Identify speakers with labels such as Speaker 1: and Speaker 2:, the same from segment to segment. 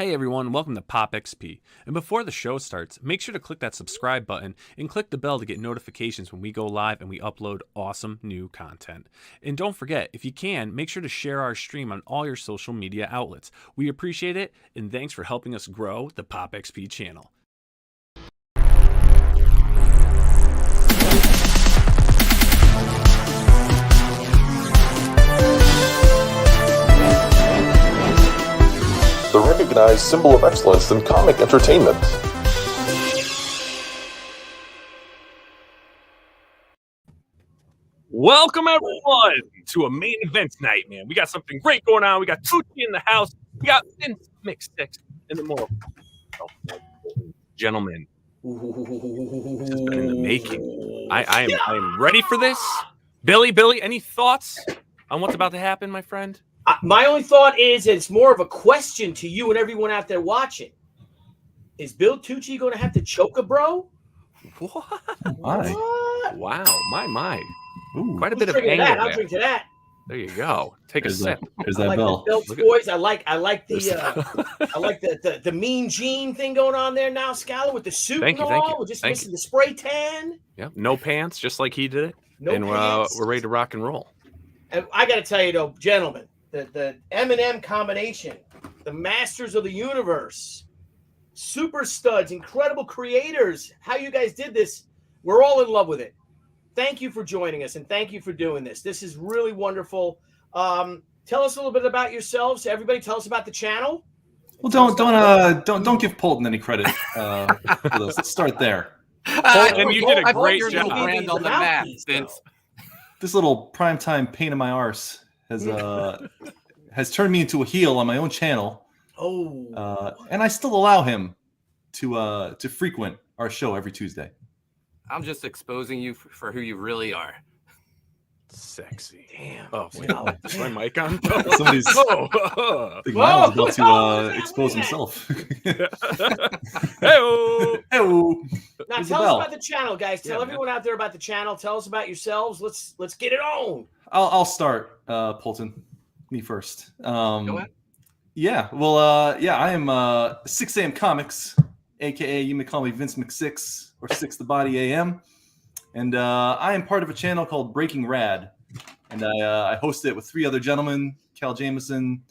Speaker 1: Hey everyone, welcome to PopXP. And before the show starts, make sure to click that subscribe button and click the bell to get notifications when we go live and we upload awesome new content. And don't forget, if you can, make sure to share our stream on all your social media outlets. We appreciate it, and thanks for helping us grow the PopXP channel.
Speaker 2: The recognized symbol of excellence in comic entertainment.
Speaker 1: Welcome everyone to a main event night, man. We got something great going on. We got Tucci in the house. We got Vince Mix6 in the more. Gentlemen, this has been in the making. I am ready for this. Billy, any thoughts on what's about to happen, my friend?
Speaker 3: My only thought is it's more of a question to you and everyone out there watching. Is Bill Tucci going to have to choke a bro?
Speaker 1: What?
Speaker 3: What?
Speaker 1: Wow, my.
Speaker 3: Ooh.
Speaker 1: Quite a bit of anger there.
Speaker 3: I'll drink to that.
Speaker 1: There you go. Take a sip.
Speaker 4: There's that bell.
Speaker 3: The Belts boys. I like the mean Gene thing going on there now, Scala, with the suit and all. We're just missing the spray tan.
Speaker 1: Yep. No pants, just like he did it.
Speaker 3: No pants.
Speaker 1: We're ready to rock and roll.
Speaker 3: And I got to tell you, though, gentlemen, the M&M combination, the masters of the universe, super studs, incredible creators, how you guys did this, we're all in love with it. Thank you for joining us, and thank you for doing this. This is really wonderful. Tell us a little bit about yourselves. Everybody, tell us about the channel.
Speaker 4: Well, don't give Polton any credit for this. Let's start there.
Speaker 1: And you did a great job.
Speaker 5: Brand on the map, Vince.
Speaker 4: This little primetime pain in my arse has turned me into a heel on my own channel. And I still allow him to frequent our show every Tuesday.
Speaker 5: I'm just exposing you for who you really are.
Speaker 1: Sexy.
Speaker 3: Damn.
Speaker 1: Oh, wait. Is my mic on?
Speaker 4: Somebody's Nile's about to expose himself.
Speaker 1: Hey-o.
Speaker 4: Hey-o.
Speaker 3: Now tell us about the channel, guys. Tell everyone out there about the channel. Tell us about yourselves. Let's get it on.
Speaker 4: I'll start, Polton. Me first.
Speaker 5: Go ahead.
Speaker 4: Yeah. Well, I am 6 a.m. Comics, aka you may call me Vince Mix6 or 6 the Body AM. And I am part of a channel called Breaking Rad. And I host it with 3 other gentlemen, Cal Jameson,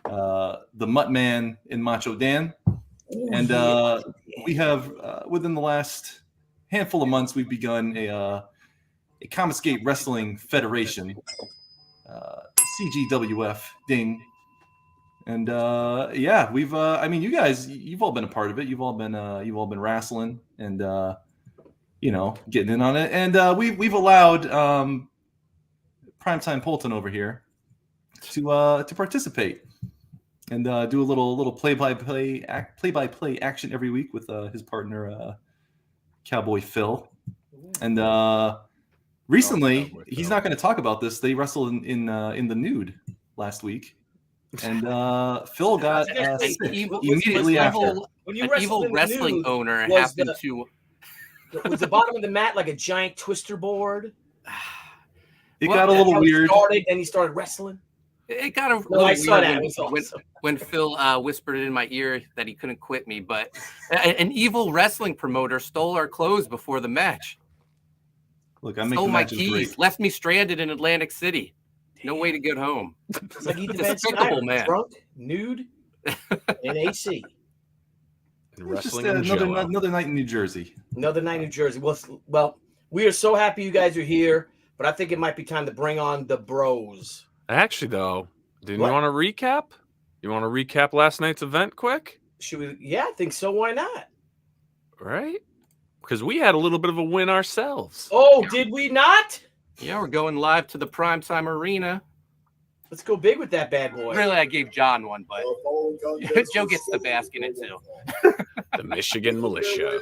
Speaker 4: the Mutt Man, and Macho Dan. And we have, within the last handful of months, we've begun a Comicsgate Wrestling Federation, CGWF, ding. And we've you guys, you've all been a part of it. You've all been wrestling and getting in on it. And we've allowed Primetime Polton over here to participate and do a little play-by-play action every week with his partner Cowboy Phil. And recently, he's not going to talk about this. They wrestled in the nude last week. And Phil got sick immediately after.
Speaker 5: An evil wrestling owner happened to...
Speaker 3: Was the bottom of the mat like a giant twister board?
Speaker 4: It got a little weird.
Speaker 3: Then he started wrestling.
Speaker 5: It got a little weird when Phil whispered in my ear that he couldn't quit me. But an evil wrestling promoter stole our clothes before the match.
Speaker 4: Look, I make
Speaker 5: stole my keys, great. Left me stranded in Atlantic City. No way to get home.
Speaker 3: It's like
Speaker 5: despicable man.
Speaker 3: Drunk, nude, and AC.
Speaker 4: Just another night in New Jersey.
Speaker 3: Another night in New Jersey. Well, we are so happy you guys are here, but I think it might be time to bring on the bros.
Speaker 1: Actually, though, didn't you want to recap? You want to recap last night's event quick?
Speaker 3: Should we? Yeah, I think so. Why not?
Speaker 1: Right? Because we had a little bit of a win ourselves.
Speaker 3: Oh, did we not?
Speaker 5: Yeah, we're going live to the Primetime Arena.
Speaker 3: Let's go big with that bad boy.
Speaker 5: Really, I gave John one, but Joe gets the basket in it too.
Speaker 1: The Michigan Militia.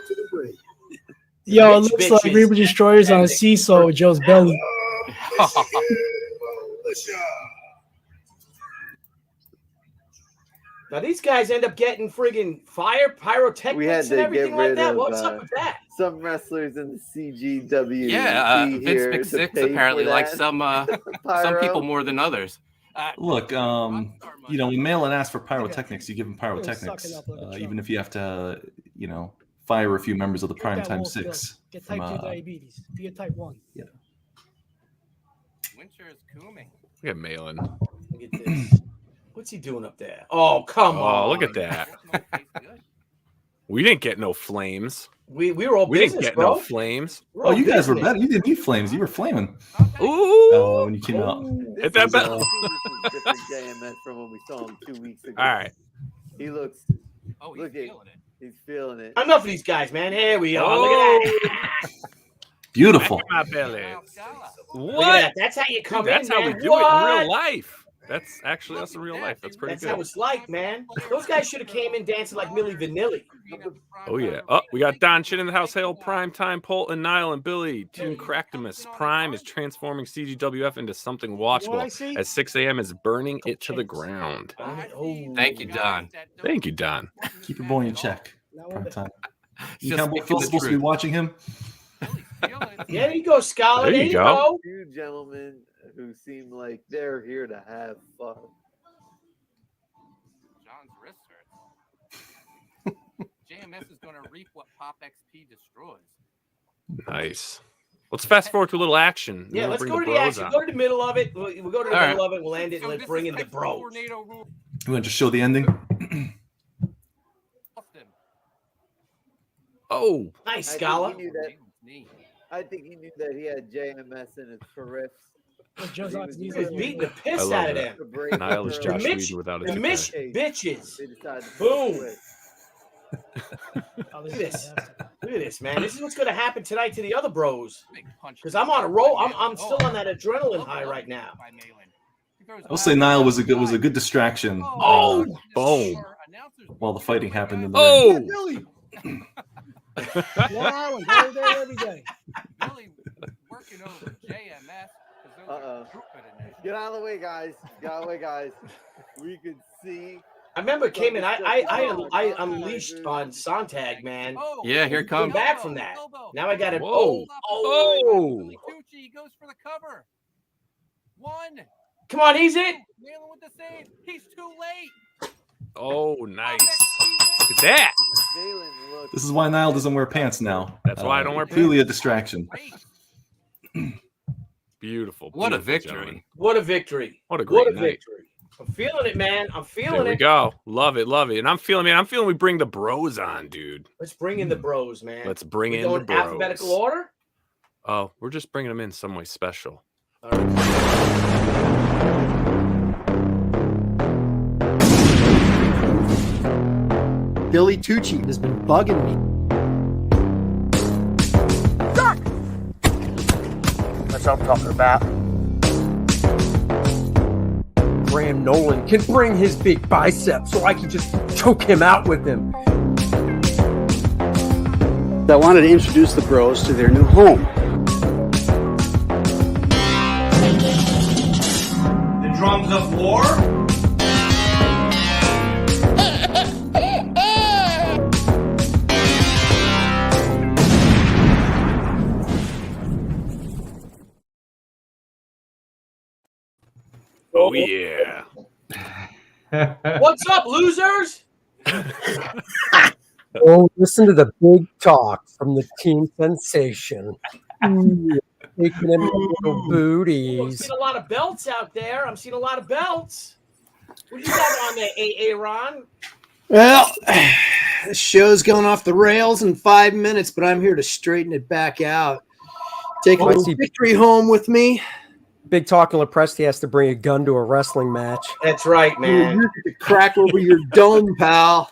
Speaker 6: Yo, it looks like Reaper Destroyers on a seesaw with Joe's belly.
Speaker 3: Now these guys end up getting friggin' fire, pyrotechnics, and everything like that. What's up with that?
Speaker 7: Some wrestlers in the CGWF.
Speaker 5: Yeah, Vince Mix6 apparently likes some people more than others.
Speaker 4: Look, you know, when Nolan asks for pyrotechnics, you give him pyrotechnics, even if you have to, you know, fire a few members of the Primetime Six.
Speaker 6: Get type 2 diabetes. Be a type 1.
Speaker 4: Yeah.
Speaker 5: Winter is cooming.
Speaker 1: Look at Malin.
Speaker 3: Look at this. What's he doing up there? Oh, come on.
Speaker 1: Oh, look at that. We didn't get no flames.
Speaker 3: We were all
Speaker 1: We
Speaker 3: business,
Speaker 1: didn't get
Speaker 3: bro.
Speaker 1: no flames.
Speaker 3: We're
Speaker 4: Oh,
Speaker 3: all
Speaker 4: you guys were
Speaker 3: business.
Speaker 4: better. You didn't need flames. You were flaming
Speaker 1: Ooh.
Speaker 4: when you came out.
Speaker 1: Hit that bell.
Speaker 7: Different JMS from when we saw him 2 weeks ago.
Speaker 1: All right.
Speaker 7: He looks.
Speaker 5: Oh, he's
Speaker 7: Look at
Speaker 5: feeling it.
Speaker 7: He's feeling it.
Speaker 3: Enough of these guys, man. Here we are.
Speaker 1: Oh.
Speaker 3: Look at that.
Speaker 4: Beautiful.
Speaker 1: My belly.
Speaker 3: Look at
Speaker 1: What?
Speaker 3: that. That's how you come
Speaker 1: Dude, that's
Speaker 3: in,
Speaker 1: how
Speaker 3: man.
Speaker 1: we do
Speaker 3: what?
Speaker 1: it in real life. That's actually us in real life. That's pretty
Speaker 3: That's
Speaker 1: good.
Speaker 3: how it's like, man. Those guys should have came in dancing like Milli Vanilli.
Speaker 1: Oh yeah. Oh, we got Don Chin in the house. Hail Prime Time, Polton, Nile, and Billy. Team Cractimus Prime is transforming CGWF into something
Speaker 3: You know what I
Speaker 1: watchable
Speaker 3: see?
Speaker 1: as 6 a.m. is burning it to the ground.
Speaker 3: Oh.
Speaker 5: Thank you, Don.
Speaker 1: Thank you, Don.
Speaker 4: Keep your boy in check. Prime time. You
Speaker 5: Just
Speaker 4: Cowboy
Speaker 5: speaking
Speaker 4: Phil's
Speaker 5: the
Speaker 4: supposed to be
Speaker 5: truth.
Speaker 4: watching him.
Speaker 3: There you go, Scala.
Speaker 1: There you go.
Speaker 7: Two gentlemen who seem like they're here to have fun.
Speaker 5: John's wrist hurts. JMS is going to reap what PopXP destroys.
Speaker 1: Nice. Let's fast forward to a little action.
Speaker 3: Yeah,
Speaker 1: Then
Speaker 3: let's
Speaker 1: bring
Speaker 3: go to the
Speaker 1: bros
Speaker 3: action.
Speaker 1: on.
Speaker 3: Go to the middle of it. We'll go to the
Speaker 5: All
Speaker 3: middle of it. We'll end it.
Speaker 5: So
Speaker 3: Let's
Speaker 5: this
Speaker 3: bring
Speaker 5: is
Speaker 3: in the
Speaker 5: like
Speaker 3: bros.
Speaker 5: tornado rule.
Speaker 4: You want to just show the ending?
Speaker 5: Austin.
Speaker 1: Oh,
Speaker 3: Nice,
Speaker 7: I think
Speaker 3: Scala.
Speaker 7: he knew that. I think he knew that he had JMS in his periffs.
Speaker 6: Joe's
Speaker 7: He
Speaker 6: on
Speaker 7: was
Speaker 6: his knees.
Speaker 3: He was beating the
Speaker 1: I
Speaker 3: piss
Speaker 1: love
Speaker 3: out of
Speaker 1: that.
Speaker 3: them.
Speaker 1: Nile is Josh
Speaker 3: Mitch-
Speaker 1: Whedon without a
Speaker 3: The
Speaker 1: zip
Speaker 3: Mish
Speaker 1: tie.
Speaker 3: bitches.
Speaker 7: They decided to
Speaker 3: Boom.
Speaker 7: quit.
Speaker 3: Look at this. Look at this, man. This is what's going to happen tonight to the other bros.
Speaker 5: Big punch.
Speaker 3: Because I'm on a roll. I'm still on that adrenaline high right now.
Speaker 4: I'll say Nile was a good distraction.
Speaker 1: Oh, boom.
Speaker 4: While the fighting happened in the ring.
Speaker 1: Oh,
Speaker 6: Wow, and go there every day.
Speaker 5: Really working over JMS.
Speaker 7: Get out of the way, guys. Get out of the way, guys. We could see.
Speaker 3: I remember it came in. I unleashed on Sontag, man.
Speaker 5: Oh, Yeah, here it comes.
Speaker 3: Back from that. Now I got it.
Speaker 1: Whoa.
Speaker 3: Oh.
Speaker 5: Billy Tucci goes for the cover. One.
Speaker 3: Come on, he's it.
Speaker 5: Nailing with the save. He's too late.
Speaker 1: oh, nice.
Speaker 5: PopXP
Speaker 1: Look at that.
Speaker 7: Galen looked.
Speaker 4: This is why Nile doesn't wear pants now.
Speaker 1: That's why I don't wear
Speaker 4: Clearly a
Speaker 1: pants.
Speaker 4: distraction.
Speaker 5: wins.
Speaker 1: Beautiful.
Speaker 5: What a
Speaker 1: beautiful,
Speaker 5: victory.
Speaker 1: gentlemen.
Speaker 3: What a victory.
Speaker 1: What a
Speaker 3: What
Speaker 1: great
Speaker 3: a
Speaker 1: night.
Speaker 3: victory. I'm feeling it, man. I'm
Speaker 1: There
Speaker 3: feeling
Speaker 1: we
Speaker 3: it.
Speaker 1: go. Love it, love it. And I'm feeling we bring the bros on, dude.
Speaker 3: Let's bring in the bros, man.
Speaker 1: Let's bring
Speaker 3: We
Speaker 1: in the
Speaker 3: going
Speaker 1: bros.
Speaker 3: alphabetical order?
Speaker 1: Oh, we're just bringing them in some way special.
Speaker 3: All right.
Speaker 8: Billy Tucci has been bugging me.
Speaker 9: That's what I'm talking about. Graham Nolan can bring his big biceps so I can just choke him out with him.
Speaker 8: I wanted to introduce the bros to their new home.
Speaker 9: The drums of war?
Speaker 1: Oh yeah.
Speaker 3: What's up, losers?
Speaker 9: Oh, listen to the big talk from the team sensation. Ooh, taking them little
Speaker 3: I'm
Speaker 9: booties.
Speaker 3: seeing a lot of belts out there. I'm seeing a lot of belts. What you got on there, Aaron?
Speaker 8: Well, the show's going off the rails in 5 minutes, but I'm here to straighten it back out. Take a
Speaker 9: Oh, I
Speaker 8: little
Speaker 9: see.
Speaker 8: victory home with me.
Speaker 9: Big talk and Lopresti has to bring a gun to a wrestling match.
Speaker 3: That's right, man.
Speaker 8: You get to crack over your dome, pal.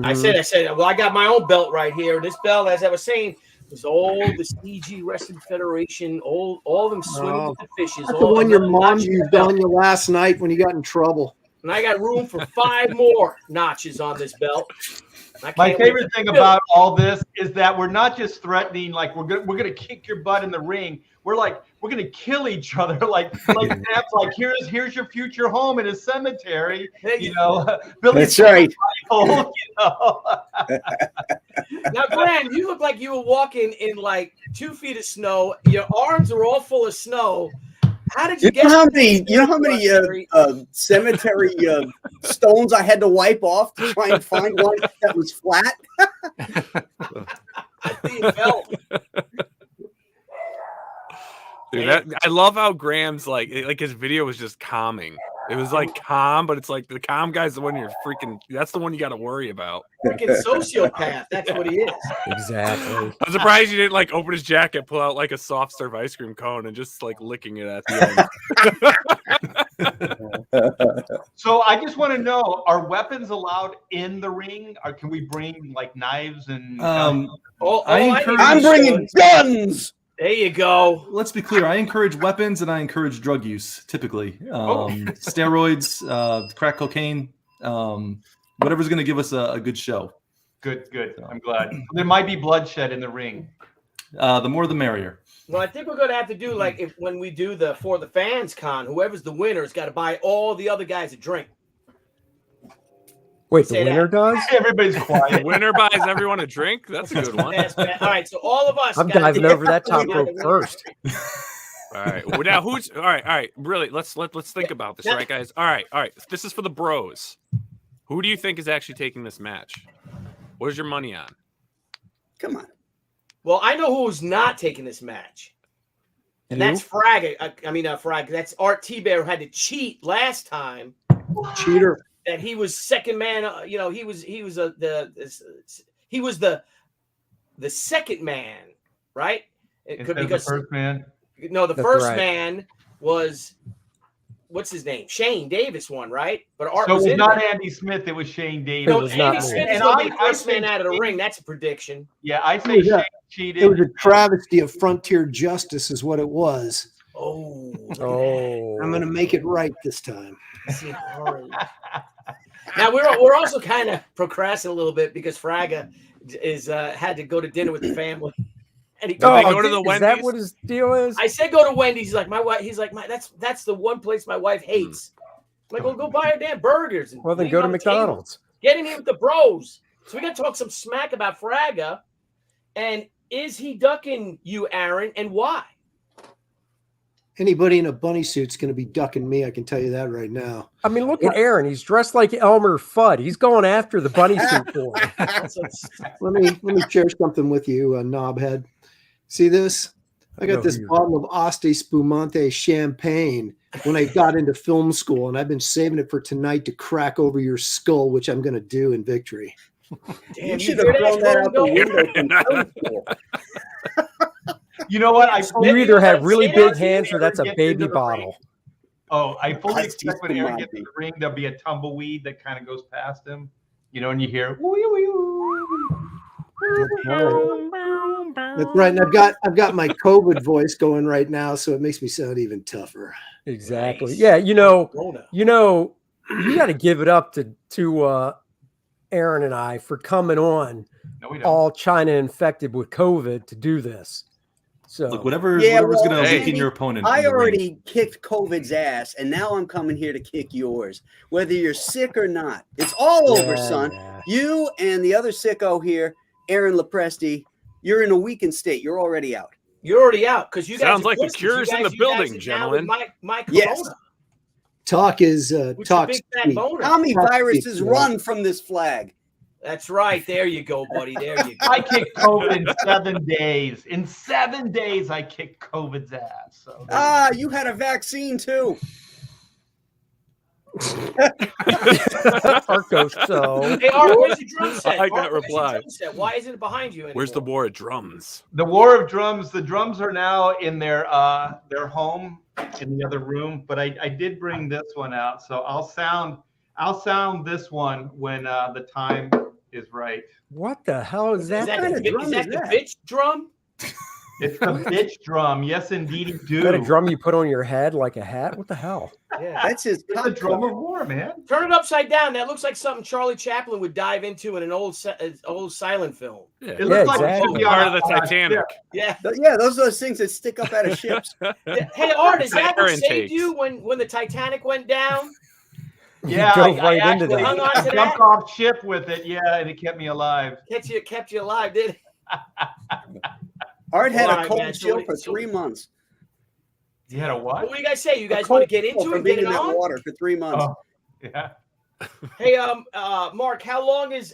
Speaker 3: I said, well, I got my own belt right here. This belt, as I was saying, was all the CG Wrestling Federation, all of them swimming with the fishes.
Speaker 8: That's the
Speaker 3: all
Speaker 8: one
Speaker 3: of
Speaker 8: your
Speaker 3: them
Speaker 8: mom
Speaker 3: notches
Speaker 8: used
Speaker 3: belt.
Speaker 8: on you last night when you got in trouble.
Speaker 3: And I got room for 5 more notches on this belt. I
Speaker 10: My
Speaker 3: can't wait
Speaker 10: favorite
Speaker 3: to
Speaker 10: thing
Speaker 3: feel it.
Speaker 10: about all this is that we're not just threatening, like we're gonna kick your butt in the ring. We're gonna kill each other, like snaps, like here's your future home in a cemetery. You know, Billy's
Speaker 8: That's right.
Speaker 10: Bible, you know.
Speaker 3: Now, Glenn, you look like you were walking in like 2 feet of snow. Your arms are all full of snow. How did you
Speaker 11: You know how many cemetery stones I had to wipe off to try and find one that was flat?
Speaker 1: Dude, I love how Graham's like his video was just calming. It was like calm, but it's like the calm guy's the one you're freaking. That's the one you got to worry about.
Speaker 3: Freaking sociopath. That's what he is.
Speaker 9: Exactly.
Speaker 1: I'm surprised you didn't like open his jacket, pull out like a soft serve ice cream cone, and just like licking it at the end.
Speaker 10: So I just want to know: are weapons allowed in the ring? Or can we bring like knives and?
Speaker 4: I'm
Speaker 11: bringing guns.
Speaker 3: There you go.
Speaker 4: Let's be clear. I encourage weapons and I encourage drug use. Typically, steroids, crack cocaine, whatever's going to give us a good show.
Speaker 10: Good. I'm glad. There might be bloodshed in the ring.
Speaker 4: The more the merrier.
Speaker 3: Well, I think we're going to have to do like when we do the For the Fans con, whoever's the winner has got to buy all the other guys a drink.
Speaker 9: Wait, the winner does?
Speaker 10: Everybody's quiet.
Speaker 1: The winner buys everyone a drink. That's a good one.
Speaker 3: All right, so all of us.
Speaker 9: I'm diving over that top rope first.
Speaker 1: All right. Well, now who's all right. Really, let's think about this, right, guys? All right. This is for the bros. Who do you think is actually taking this match? What is your money on?
Speaker 11: Come on.
Speaker 3: Well, I know who's not taking this match. And that's Fraga. Fraga. That's Art Thibert, who had to cheat last time.
Speaker 8: Cheater.
Speaker 3: That he was second man. He was the second man, right?
Speaker 10: Because the first man.
Speaker 3: No, the first man was what's his name? Shane Davis won, right? But Art was
Speaker 10: it was not
Speaker 3: there.
Speaker 10: Andy Smith. It was Shane Davis.
Speaker 3: No, Andy Smith is going to be the first man out of the ring. That's a prediction.
Speaker 10: Yeah, I say Shane cheated.
Speaker 8: It was a travesty of frontier justice, is what it was.
Speaker 3: Oh,
Speaker 8: I'm going to make it right this time.
Speaker 3: Now we're also kind of procrastinating a little bit because Fraga is had to go to dinner with the family. And he
Speaker 1: go to the Wendy's.
Speaker 9: Is that what his deal is?
Speaker 3: I said go to Wendy's. He's like my wife. He's like that's the one place my wife hates. I'm like, well, go buy her damn burgers. And
Speaker 9: well, then go to McDonald's.
Speaker 3: Get in here with the bros. So we got to talk some smack about Fraga. And is he ducking you, Aaron? And why?
Speaker 8: Anybody in a bunny suit's going to be ducking me. I can tell you that right now.
Speaker 9: I mean, look at Aaron. He's dressed like Elmer Fudd. He's going after the bunny suit boy.
Speaker 8: Let me share something with you, knobhead. See this? I got this bottle of Asti Spumante champagne when I got into film school, and I've been saving it for tonight to crack over your skull, which I'm going to do in victory.
Speaker 3: Damn,
Speaker 11: you should have thrown that out the window from film school.
Speaker 10: You know what?
Speaker 9: You either have really big hands or that's a baby bottle.
Speaker 10: Oh, I fully expect when Aaron gets in the ring, there'll be a tumbleweed that kind of goes past him. And you hear wee wee wee.
Speaker 8: That's right. And I've got my COVID voice going right now, so it makes me sound even tougher.
Speaker 9: Exactly. Nice. Yeah, you got to give it up to Aaron and I for coming on all China infected with COVID to do this. So
Speaker 4: look, whatever's going to weaken your opponent.
Speaker 11: I already kicked COVID's ass, and now I'm coming here to kick yours, whether you're sick or not. It's all over, son. Yeah. You and the other sicko here, Aaron Lopresti, you're in a weakened state. You're already out.
Speaker 3: You're already out because you guys
Speaker 1: sounds like the cure's in the building, gentlemen.
Speaker 3: My corona.
Speaker 11: Yes.
Speaker 8: Talk is talk.
Speaker 11: How many viruses run from this flag?
Speaker 3: That's right. There you go, buddy. There you go.
Speaker 10: I kicked COVID in 7 days. In 7 days, I kicked COVID's ass. So
Speaker 11: you had a vaccine too.
Speaker 9: Arco, so.
Speaker 3: Hey, Art, where's your drum set?
Speaker 1: I got reply.
Speaker 3: Why isn't it behind you anymore?
Speaker 1: Where's the war of drums?
Speaker 10: The war of drums. The drums are now in their home in the other room. But I did bring this one out, so I'll sound this one when the time is right.
Speaker 9: What the hell is that?
Speaker 3: Is that the bitch drum?
Speaker 10: It's the bitch drum. Yes, indeed, you do.
Speaker 9: Is that a drum you put on your head like a hat? What the hell?
Speaker 3: Yeah,
Speaker 11: that's his.
Speaker 10: It's a drum of war, man.
Speaker 3: Turn it upside down. That looks like something Charlie Chaplin would dive into in an old silent film.
Speaker 10: Yeah, it looks like it should be
Speaker 1: part of the Titanic.
Speaker 3: Yeah,
Speaker 11: those are those things that stick up out of ships.
Speaker 3: Hey, Art, is that what saved you when the Titanic went down?
Speaker 10: Yeah, I actually jumped off ship with it. Yeah, and it kept me alive.
Speaker 3: Kept you alive, did it?
Speaker 11: Art had a cold chill for 3 months.
Speaker 10: You had a what?
Speaker 3: What do you guys say? You guys want to get into it? Get it on?
Speaker 11: Water for 3 months.
Speaker 10: Oh, yeah.
Speaker 3: Hey, Mark, how long is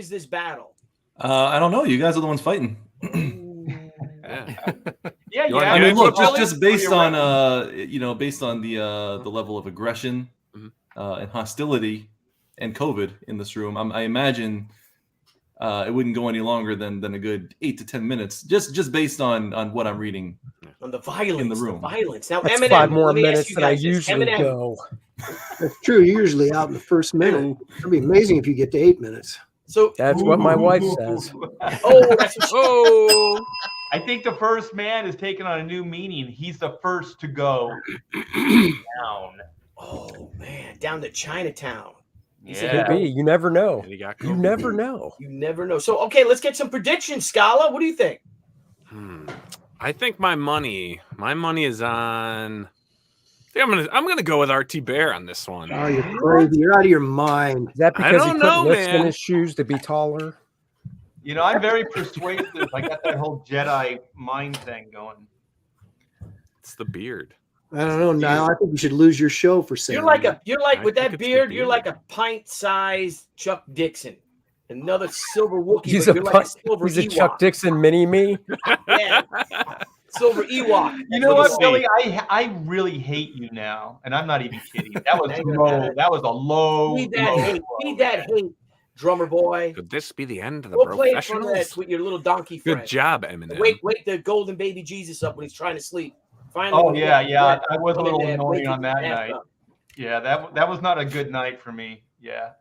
Speaker 3: this battle?
Speaker 4: I don't know. You guys are the ones fighting.
Speaker 10: Yeah.
Speaker 4: I mean, look, just based on based on the level of aggression and hostility and COVID in this room, I imagine it wouldn't go any longer than a good 8 to 10 minutes, just based on what I'm reading.
Speaker 3: On the violence
Speaker 4: in the room.
Speaker 3: The violence. Now,
Speaker 9: That's
Speaker 3: Eminem,
Speaker 9: 5 more
Speaker 3: let me ask
Speaker 9: minutes
Speaker 3: you
Speaker 9: than I
Speaker 3: guys this.
Speaker 9: usually
Speaker 3: Eminem,
Speaker 9: go.
Speaker 8: That's true. You're usually out in the first minute. It'd be amazing if you get to 8 minutes.
Speaker 3: So
Speaker 9: that's what my wife says.
Speaker 3: Oh, that's
Speaker 10: I think the first man is taking on a new meaning. He's the first to go down.
Speaker 3: Oh man, down to Chinatown.
Speaker 9: Could be. You never know. You never know.
Speaker 3: You never know. So okay, let's get some predictions, Scala. What do you think?
Speaker 1: I think my money is on. I think I'm gonna go with RT Bear on this one.
Speaker 8: Oh, you're crazy. You're out of your mind.
Speaker 9: Is that because he put lifts in his shoes to be taller?
Speaker 10: You know, I'm very persuasive. I got that whole Jedi mind thing going.
Speaker 1: It's the beard.
Speaker 8: I don't know, Nile. I think you should lose your show for saying
Speaker 3: You're like with that beard, you're like a pint-sized Chuck Dixon. Another silver Wookiee.
Speaker 9: He's
Speaker 3: but you're like a silver
Speaker 9: he's a
Speaker 3: Ewok.
Speaker 9: Chuck Dixon mini me.
Speaker 3: Yeah. Silver Ewok.
Speaker 10: You know what, Billy? I really hate you now, and I'm not even kidding. That was low. That was a low.
Speaker 3: Feed that hate, drummer boy.
Speaker 1: Could this be the end of the
Speaker 3: Go play in front of
Speaker 1: Professionals?
Speaker 3: that with your little donkey friend.
Speaker 1: Good job, Eminem.
Speaker 3: Wake the golden baby Jesus up when he's trying to sleep. Finally,
Speaker 10: Oh yeah. I was a little annoying on that night. Yeah, that was not a good night for me. Yeah.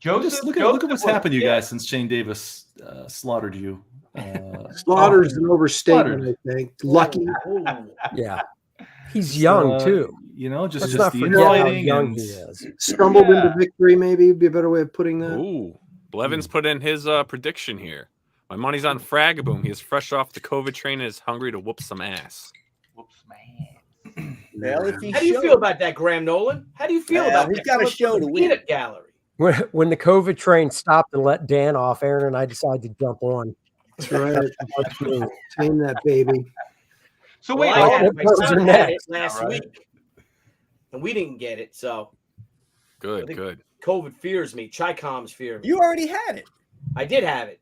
Speaker 4: Just look at what's happened to you guys since Shane Davis slaughtered you.
Speaker 8: Slaughter's an overstatement, I think. Lucky.
Speaker 9: Yeah. He's young too.
Speaker 4: You know,
Speaker 9: Let's
Speaker 4: just
Speaker 9: not
Speaker 4: the
Speaker 9: forget how
Speaker 4: infighting
Speaker 9: young
Speaker 4: and
Speaker 9: he is.
Speaker 8: Stumbled into victory, maybe would be a better way of putting that.
Speaker 1: Ooh, Blevins put in his prediction here. My money's on Fragaboom. He is fresh off the COVID train and is hungry to whoop some ass.
Speaker 10: Whoops, man.
Speaker 11: Well, if he
Speaker 3: How do you feel about that, Graham Nolan? How do you feel about
Speaker 11: he's
Speaker 3: that?
Speaker 11: got a show to win.
Speaker 3: Peanut Gallery.
Speaker 9: When the COVID train stopped and let Dan off, Aaron and I decided to jump on.
Speaker 8: That's right. Tame that baby.
Speaker 10: So wait,
Speaker 3: Well, I had it. My
Speaker 9: What
Speaker 3: son
Speaker 9: was
Speaker 3: had
Speaker 9: your
Speaker 3: it last week, and we didn't get it. So I
Speaker 1: Good,
Speaker 3: think
Speaker 1: good.
Speaker 3: COVID fears me. Chi-coms fear me.
Speaker 11: You already had it.
Speaker 3: I did have it,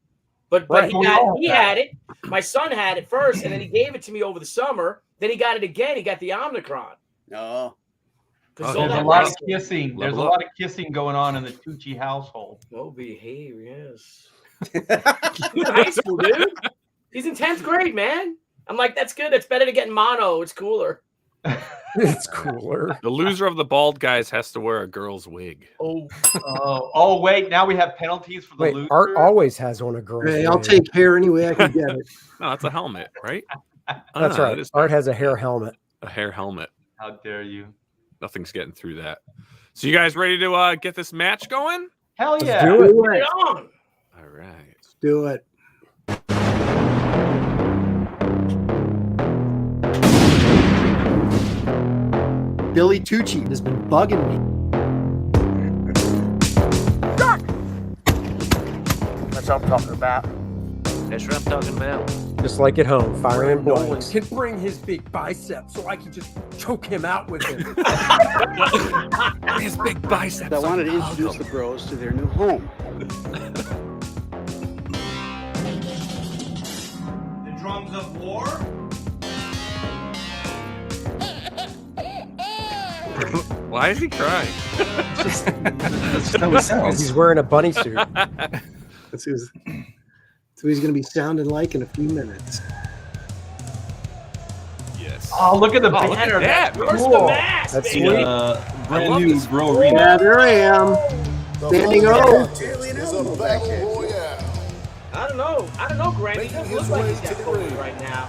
Speaker 3: but
Speaker 9: Right.
Speaker 3: he had it. My son had it first, and then he gave it to me over the summer. Then he got it again. He got the Omicron.
Speaker 11: No.
Speaker 3: All
Speaker 10: there's
Speaker 3: that
Speaker 10: a lot of
Speaker 3: wrestling.
Speaker 10: kissing. There's a
Speaker 1: Level up.
Speaker 10: lot of kissing going on in the Tucci household.
Speaker 3: No behavior, yes. He's in high school, dude. He's in 10th grade, man. I'm like, that's good. That's better than getting mono. It's cooler.
Speaker 9: It's cooler.
Speaker 1: The loser of the bald guys has to wear a girl's wig.
Speaker 10: Oh, wait. Now we have penalties for the
Speaker 9: Wait,
Speaker 10: loser.
Speaker 9: Art always has on a girl.
Speaker 8: Hey, I'll take hair any way I can get it.
Speaker 1: No, it's a helmet, right?
Speaker 9: That's
Speaker 1: Ah,
Speaker 9: right.
Speaker 1: it is
Speaker 9: Art has a hair helmet.
Speaker 1: a hair helmet.
Speaker 10: How dare you?
Speaker 1: Nothing's getting through that. So you guys ready to get this match going?
Speaker 10: Hell
Speaker 9: Let's
Speaker 10: yeah.
Speaker 9: do it.
Speaker 3: Put it on.
Speaker 1: All right.
Speaker 8: Do it. Billy Tucci has been bugging me.
Speaker 3: That's what I'm talking about.
Speaker 12: That's what I'm talking about.
Speaker 9: Just like at home, firing
Speaker 12: Nolan
Speaker 9: blanks. Can bring his big biceps so I can just choke him out with him.
Speaker 1: His big biceps.
Speaker 13: I wanted to introduce the bros to their new home.
Speaker 3: The drums of war.
Speaker 1: Why is he crying?
Speaker 9: He's wearing a bunny suit.
Speaker 8: That's who he's going to be sounding like in a few minutes.
Speaker 1: Yes.
Speaker 10: Oh, look at the
Speaker 1: Oh, look
Speaker 10: banner.
Speaker 1: at that.
Speaker 3: Where's
Speaker 10: Cool.
Speaker 3: the mask?
Speaker 9: That's
Speaker 3: baby?
Speaker 9: sweet.
Speaker 4: Brand
Speaker 1: love
Speaker 4: new
Speaker 1: this.
Speaker 4: bro arena.
Speaker 8: Yeah, there I am. Standing O.
Speaker 3: I don't know, Graham. He doesn't look like he's got COVID right now.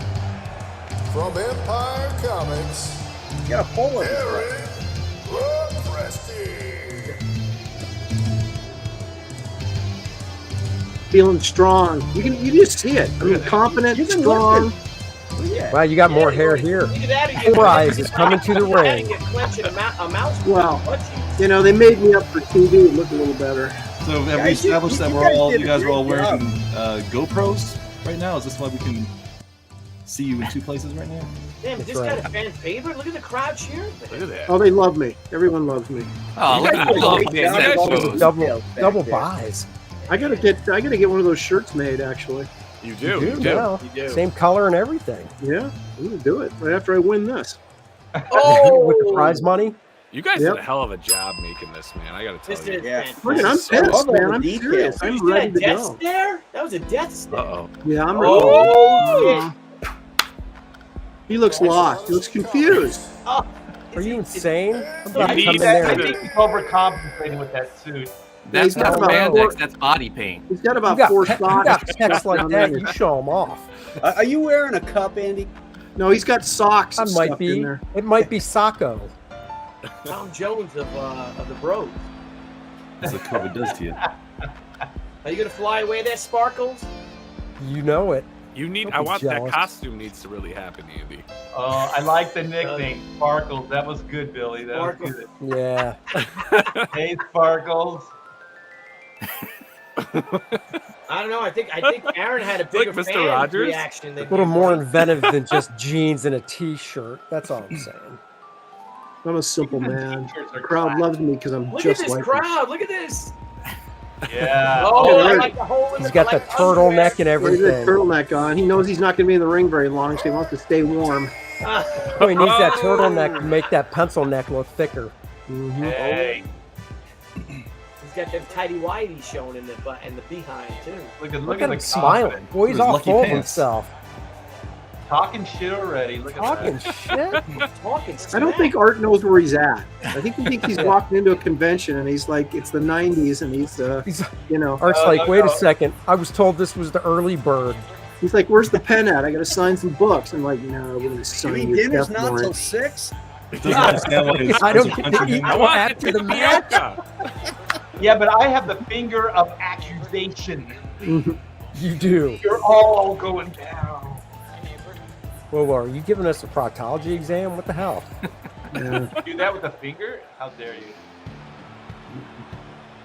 Speaker 2: From Empire Comics,
Speaker 11: You got a polo.
Speaker 2: Aaron Lopresti.
Speaker 8: Feeling strong. You just see it. I mean, confident, strong.
Speaker 9: Wow, you got more hair here. Surprise is coming to the ring.
Speaker 8: Well, you know, they made me up for TV. It looked a little better.
Speaker 4: So have we established that you guys are all wearing GoPros right now? Is this why we can see you in two places right now.
Speaker 3: Damn, is this guy a fan favorite? Look at the crowd cheering.
Speaker 1: Look at that.
Speaker 8: Oh, they love me. Everyone loves me.
Speaker 5: Oh, look at
Speaker 9: double buys.
Speaker 8: I gotta get one of those shirts made. Actually,
Speaker 1: You do.
Speaker 9: You do. Same color and everything.
Speaker 8: yeah, I'm gonna do it right after I win this.
Speaker 3: Oh,
Speaker 9: With the prize money.
Speaker 1: You guys
Speaker 8: Yep.
Speaker 1: did a hell of a job making this, man. I gotta tell
Speaker 3: this
Speaker 1: you.
Speaker 3: is fantastic.
Speaker 8: Look, I'm pissed, man. I'm serious.
Speaker 3: You
Speaker 8: I'm
Speaker 3: see
Speaker 8: ready
Speaker 3: that
Speaker 8: to
Speaker 3: death
Speaker 8: go.
Speaker 3: stare? That was a death stare.
Speaker 1: Uh-oh.
Speaker 8: Yeah, I'm ready.
Speaker 3: Oh,
Speaker 8: He looks lost. He looks confused.
Speaker 3: Oh,
Speaker 9: Are you insane? I'm about
Speaker 10: I
Speaker 9: to come in
Speaker 10: think
Speaker 9: there.
Speaker 10: he's overcompensating with that suit.
Speaker 5: That's
Speaker 8: got
Speaker 5: not
Speaker 8: about
Speaker 5: spandex. That's body paint.
Speaker 8: He's got
Speaker 9: You
Speaker 8: about
Speaker 9: got,
Speaker 8: 4
Speaker 9: you
Speaker 8: socks.
Speaker 9: got pecs like that. You show them off.
Speaker 11: Are you wearing a cup, Andy?
Speaker 8: No, he's got socks.
Speaker 9: That might
Speaker 8: stuffed
Speaker 9: be.
Speaker 8: in there.
Speaker 9: It might be Sacco.
Speaker 3: Tom Jones of the Bros.
Speaker 4: That's what COVID does to you.
Speaker 3: Are you gonna fly away there, Sparkles?
Speaker 9: You know it.
Speaker 1: You need.
Speaker 9: Don't
Speaker 1: I
Speaker 9: be
Speaker 1: want
Speaker 9: jealous.
Speaker 1: that costume needs to really happen, Andy.
Speaker 10: I like the nickname, Sparkles. That was good, Billy. That was good.
Speaker 9: Yeah.
Speaker 10: Hey, Sparkles.
Speaker 3: I don't know. I think Aaron had a
Speaker 1: Like
Speaker 3: bigger
Speaker 1: Mr.
Speaker 3: fan
Speaker 1: Rogers?
Speaker 3: reaction than
Speaker 9: A little
Speaker 3: you.
Speaker 9: more inventive than just jeans and a t-shirt. That's all I'm saying.
Speaker 8: I'm a simple man.
Speaker 10: T-shirts
Speaker 8: The
Speaker 10: are
Speaker 8: crowd
Speaker 10: classic.
Speaker 8: loves me because I'm
Speaker 3: Look at
Speaker 8: just
Speaker 3: this
Speaker 8: like
Speaker 3: crowd. Look at this.
Speaker 10: Yeah.
Speaker 3: Oh,
Speaker 8: at
Speaker 3: I
Speaker 8: her.
Speaker 3: like the hole in
Speaker 9: He's
Speaker 3: the
Speaker 9: got the
Speaker 3: like
Speaker 9: turtleneck and
Speaker 8: him. He's got a
Speaker 9: everything.
Speaker 8: turtleneck on. He knows he's not going to be in the ring very long, so he wants to stay warm.
Speaker 3: underwear.
Speaker 9: Oh, he needs that turtleneck to make that pencil neck look thicker.
Speaker 10: Hey.
Speaker 3: He's got them tighty whities showing in the butt and the behind too.
Speaker 10: Look
Speaker 9: Look
Speaker 10: at
Speaker 9: at
Speaker 10: the
Speaker 9: him smiling.
Speaker 10: confidence.
Speaker 9: Boy, he's
Speaker 4: His
Speaker 9: all
Speaker 4: lucky
Speaker 9: full of
Speaker 4: pants.
Speaker 9: himself.
Speaker 10: Talking shit already. Look at
Speaker 9: Talking
Speaker 10: that.
Speaker 9: shit.
Speaker 3: Talking.
Speaker 8: I don't think Art knows where he's at. I think he thinks he's walking into a convention and he's like, it's the 90s and he's,
Speaker 9: He's,
Speaker 8: you know,
Speaker 9: Art's
Speaker 10: No,
Speaker 9: like,
Speaker 10: no,
Speaker 9: wait
Speaker 10: no.
Speaker 9: a second. I was told this was the early bird.
Speaker 8: he's like, where's the pen at? I got to sign some books. I'm like, no, we're going to
Speaker 11: You
Speaker 8: sign
Speaker 11: mean
Speaker 8: your
Speaker 11: dinner's
Speaker 8: death
Speaker 11: not till
Speaker 8: warrant.
Speaker 11: 6?
Speaker 4: Doesn't understand why his
Speaker 9: I don't
Speaker 4: sponsor
Speaker 9: get to
Speaker 4: country
Speaker 9: eat
Speaker 1: I
Speaker 9: until
Speaker 1: want it
Speaker 9: after
Speaker 1: to
Speaker 9: the
Speaker 1: be
Speaker 9: match.
Speaker 1: Bianca.
Speaker 10: Yeah, but I have the finger of accusation.
Speaker 9: You do.
Speaker 10: You're all going down.
Speaker 9: Well, are you giving us a proctology exam? What the hell?
Speaker 8: Yeah.
Speaker 10: Do that with a finger? How dare you?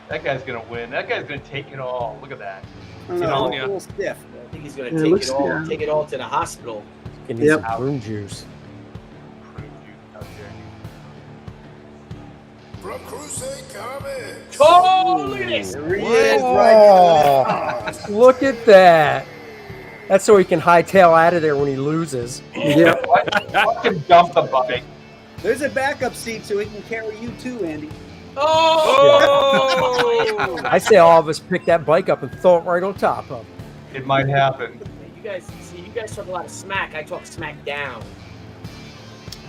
Speaker 10: That guy's gonna win. That guy's gonna take it all. Look at that.
Speaker 11: No,
Speaker 1: telling
Speaker 11: a
Speaker 1: ya.
Speaker 11: little stiff.
Speaker 3: I think he's gonna
Speaker 8: Yeah, it
Speaker 3: take
Speaker 8: looks-
Speaker 3: it all.
Speaker 8: yeah.
Speaker 3: Take it all to the hospital.
Speaker 9: You need
Speaker 8: Yep.
Speaker 9: some prune juice.
Speaker 10: Prove you. How dare you?
Speaker 2: From Crusade Comics.
Speaker 3: Oh, look at this.
Speaker 11: There he is, right
Speaker 9: Oh, look at that. That's so he can hightail out of there when he loses.
Speaker 8: Yeah.
Speaker 10: Fucking dump the bike.
Speaker 11: There's a backup seat so he can carry you too, Andy.
Speaker 3: Oh!
Speaker 9: I say all of us pick that bike up and throw it right on top of him.
Speaker 10: It might happen.
Speaker 3: You guys talk a lot of smack. I talk smack down.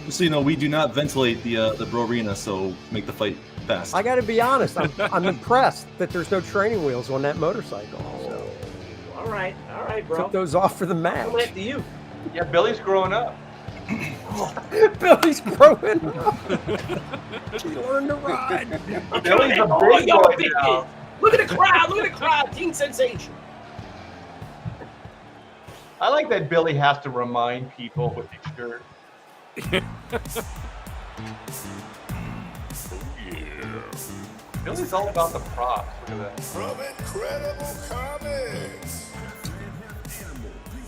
Speaker 4: Just so you know, we do not ventilate the bro arena, so make the fight fast.
Speaker 9: I got to be honest. I'm impressed that there's no training wheels on that motorcycle. So
Speaker 3: All right, bro.
Speaker 9: took those off for the match.
Speaker 3: I'm after you.
Speaker 10: Yeah, Billy's growing up.
Speaker 9: Billy's growing up. He learned to ride.
Speaker 10: Billy's a
Speaker 3: Oh,
Speaker 10: big
Speaker 3: yo,
Speaker 10: boy
Speaker 3: big
Speaker 10: now.
Speaker 3: kid. Look at the crowd. Look at the crowd. Teen sensation.
Speaker 10: I like that Billy has to remind people with his shirt. Billy's all about the props. Look at that.
Speaker 2: From Incredible Comics.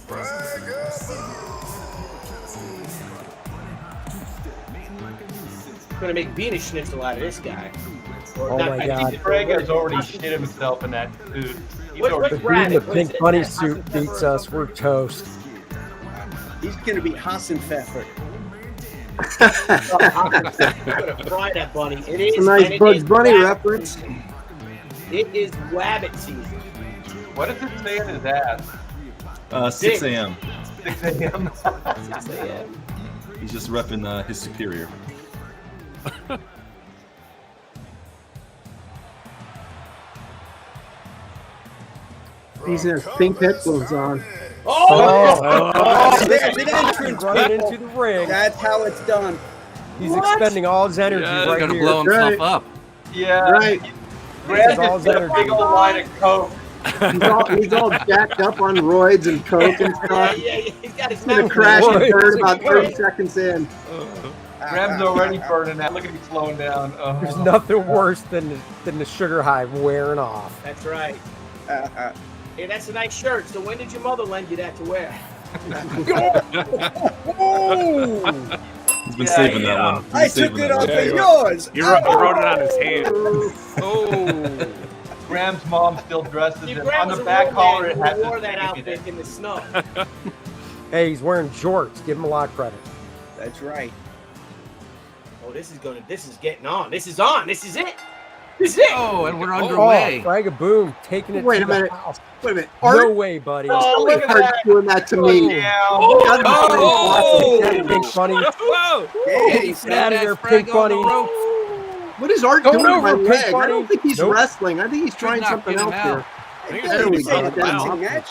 Speaker 2: Fraga.
Speaker 3: Gonna make Bean Schnitzel out of this guy. Or
Speaker 9: Oh
Speaker 3: not-
Speaker 9: my
Speaker 10: I
Speaker 9: God.
Speaker 10: think Fraga's already shit himself in that suit. He's
Speaker 3: What-
Speaker 10: already
Speaker 9: If
Speaker 3: Brad,
Speaker 9: even the
Speaker 3: what is
Speaker 9: pink
Speaker 3: it?
Speaker 9: bunny
Speaker 3: That's
Speaker 9: suit
Speaker 3: Hassan
Speaker 9: beats
Speaker 3: Pfeffer or
Speaker 9: us, we're toast.
Speaker 11: He's gonna be Hassan Pfeffer.
Speaker 3: I'm gonna fry that bunny. It is
Speaker 8: It's a nice
Speaker 3: and it
Speaker 8: Bugs
Speaker 3: is
Speaker 8: Bunny
Speaker 3: wabbit
Speaker 8: reference.
Speaker 3: season. It is wabbit season.
Speaker 10: What does it say in his ass?
Speaker 4: 6 a.m.
Speaker 10: 6 a.m.
Speaker 3: 6 a.m.
Speaker 4: He's just repping his superior.
Speaker 8: He's in pink headphones on.
Speaker 3: Oh!
Speaker 11: There's an entrance.
Speaker 9: Running
Speaker 11: people.
Speaker 9: into the ring.
Speaker 11: That's how it's done.
Speaker 9: He's expending all his energy
Speaker 5: Yeah, he's
Speaker 9: right
Speaker 5: gonna
Speaker 9: here.
Speaker 5: blow himself
Speaker 8: Right.
Speaker 5: up.
Speaker 10: Yeah.
Speaker 8: Right.
Speaker 10: Grab
Speaker 9: all
Speaker 10: this
Speaker 9: his energy.
Speaker 10: big old line of coke.
Speaker 8: He's all jacked up on roids and coke and
Speaker 3: Yeah,
Speaker 8: stuff.
Speaker 3: yeah, he's got his
Speaker 8: He's gonna
Speaker 3: mouth
Speaker 8: crash
Speaker 3: full.
Speaker 8: and burn about 30 seconds in.
Speaker 10: Grab's already burning that. Look at him slowing down.
Speaker 9: There's nothing worse than the sugar high wearing off.
Speaker 3: That's right. Hey, that's a nice shirt. So when did your mother lend you that to wear?
Speaker 4: He's been saving that one.
Speaker 11: I took it off of yours.
Speaker 1: He wrote it on his hand.
Speaker 10: Oh. Graham's mom still dresses
Speaker 3: See,
Speaker 10: him.
Speaker 3: Graham
Speaker 10: On
Speaker 3: was
Speaker 10: the
Speaker 3: a
Speaker 10: back
Speaker 3: real
Speaker 10: collar,
Speaker 3: man
Speaker 10: it
Speaker 3: who
Speaker 10: has
Speaker 3: wore
Speaker 10: his
Speaker 3: that
Speaker 10: baby
Speaker 3: outfit
Speaker 10: there.
Speaker 3: in the snow.
Speaker 9: Hey, he's wearing jorts. Give him a lot of credit.
Speaker 11: That's right.
Speaker 3: Oh, this is getting on. This is on. This is it. This is it.
Speaker 5: Oh, and we're underway.
Speaker 9: Fraga boom, taking it
Speaker 8: Wait
Speaker 9: to
Speaker 8: a minute.
Speaker 9: the house.
Speaker 8: Wait a minute.
Speaker 9: No
Speaker 8: Art,
Speaker 9: way, buddy.
Speaker 3: Oh, look at
Speaker 8: Art's
Speaker 3: that.
Speaker 8: doing that to me.
Speaker 10: Yeah.
Speaker 9: Pink bunny.
Speaker 1: Whoa!
Speaker 11: Hey,
Speaker 9: Get out of here, Pink bunny.
Speaker 8: What is Art
Speaker 9: Go
Speaker 8: doing to
Speaker 9: over,
Speaker 8: my
Speaker 9: Pink
Speaker 8: leg? I
Speaker 9: bunny.
Speaker 8: don't think he's
Speaker 9: Nope.
Speaker 8: wrestling. I think he's trying
Speaker 5: not
Speaker 8: something
Speaker 5: get him
Speaker 8: else
Speaker 5: out.
Speaker 8: here.
Speaker 11: Hey,
Speaker 8: There
Speaker 11: Billy,
Speaker 8: we
Speaker 11: you say
Speaker 8: go.
Speaker 11: the boxing
Speaker 8: That's
Speaker 11: match?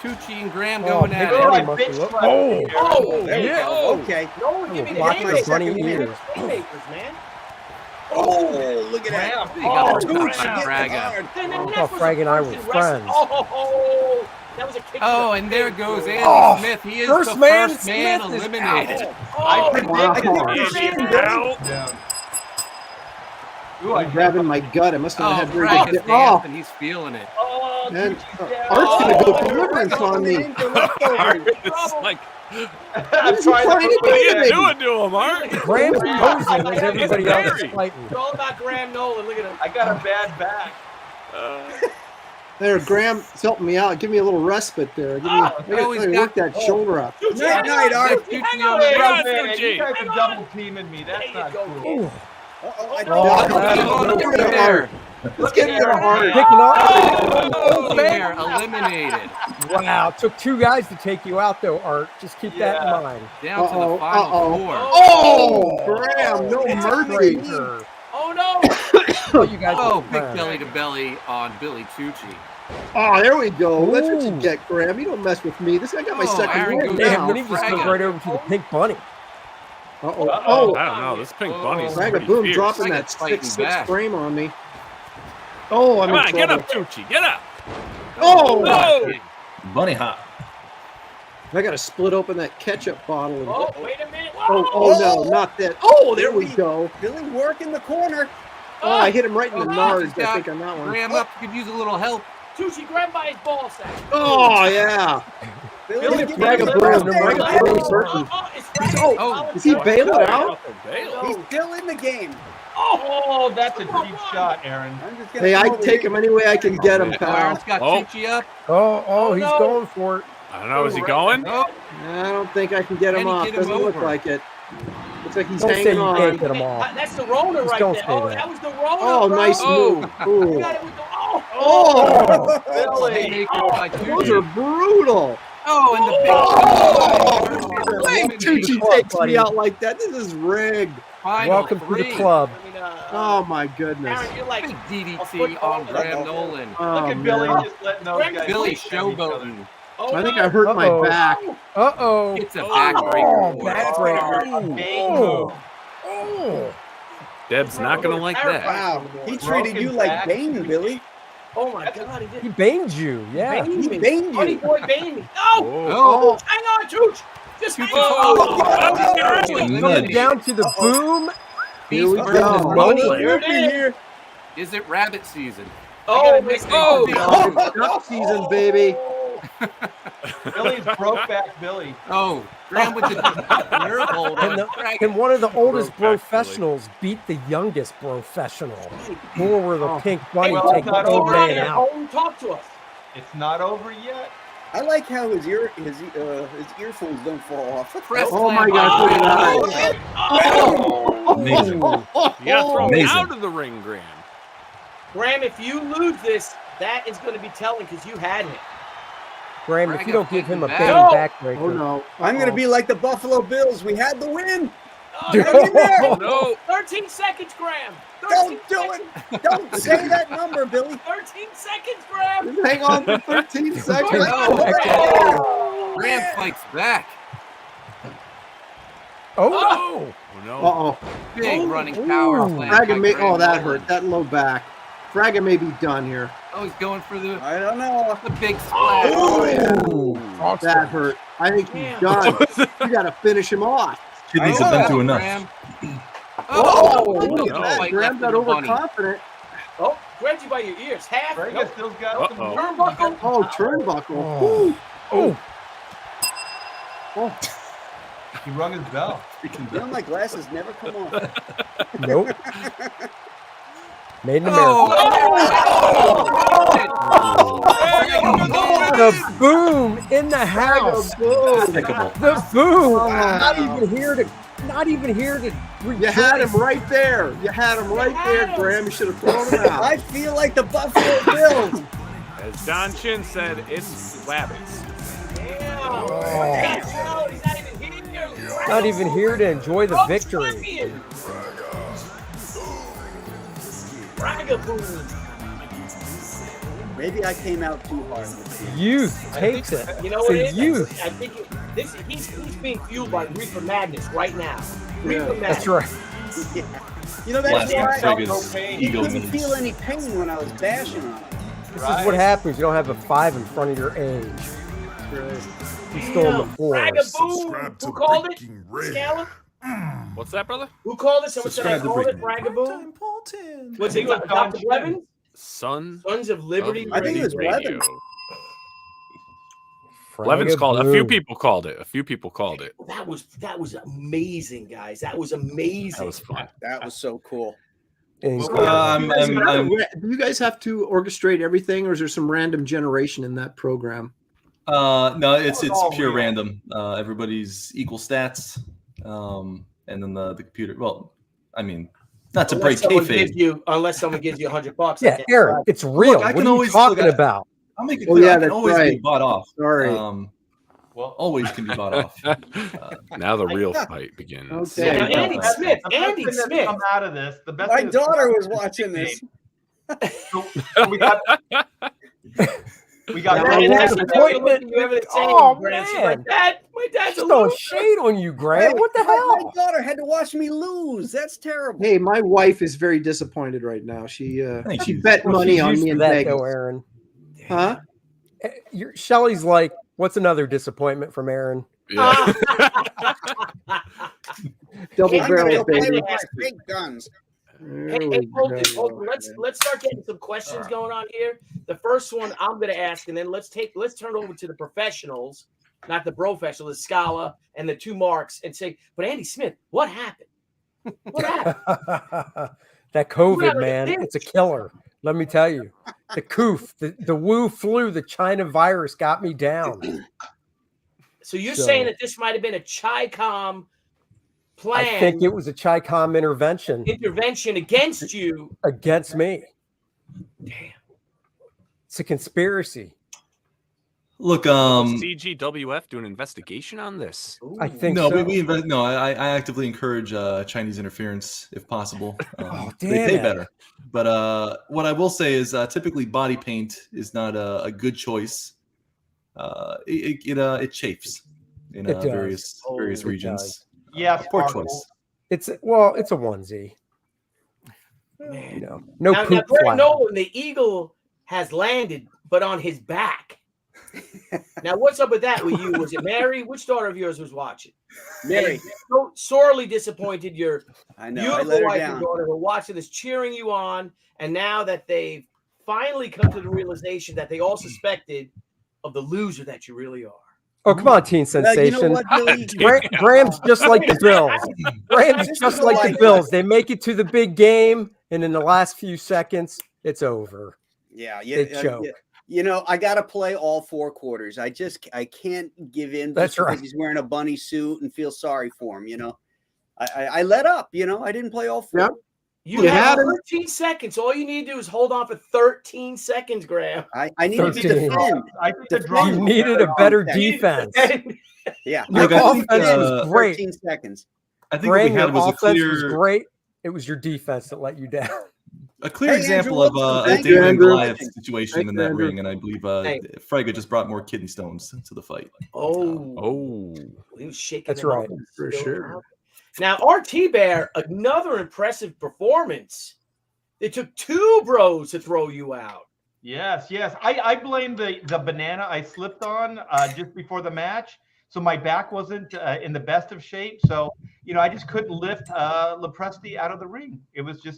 Speaker 5: Tucci and Graham
Speaker 9: Oh,
Speaker 5: going
Speaker 9: Pink
Speaker 5: at
Speaker 9: bunny
Speaker 5: it.
Speaker 9: must have looked-
Speaker 10: Oh.
Speaker 3: Oh,
Speaker 11: There we
Speaker 9: yeah.
Speaker 11: go. Okay.
Speaker 3: No one give me the
Speaker 9: Block my
Speaker 3: haymakers.
Speaker 9: bunny
Speaker 11: second
Speaker 9: ears.
Speaker 3: Haymakers, man.
Speaker 11: Oh, look at that.
Speaker 10: Graham.
Speaker 5: He got
Speaker 11: Tucci
Speaker 5: the
Speaker 11: getting
Speaker 5: Fraga.
Speaker 11: hard.
Speaker 3: And
Speaker 9: I
Speaker 3: then
Speaker 9: thought Fraga and I were friends.
Speaker 3: Oh, that was a kick.
Speaker 5: Oh,
Speaker 3: to the
Speaker 5: and there
Speaker 3: face.
Speaker 5: goes Andy
Speaker 9: Oh,
Speaker 5: Smith. He is
Speaker 9: first
Speaker 5: the
Speaker 9: man
Speaker 5: first man
Speaker 9: Smith is
Speaker 5: eliminated.
Speaker 10: I
Speaker 3: Oh,
Speaker 10: predicted
Speaker 8: wow.
Speaker 10: this.
Speaker 3: Yeah.
Speaker 10: Ooh, I
Speaker 8: I'm grabbing my gut. I must have
Speaker 5: Oh,
Speaker 8: had very
Speaker 5: Fraga's
Speaker 8: good.
Speaker 5: dancing. He's feeling it.
Speaker 3: Oh,
Speaker 8: And
Speaker 3: Tucci's down.
Speaker 8: Art's gonna go
Speaker 3: Oh,
Speaker 8: deliverance on me.
Speaker 1: It's like,
Speaker 10: I'm
Speaker 8: is he trying to
Speaker 10: put
Speaker 8: do?
Speaker 1: what are
Speaker 10: it
Speaker 1: you
Speaker 10: in.
Speaker 1: doing to him, Art?
Speaker 9: Graham's posing as everybody else is
Speaker 1: Barry.
Speaker 9: fighting.
Speaker 3: It's all about Graham Nolan. Look at him.
Speaker 10: I got a bad back.
Speaker 8: There, Graham's helping me out. Give me a little respite there. Give me, I
Speaker 5: he's
Speaker 8: gotta work
Speaker 5: got-
Speaker 8: that shoulder up.
Speaker 3: Tucci,
Speaker 11: Night,
Speaker 3: hang
Speaker 11: night,
Speaker 3: on,
Speaker 11: Art.
Speaker 3: Tucci, hang
Speaker 10: Wait
Speaker 3: on,
Speaker 10: a
Speaker 3: hang on,
Speaker 10: minute,
Speaker 3: Tucci.
Speaker 10: you guys
Speaker 3: Hang
Speaker 10: are
Speaker 3: on.
Speaker 10: double teaming me. That's
Speaker 3: There you
Speaker 10: not
Speaker 3: go,
Speaker 10: cool.
Speaker 3: kid.
Speaker 11: Uh-oh, I
Speaker 8: Oh,
Speaker 11: thought
Speaker 8: look at Art. Let's get into Art.
Speaker 9: Picking up.
Speaker 5: Oh, they're eliminated.
Speaker 9: Wow, it took two guys to take you out, though, Art. Just keep that in mind.
Speaker 5: Down to
Speaker 8: Uh-oh,
Speaker 5: the final
Speaker 8: uh-oh.
Speaker 5: four.
Speaker 8: Oh, Graham, no mercy.
Speaker 9: Breaker.
Speaker 3: Oh, no.
Speaker 9: Oh, you guys
Speaker 5: Oh,
Speaker 9: are
Speaker 5: big
Speaker 9: friends.
Speaker 5: belly to belly on Billy Tucci.
Speaker 8: Oh, there we go. That's what you
Speaker 9: Ooh.
Speaker 8: get, Graham. You don't mess with me. This guy got my
Speaker 5: Oh,
Speaker 8: second
Speaker 5: Aaron
Speaker 8: win
Speaker 5: goes
Speaker 9: Damn,
Speaker 8: now.
Speaker 9: then he just goes right over to the pink bunny.
Speaker 8: Uh-oh.
Speaker 1: I
Speaker 8: Oh,
Speaker 1: don't know. This pink bunny's
Speaker 8: Fraga
Speaker 1: pretty
Speaker 8: boom
Speaker 1: fierce.
Speaker 8: dropping that
Speaker 5: Fraga's fighting
Speaker 8: 6-6
Speaker 5: back.
Speaker 8: frame on me. Oh, I'm
Speaker 1: Come
Speaker 8: in
Speaker 1: on, get
Speaker 8: trouble.
Speaker 1: up, Tucci. Get up.
Speaker 8: Oh,
Speaker 1: Oh,
Speaker 4: Bunny hop.
Speaker 8: I got to split open that ketchup bottle. And,
Speaker 3: Oh, wait a minute.
Speaker 8: oh, no, not that. Oh, there we go.
Speaker 11: Billy work in the corner.
Speaker 8: Oh, I hit him right in the
Speaker 5: Oh,
Speaker 8: nards,
Speaker 5: he's
Speaker 8: I
Speaker 5: got
Speaker 8: think, on that one.
Speaker 5: Graham up could use a little help.
Speaker 3: Tucci, grab him by his ball sack.
Speaker 8: Oh, yeah.
Speaker 11: Billy,
Speaker 10: Billy,
Speaker 11: give
Speaker 8: Fraga
Speaker 11: me the
Speaker 8: boom.
Speaker 11: birthday.
Speaker 8: Fraga boom. Burton.
Speaker 3: It's Fraga.
Speaker 8: Oh, is he bailing out?
Speaker 11: He's still in the game.
Speaker 10: Oh, that's a deep shot, Aaron.
Speaker 11: I'm just gonna
Speaker 8: Hey,
Speaker 11: come
Speaker 8: I
Speaker 11: over
Speaker 8: take
Speaker 11: here.
Speaker 8: him any way I can get him, pal.
Speaker 5: Aaron's got
Speaker 1: Oh.
Speaker 5: Tucci up.
Speaker 9: Oh, he's
Speaker 3: no.
Speaker 9: going for it.
Speaker 1: I don't know. Is he going?
Speaker 5: Oh,
Speaker 8: I don't think I can get him
Speaker 5: Can he
Speaker 8: off.
Speaker 5: get him
Speaker 8: Doesn't look
Speaker 5: over?
Speaker 8: like it. Looks like he's
Speaker 9: Don't say
Speaker 8: hanging
Speaker 9: you
Speaker 8: on.
Speaker 9: can't get him off.
Speaker 3: That's the Rona
Speaker 9: Just
Speaker 3: right
Speaker 9: don't
Speaker 3: there.
Speaker 9: say
Speaker 3: Oh,
Speaker 9: that.
Speaker 3: that was the Rona.
Speaker 8: Oh,
Speaker 3: bro.
Speaker 8: nice
Speaker 5: Oh.
Speaker 8: move.
Speaker 3: You
Speaker 8: Ooh.
Speaker 3: got it with the, oh.
Speaker 8: Oh,
Speaker 3: Billy.
Speaker 5: haymaker by
Speaker 8: those are
Speaker 5: Tucci.
Speaker 8: brutal.
Speaker 5: Oh, and the big
Speaker 8: Oh, hey, Tucci
Speaker 9: club,
Speaker 8: takes
Speaker 9: buddy.
Speaker 8: me out like that. This is rigged.
Speaker 5: final
Speaker 9: Welcome to
Speaker 5: three.
Speaker 9: the club.
Speaker 3: I mean,
Speaker 8: Oh, my goodness.
Speaker 3: Aaron, you're like
Speaker 5: Big
Speaker 3: a
Speaker 5: DDT
Speaker 3: foot
Speaker 5: on
Speaker 3: over.
Speaker 5: Graham Nolan.
Speaker 8: Oh,
Speaker 10: Look at Billy
Speaker 8: man.
Speaker 10: just letting those
Speaker 3: Graham,
Speaker 10: guys.
Speaker 5: Billy
Speaker 10: beat each other.
Speaker 5: showboating.
Speaker 3: Oh,
Speaker 8: I think
Speaker 3: no.
Speaker 8: I hurt my
Speaker 9: Uh-oh.
Speaker 8: back.
Speaker 9: Uh-oh.
Speaker 5: It's a
Speaker 3: Oh,
Speaker 5: backbreaker. for
Speaker 9: back
Speaker 5: us.
Speaker 9: breaker.
Speaker 10: A big
Speaker 9: Oh.
Speaker 10: move.
Speaker 9: Oh.
Speaker 1: Deb's not going to like that.
Speaker 11: Wow, he treated
Speaker 10: Broken
Speaker 11: you like
Speaker 10: back.
Speaker 11: Bane, Billy.
Speaker 3: Oh my God, he did.
Speaker 9: He baned you. Yeah.
Speaker 3: Banged
Speaker 11: He
Speaker 3: me.
Speaker 11: baned
Speaker 3: Buddy
Speaker 11: you.
Speaker 3: boy banged me. No!
Speaker 5: Oh,
Speaker 3: Hang on, Tooch! Just hang
Speaker 5: Oh.
Speaker 3: on!
Speaker 9: Coming down to the boom.
Speaker 8: Here we
Speaker 5: Beast versus
Speaker 8: go.
Speaker 5: Bunny.
Speaker 3: Here it is.
Speaker 5: Is it rabbit season?
Speaker 3: Oh,
Speaker 5: Miss
Speaker 3: oh,
Speaker 8: Duck season, baby.
Speaker 10: Billy's broke back Billy.
Speaker 5: Oh, Graham with the nerve hold on Fraga.
Speaker 9: Can one of the oldest
Speaker 1: Broke back,
Speaker 9: professionals beat the youngest professional? Or were the pink bunny
Speaker 10: well,
Speaker 9: take
Speaker 10: not
Speaker 9: the old
Speaker 10: over
Speaker 9: man
Speaker 10: yet.
Speaker 9: out?
Speaker 3: Talk to us.
Speaker 10: It's not over yet.
Speaker 11: I like how his earphones don't fall off.
Speaker 5: Press
Speaker 8: Oh my
Speaker 5: slam
Speaker 8: gosh, look
Speaker 5: by
Speaker 8: at
Speaker 5: Graham.
Speaker 8: that.
Speaker 4: Amazing.
Speaker 1: You got to throw me
Speaker 4: Amazing.
Speaker 1: out of the ring, Graham.
Speaker 3: Graham, if you lose this, that is going to be telling because you had him.
Speaker 9: Graham, if you don't give him a
Speaker 5: fighting
Speaker 9: bang
Speaker 3: back.
Speaker 9: backbreaker.
Speaker 8: Oh, no.
Speaker 11: I'm gonna be like the Buffalo Bills. We had the win.
Speaker 3: Oh,
Speaker 9: Dude.
Speaker 11: Hang in there.
Speaker 1: No.
Speaker 3: 13 seconds, Graham. 13
Speaker 11: Don't do
Speaker 3: seconds.
Speaker 11: it. Don't say that number, Billy.
Speaker 3: 13 seconds, Graham.
Speaker 8: Hang on for 13 seconds.
Speaker 3: Oh,
Speaker 5: Graham fights back.
Speaker 9: Oh,
Speaker 1: Oh, no.
Speaker 8: Uh-oh.
Speaker 5: Big running power slam. by
Speaker 8: Fraga may,
Speaker 5: Graham
Speaker 8: oh, that
Speaker 5: Nolan.
Speaker 8: hurt. That low back. Fraga may be done here.
Speaker 5: Oh, he's going for the
Speaker 11: I don't know.
Speaker 5: big splash.
Speaker 8: Oh, that hurt. I think he's done. You got to finish him off.
Speaker 4: Kidneys have been through enough.
Speaker 5: Graham.
Speaker 8: Oh,
Speaker 5: Oh,
Speaker 8: look
Speaker 5: no
Speaker 8: at that.
Speaker 5: fight
Speaker 8: Graham
Speaker 5: left
Speaker 8: got
Speaker 5: in the bunny.
Speaker 8: overconfident.
Speaker 3: Oh, grabbed you by your ears. Half.
Speaker 10: Fraga
Speaker 3: Nope.
Speaker 10: still's got some.
Speaker 3: Turnbuckle.
Speaker 8: Oh, turnbuckle.
Speaker 9: Oh.
Speaker 8: Woo.
Speaker 9: Oh.
Speaker 10: Oh. He rung his bell.
Speaker 11: You know, my glasses never come off.
Speaker 9: Nope. Made in America. The boom in the house. The boom. Not even here to.
Speaker 8: You had him right there. You had him right there, Graham. You should have thrown him out.
Speaker 11: I feel like the Buffalo Bills.
Speaker 1: As Don Chin said, it's wabbits.
Speaker 9: Not even here to enjoy the victory.
Speaker 3: Fraga boom.
Speaker 11: Maybe I came out too hard.
Speaker 9: Youth takes it.
Speaker 3: You know what it is?
Speaker 9: Youth.
Speaker 3: I think he's being fueled by Reefer Madness right now. Reefer Madness.
Speaker 9: That's right.
Speaker 11: Yeah. You know, that's why I
Speaker 4: ego
Speaker 11: couldn't
Speaker 4: moves.
Speaker 11: feel any pain when I was bashing on it.
Speaker 9: This is what happens. You don't have a 5 in front of your age. You stole the
Speaker 3: Fraga
Speaker 9: force.
Speaker 3: boom. Who called it? Scala?
Speaker 1: What's that, brother?
Speaker 3: Who called it? Someone said I
Speaker 4: Subscribe to
Speaker 3: called it. Fraga boom. What's it? Dr. Blevins?
Speaker 1: Sons
Speaker 3: of Liberty.
Speaker 11: I think it was Blevins.
Speaker 1: Blevins called it. A few
Speaker 9: boom.
Speaker 1: people called it. A few people called it.
Speaker 3: That was amazing, guys. That was amazing.
Speaker 1: That was fun.
Speaker 11: That was so cool.
Speaker 8: Do you guys have to orchestrate everything, or is there some random generation in that program?
Speaker 4: No, it's
Speaker 10: all
Speaker 4: pure
Speaker 10: real.
Speaker 4: random. Everybody's equal stats, and then the computer. Well, I mean, not to break kayfabe.
Speaker 3: Unless someone gives you $100.
Speaker 9: Yeah, Aaron, it's real.
Speaker 4: Look, I
Speaker 9: what
Speaker 4: can
Speaker 9: are you
Speaker 4: always
Speaker 9: talking
Speaker 4: look,
Speaker 9: about?
Speaker 4: I'll make it
Speaker 8: Oh,
Speaker 4: clear.
Speaker 8: yeah,
Speaker 4: I can
Speaker 8: that's
Speaker 4: always be
Speaker 8: right.
Speaker 4: bought off.
Speaker 8: Sorry.
Speaker 10: Well,
Speaker 4: Always can be bought off.
Speaker 1: Now the real fight begins.
Speaker 8: Okay.
Speaker 3: Now, Andy Smith.
Speaker 10: the best
Speaker 3: Andy
Speaker 10: thing that's
Speaker 3: Smith.
Speaker 10: come out of this, the best
Speaker 11: My
Speaker 10: thing that's come
Speaker 11: daughter
Speaker 10: out
Speaker 11: was
Speaker 10: of this
Speaker 11: watching this.
Speaker 10: So we got
Speaker 9: Oh, man.
Speaker 3: My dad's
Speaker 9: Just throwing shade on you, Graham. What the
Speaker 11: My
Speaker 9: hell?
Speaker 11: daughter had to watch me lose. That's terrible.
Speaker 8: Hey, my wife is very disappointed right now. She
Speaker 4: Thank
Speaker 8: she
Speaker 4: you.
Speaker 8: bet
Speaker 9: Well,
Speaker 8: money
Speaker 9: she's
Speaker 8: on
Speaker 9: used
Speaker 8: me
Speaker 9: to
Speaker 8: in
Speaker 9: that,
Speaker 8: Vegas.
Speaker 9: though, Aaron.
Speaker 8: Huh?
Speaker 9: Shelley's like, what's another disappointment from Aaron?
Speaker 1: Yeah.
Speaker 8: Double
Speaker 11: I'm
Speaker 8: barrel,
Speaker 11: gonna play
Speaker 8: baby.
Speaker 11: with my big guns.
Speaker 3: Hey, Colton, let's start getting some questions going on here. The first one I'm going to ask, and then let's turn it over to the professionals, not the Brofessionals, the Scala and the two Marks, and say, but Andy Smith, what happened? What happened?
Speaker 9: That COVID, man, it's a killer. Let me tell you. The coof, the Wu flu, the China virus got me down.
Speaker 3: So you're saying that this might have been a Chi-Com plan?
Speaker 9: I think it was a Chi-Com intervention
Speaker 3: against you.
Speaker 9: Against me.
Speaker 3: Damn.
Speaker 9: It's a conspiracy.
Speaker 4: Look,
Speaker 1: CGWF do an investigation on this?
Speaker 9: I think
Speaker 4: no,
Speaker 9: so.
Speaker 4: I actively encourage Chinese interference if possible. They
Speaker 9: damn
Speaker 4: pay
Speaker 9: it.
Speaker 4: better. But what I will say is typically body paint is not a good choice. It chafes in
Speaker 9: It does.
Speaker 4: various
Speaker 9: It
Speaker 4: regions.
Speaker 9: does.
Speaker 10: Yes,
Speaker 4: poor
Speaker 10: Sparkle.
Speaker 4: choice.
Speaker 9: It's a onesie. You know, no
Speaker 3: Now,
Speaker 9: poop
Speaker 3: Greg
Speaker 9: flag.
Speaker 3: Nolan, the eagle has landed, but on his back. Now, what's up with that with you? Was it Mary? Which daughter of yours was watching?
Speaker 11: Mary.
Speaker 3: So sorely disappointed your
Speaker 11: I know. I
Speaker 3: beautiful
Speaker 11: let her
Speaker 3: wife and
Speaker 11: down.
Speaker 3: daughter were watching this, cheering you on, and now that they've finally come to the realization that they all suspected of the loser that you really are.
Speaker 9: Oh, come on, teen
Speaker 11: Well, you know
Speaker 9: sensation.
Speaker 11: what, Billy?
Speaker 9: Graham's just like the Bills. Graham's
Speaker 11: Just
Speaker 9: just
Speaker 11: go
Speaker 9: like the
Speaker 11: like
Speaker 9: Bills. They make it to the big game, and in the last few seconds, it's over.
Speaker 11: Yeah,
Speaker 9: They choke.
Speaker 11: You know, I got to play all 4 quarters. I can't give in.
Speaker 9: That's
Speaker 11: because
Speaker 9: right.
Speaker 11: He's wearing a bunny suit and feel sorry for him. You know, I let up. You know, I didn't play all 4.
Speaker 8: Yep.
Speaker 3: You have 13 seconds. All you need to do is hold on for 13 seconds, Graham.
Speaker 11: I needed to
Speaker 9: 13.
Speaker 11: defend.
Speaker 10: I think the drum.
Speaker 9: You needed a better defense.
Speaker 11: Yeah,
Speaker 9: Your
Speaker 4: Look, I think,
Speaker 9: offense was great.
Speaker 11: 13 seconds.
Speaker 4: I think
Speaker 9: Graham,
Speaker 4: what we had
Speaker 9: your
Speaker 4: was a
Speaker 9: offense was
Speaker 4: clear,
Speaker 9: great. It was your defense that let you down.
Speaker 4: clear
Speaker 11: Hey,
Speaker 4: example
Speaker 11: Andrew,
Speaker 4: of
Speaker 11: welcome.
Speaker 4: a
Speaker 11: Thank
Speaker 4: David
Speaker 11: you,
Speaker 4: and
Speaker 8: Andrew.
Speaker 4: Goliath situation
Speaker 8: Thank
Speaker 4: in
Speaker 8: you,
Speaker 4: that
Speaker 8: Andrew.
Speaker 4: ring, and I believe
Speaker 3: Hey.
Speaker 4: Fraga just brought more kidney stones to the fight.
Speaker 1: Oh.
Speaker 3: He was shaking.
Speaker 9: That's
Speaker 3: them
Speaker 9: right.
Speaker 3: up and
Speaker 8: For
Speaker 3: still
Speaker 8: sure.
Speaker 3: out. Now, RT Bear, another impressive performance. It took 2 bros to throw you out.
Speaker 10: Yes. I blame the banana I slipped on just before the match. So my back wasn't in the best of shape. So, you know, I just couldn't lift Lopresti out of the ring. It was too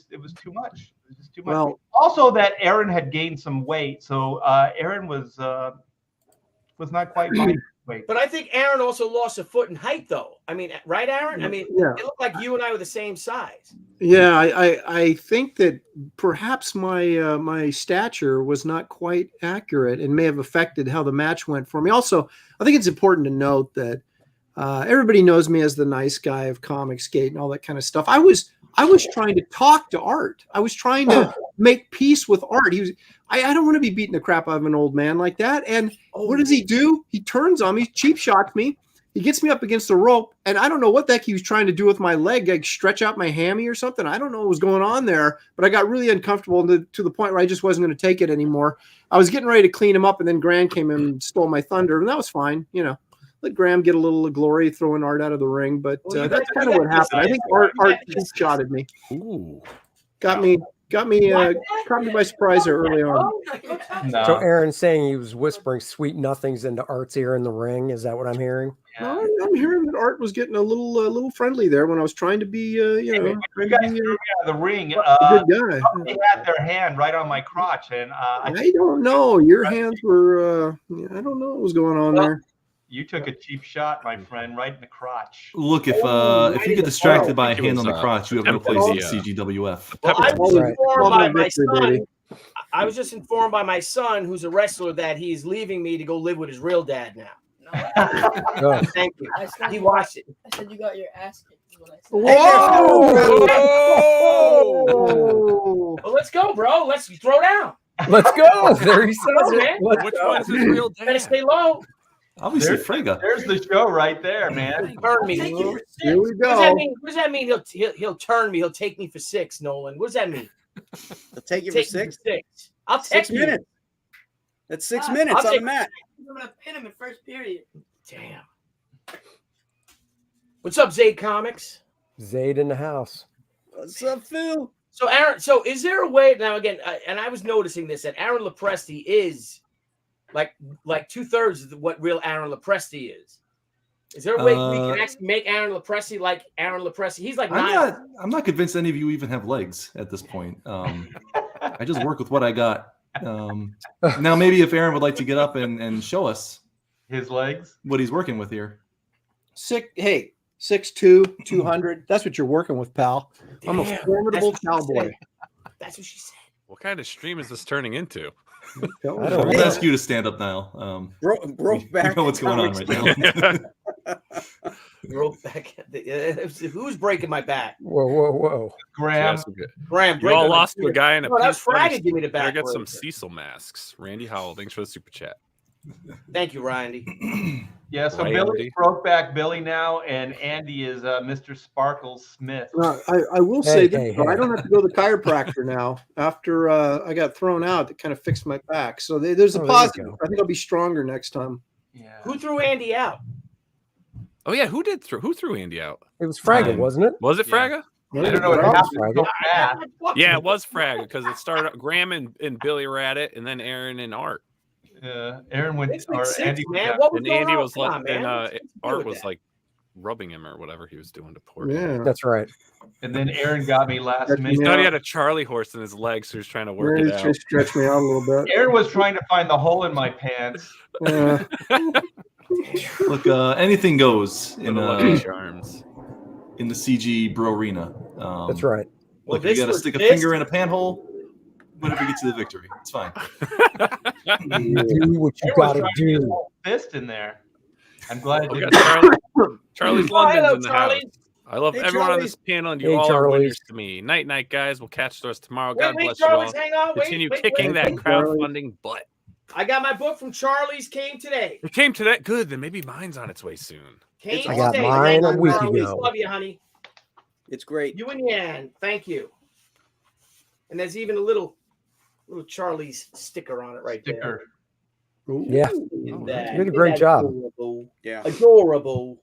Speaker 10: much. It was just too much.
Speaker 8: Well-
Speaker 10: Also that Aaron had gained some weight. So Aaron was was not quite my weight.
Speaker 3: But I think Aaron also lost a foot in height, though. I mean, right, Aaron? I mean,
Speaker 8: Yeah.
Speaker 3: it looked like you and I were the same size.
Speaker 8: Yeah, I think that perhaps my my stature was not quite accurate and may have affected how the match went for me. Also, I think it's important to note that everybody knows me as the nice guy of Comicsgate and all that kind of stuff. I was trying to talk to Art. I was trying to make peace with Art. I don't want to be beating the crap out of an old man like that. And what does he do? He turns on me, cheap shots me. He gets me up against the rope, and I don't know what the heck he was trying to do with my leg, like stretch out my hammy or something. I don't know what was going on there, but I got really uncomfortable to the point where I just wasn't going to take it anymore. I was getting ready to clean him up, and then Graham came in and stole my thunder, and that was fine. You know, let Graham get a little glory throwing Art out of the ring, but that's kind of what happened. I think Art cheap-shotted me.
Speaker 1: Ooh.
Speaker 8: Got me caught me by surprise there early on.
Speaker 10: No.
Speaker 9: So Aaron's saying he was whispering sweet nothings into Art's ear in the ring. Is that what I'm hearing?
Speaker 8: No, I'm hearing that Art was getting a little friendly there when I was trying to be, you know,
Speaker 10: You guys threw me out of the ring.
Speaker 8: a good guy.
Speaker 10: They had their hand right on my crotch, and
Speaker 8: I don't know. Your hands were, I don't know what was going on there.
Speaker 10: you took a cheap shot, my friend, right in the crotch.
Speaker 4: Look, if you get distracted by a hand on the crotch, you have no place in CGWF.
Speaker 3: Well, I was informed by my son. I was just informed by my son, who's a wrestler, that he's leaving me to go live with his real dad now. Thank you. He watched it.
Speaker 14: I said you got your ass kicked. is what I said.
Speaker 3: Whoa! Well, let's go, bro. Let's throw down.
Speaker 9: Let's go. There he says it.
Speaker 3: Which one's his real dad? Better stay low.
Speaker 4: Obviously, Fraga.
Speaker 10: There's the show right there, man.
Speaker 3: Turn me.
Speaker 8: Here we go.
Speaker 3: What does that mean? He'll turn me. He'll take me for 6, Nolan. What does that mean?
Speaker 11: He'll take you for 6?
Speaker 3: I'll take
Speaker 11: 6 minutes. That's 6 minutes on the mat.
Speaker 14: I'm gonna pin him in first period.
Speaker 3: Damn. What's up, Zayd Comics?
Speaker 9: Zayd in the house.
Speaker 11: What's up, Phil?
Speaker 3: So Aaron, is there a way now? Again, and I was noticing this, that Aaron Lopresti is like 2/3 of what real Aaron Lopresti is. Is there a way we can actually make Aaron Lopresti like Aaron Lopresti? He's like Nile.
Speaker 4: I'm not convinced any of you even have legs at this point. I just work with what I got. Now maybe if Aaron would like to get up and show us
Speaker 10: his legs,
Speaker 4: what he's working with here.
Speaker 8: 6'2", 200. That's what you're working with, pal. I'm a formidable cowboy.
Speaker 3: That's what she said.
Speaker 1: What kind of stream is this turning into?
Speaker 4: We'll ask you to stand up, Nile.
Speaker 11: Broke back.
Speaker 4: You know what's going on right now.
Speaker 3: Broke back. Who's breaking my back?
Speaker 9: Whoa.
Speaker 10: Graham.
Speaker 1: You all lost to a guy in a
Speaker 3: that's
Speaker 1: pink
Speaker 3: Fraga.
Speaker 1: furnace.
Speaker 3: Give me the
Speaker 1: Better
Speaker 3: back.
Speaker 1: get some Cecil masks. Randy Howell, thanks for the super chat.
Speaker 3: Thank you, Randy.
Speaker 10: Yeah, so
Speaker 1: Randy.
Speaker 10: Billy's broke back Billy now, and Andy is Mr. Sparkles Smith.
Speaker 8: I will say this, I don't have to go to the chiropractor now. After I got thrown out, it kind of fixed my back. So there's a positive. I think I'll be stronger next time.
Speaker 10: Yeah.
Speaker 3: Who threw Andy out?
Speaker 1: Oh yeah, who threw Andy out?
Speaker 9: It was Fraga, wasn't it?
Speaker 1: Was it Fraga?
Speaker 10: I don't know what happened.
Speaker 1: Yeah, it was Fraga because it started. Graham and Billy were at it, and then Aaron and Art.
Speaker 10: Aaron went. Or Andy,
Speaker 3: man. What was
Speaker 1: and
Speaker 3: going
Speaker 1: Andy
Speaker 3: on?
Speaker 1: was
Speaker 3: Come
Speaker 1: like,
Speaker 3: on, man.
Speaker 1: and Art was like rubbing him or whatever he was doing to poor.
Speaker 8: Yeah,
Speaker 9: that's right.
Speaker 10: And then Aaron got me last minute.
Speaker 1: He thought he had a Charlie horse in his leg, so he was trying to work it out.
Speaker 8: Just stretch me out a little bit.
Speaker 10: Aaron was trying to find the hole in my pants.
Speaker 4: Look, anything goes in
Speaker 1: charms
Speaker 4: in the CG bro arena.
Speaker 9: That's right.
Speaker 4: Look, you got to stick a finger in a panhole. Whatever gets you the victory, it's fine.
Speaker 9: Do what you gotta do.
Speaker 10: Fist in there. I'm glad
Speaker 1: We
Speaker 10: you
Speaker 1: got Charlie's London's
Speaker 3: hello,
Speaker 1: in the
Speaker 3: Charlie.
Speaker 1: house. I love
Speaker 11: Hey,
Speaker 1: everyone on
Speaker 11: Charlie.
Speaker 1: this panel, and
Speaker 9: Hey,
Speaker 1: you all are
Speaker 9: Charlie.
Speaker 1: winners to me. Night, guys. We'll catch us tomorrow. God
Speaker 3: Wait,
Speaker 1: bless you all.
Speaker 3: Charlie's, hang on.
Speaker 1: Continue
Speaker 3: Wait,
Speaker 1: kicking that
Speaker 8: Charlie.
Speaker 1: crowdfunding butt.
Speaker 3: I got my book from Charlie's. Came today.
Speaker 1: It came to that. Good. Then maybe mine's on its way soon.
Speaker 3: Came
Speaker 9: I got
Speaker 3: today.
Speaker 9: mine
Speaker 3: Thank
Speaker 9: a
Speaker 3: you,
Speaker 9: week
Speaker 3: Charlie.
Speaker 9: ago.
Speaker 3: Love you, honey.
Speaker 11: It's great.
Speaker 3: You and Yan. Thank you. And there's even a little Charlie's sticker on it right there.
Speaker 9: Yeah.
Speaker 3: Look at that.
Speaker 9: You did a great job.
Speaker 3: Adorable.
Speaker 11: Yeah.
Speaker 3: Adorable.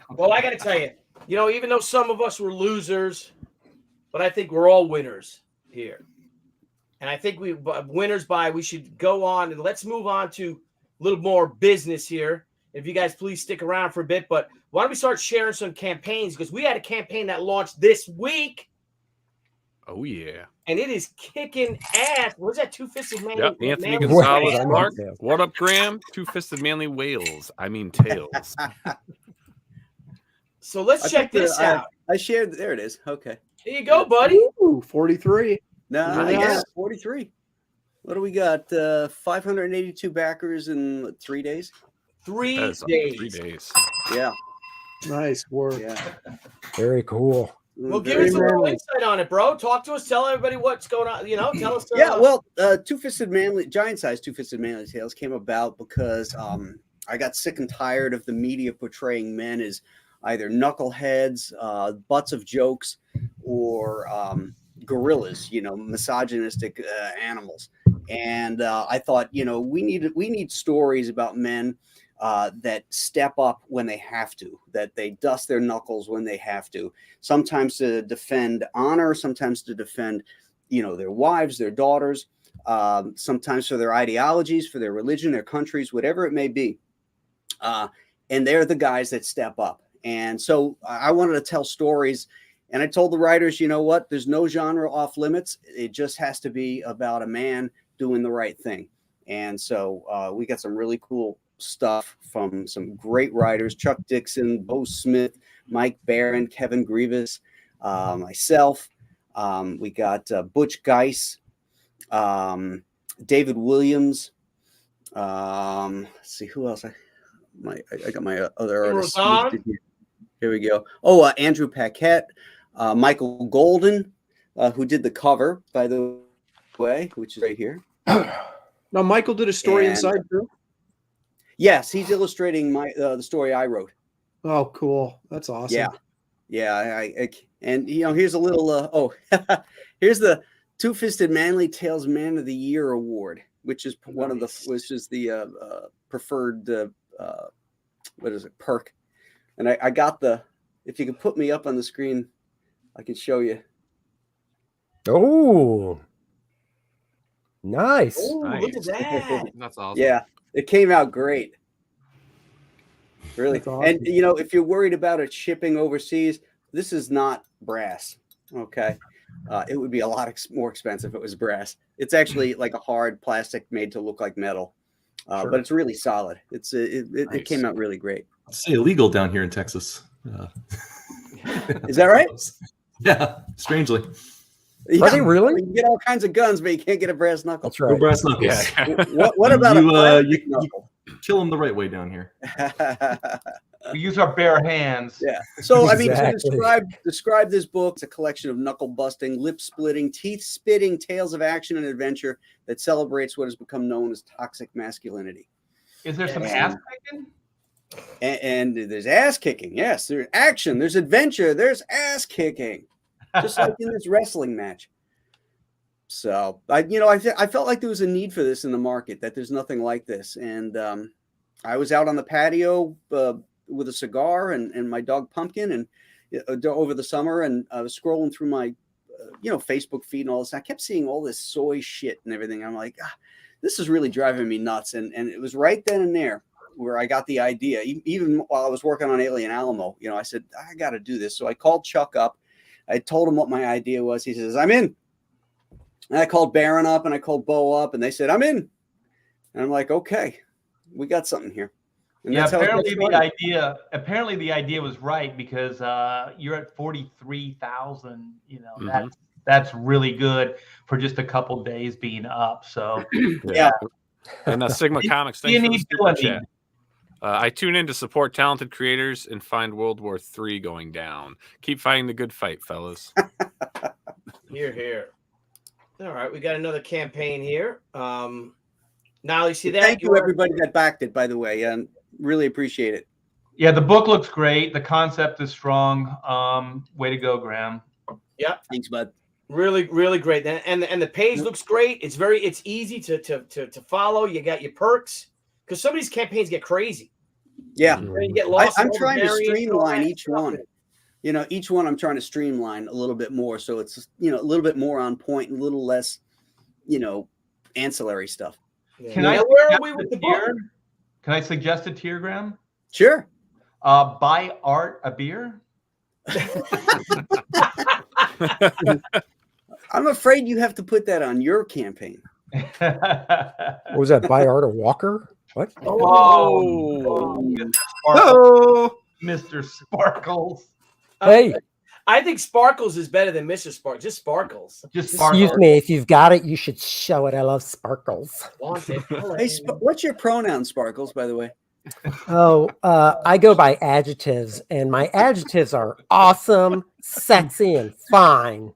Speaker 3: Well, I got to tell you, even though some of us were losers, but I think we're all winners here. And I think we should go on and let's move on to a little more business here. If you guys please stick around for a bit, but why don't we start sharing some campaigns? Because we had a campaign that launched this week.
Speaker 1: Oh yeah.
Speaker 3: and it is kicking ass. What's that? Two-fisted man.
Speaker 1: Yep, Anthony
Speaker 3: manly
Speaker 1: Gonzalez
Speaker 3: whale?
Speaker 1: Clark. What up, Graham? Two-fisted manly whales. I mean tails.
Speaker 3: So let's check this out.
Speaker 11: I shared. There it is. Okay.
Speaker 3: There you go, buddy.
Speaker 8: Ooh, 43.
Speaker 11: Nice. 43. What do we got? 582 backers in 3 days.
Speaker 3: 3 days.
Speaker 1: 3 days.
Speaker 11: Yeah.
Speaker 8: Nice work.
Speaker 11: Yeah.
Speaker 9: Very cool.
Speaker 3: Well, give us a little insight on it, bro. Talk to us. Tell everybody what's going on. You know, tell us.
Speaker 11: Yeah, well, two-fisted manly, giant-sized two-fisted manly tales came about because I got sick and tired of the media portraying men as either knuckleheads, butts of jokes, or gorillas. You know, misogynistic animals. And I thought, you know, we need stories about men that step up when they have to, that they dust their knuckles when they have to, sometimes to defend honor, sometimes to defend, you know, their wives, their daughters, sometimes for their ideologies, for their religion, their countries, whatever it may be. And they're the guys that step up. And so I wanted to tell stories. And I told the writers, you know what, there's no genre off limits. It just has to be about a man doing the right thing. And so we got some really cool stuff from some great writers: Chuck Dixon, Bo Smith, Mike Barron, Kevin Grievous, myself. We got Butch Geis, David Williams. Let's see who else. I got my other artists. Here we go. Oh, Andrew Paquette, Michael Golden, who did the cover, by the way, which is right here.
Speaker 8: Now, Michael did a story inside too.
Speaker 11: Yes, he's illustrating the story I wrote.
Speaker 8: Oh, cool! That's awesome.
Speaker 11: Yeah, yeah. And you know, here's a little. Here's the Two-Fisted Manly Tales Man of the Year award, which is the preferred what is it, perk. And I got the. If you could put me up on the screen, I can show you.
Speaker 9: Oh, nice!
Speaker 3: Oh, look at that!
Speaker 1: That's awesome.
Speaker 11: Yeah. It came out great. Really.
Speaker 8: Awesome.
Speaker 11: And, you know, if you're worried about it shipping overseas, this is not brass. Okay. It would be a lot more expensive if it was brass. It's actually like a hard plastic made to look like metal. But it's really solid. It came out really great.
Speaker 4: It's illegal down here in Texas.
Speaker 11: Is that right?
Speaker 4: Yeah, strangely.
Speaker 11: Yeah,
Speaker 9: Are they really?
Speaker 11: You can get all kinds of guns, but you can't get a brass knuckle.
Speaker 9: That's right.
Speaker 4: No brass knuckles.
Speaker 1: Yeah.
Speaker 11: What about
Speaker 4: you kill them the right way down here?
Speaker 10: We use our bare hands.
Speaker 11: Yeah. So
Speaker 9: Exactly.
Speaker 11: I mean, to describe this book, it's a collection of knuckle busting, lip splitting, teeth spitting tales of action and adventure that celebrates what has become known as toxic masculinity.
Speaker 10: Is there some ass kicking?
Speaker 11: And there's ass kicking. Yes, there's action. There's adventure. There's ass kicking. Just like in this wrestling match. So I felt like there was a need for this in the market, that there's nothing like this. And I was out on the patio with a cigar and my dog Pumpkin, and over the summer, and I was scrolling through my Facebook feed and all this. I kept seeing all this soy shit and everything. I'm like, this is really driving me nuts. And it was right then and there where I got the idea. Even while I was working on Alien Alamo, I said, I got to do this. So I called Chuck up. I told him what my idea was. He says, I'm in. And I called Barron up and I called Bo up, and they said, I'm in. And I'm like, okay, we got something here. And
Speaker 10: yeah, apparently the idea was right, because you're at 43,000. That's really good for just a couple days being up. So
Speaker 11: yeah.
Speaker 1: And Sigma Comics, thanks for the super chat. I tune in to support talented creators and find World War III going down. Keep fighting the good fight, fellas.
Speaker 3: Here. All right, we got another campaign here. Nile, you see that?
Speaker 11: Thank you, everybody that backed it, by the way. Really appreciate it.
Speaker 10: Yeah, the book looks great. The concept is strong. Way to go, Graham.
Speaker 3: Yeah.
Speaker 11: Thanks, bud.
Speaker 3: Really, really great. And the page looks great. It's easy to follow. You got your perks, because some of these campaigns get crazy.
Speaker 11: Yeah.
Speaker 3: You get lost.
Speaker 11: I'm trying to streamline each one. Each one I'm trying to streamline a little bit more, so it's a little bit more on point and a little less, ancillary stuff.
Speaker 3: Yeah.
Speaker 10: Where are we with the book? Can I suggest a tier, Graham?
Speaker 11: Sure.
Speaker 10: Buy Art a beer.
Speaker 11: I'm afraid you have to put that on your campaign.
Speaker 9: What was that? Buy Art of Walker? What?
Speaker 10: Mr. Sparkles.
Speaker 9: Hey.
Speaker 3: I think Sparkles is better than Mr. Sparkles. Just Sparkles.
Speaker 9: Excuse me, if you've got it, you should show it. I love Sparkles.
Speaker 11: Hey, what's your pronoun, Sparkles, by the way?
Speaker 9: Oh, I go by adjectives, and my adjectives are awesome, sexy, and fine.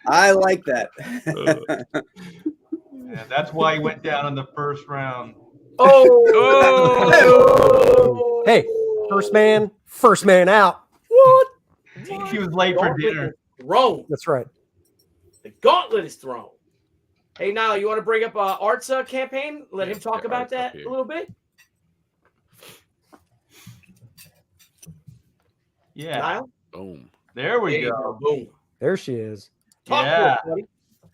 Speaker 11: I like that.
Speaker 10: Yeah, that's why he went down in the first round.
Speaker 3: Oh!
Speaker 9: Hey, first man out. What?
Speaker 10: He was late for dinner.
Speaker 3: Thrown.
Speaker 9: That's right.
Speaker 3: The gauntlet is thrown. Hey, Nile, you want to bring up Art's campaign? Let him talk about that a little bit.
Speaker 10: Yeah.
Speaker 3: Nile?
Speaker 1: Boom.
Speaker 10: There we go.
Speaker 3: Boom.
Speaker 9: There she is.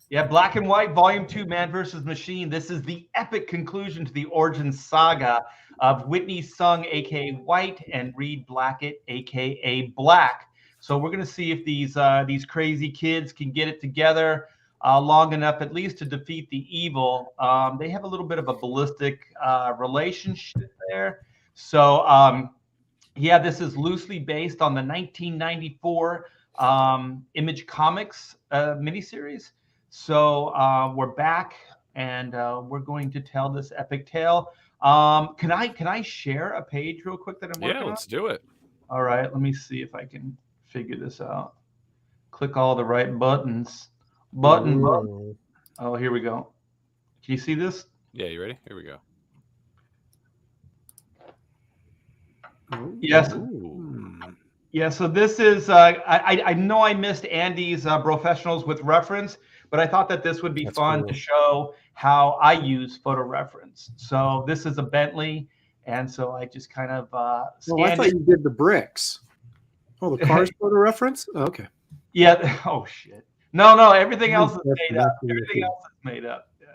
Speaker 10: Yeah, Black and White Volume 2, Man vs. Machine. This is the epic conclusion to the origin saga of Whitney Sung, a.k.a. White, and Reed Blackett, a.k.a. Black. So we're going to see if these crazy kids can get it together long enough at least to defeat the evil. They have a little bit of a ballistic relationship there. So, yeah, this is loosely based on the 1994 Image Comics miniseries. So we're back, and we're going to tell this epic tale. Can I share a page real quick that I'm working on?
Speaker 1: Yeah, let's do it.
Speaker 10: All right, let me see if I can figure this out. Click all the right buttons. Button. Oh, here we go. Can you see this?
Speaker 1: Yeah, you ready? Here we go.
Speaker 10: Yes. Yeah, so this is, I know I missed Andy's Brofessionals with reference, but I thought that this would be fun to show how I use photo reference. So this is a Bentley, and so I just kind of
Speaker 8: Well, I thought you did the bricks. Oh, the cars photo reference? Oh, okay.
Speaker 10: Yeah. Oh, shit. No, everything else is made up. Everything else is made up. Yeah.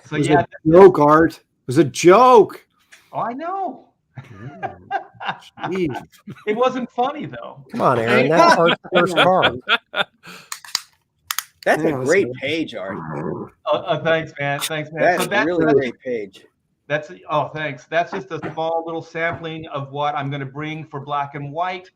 Speaker 10: So,
Speaker 8: it was a joke, Art. It was a joke.
Speaker 10: Oh, I know. It wasn't funny though.
Speaker 9: Come on, Aaron. That's Art's first car.
Speaker 11: That's a great page, Art.
Speaker 10: Thanks, man. Thanks, man.
Speaker 11: That's a really great page.
Speaker 10: Thanks. That's just a small little sampling of what I'm going to bring for Black and White.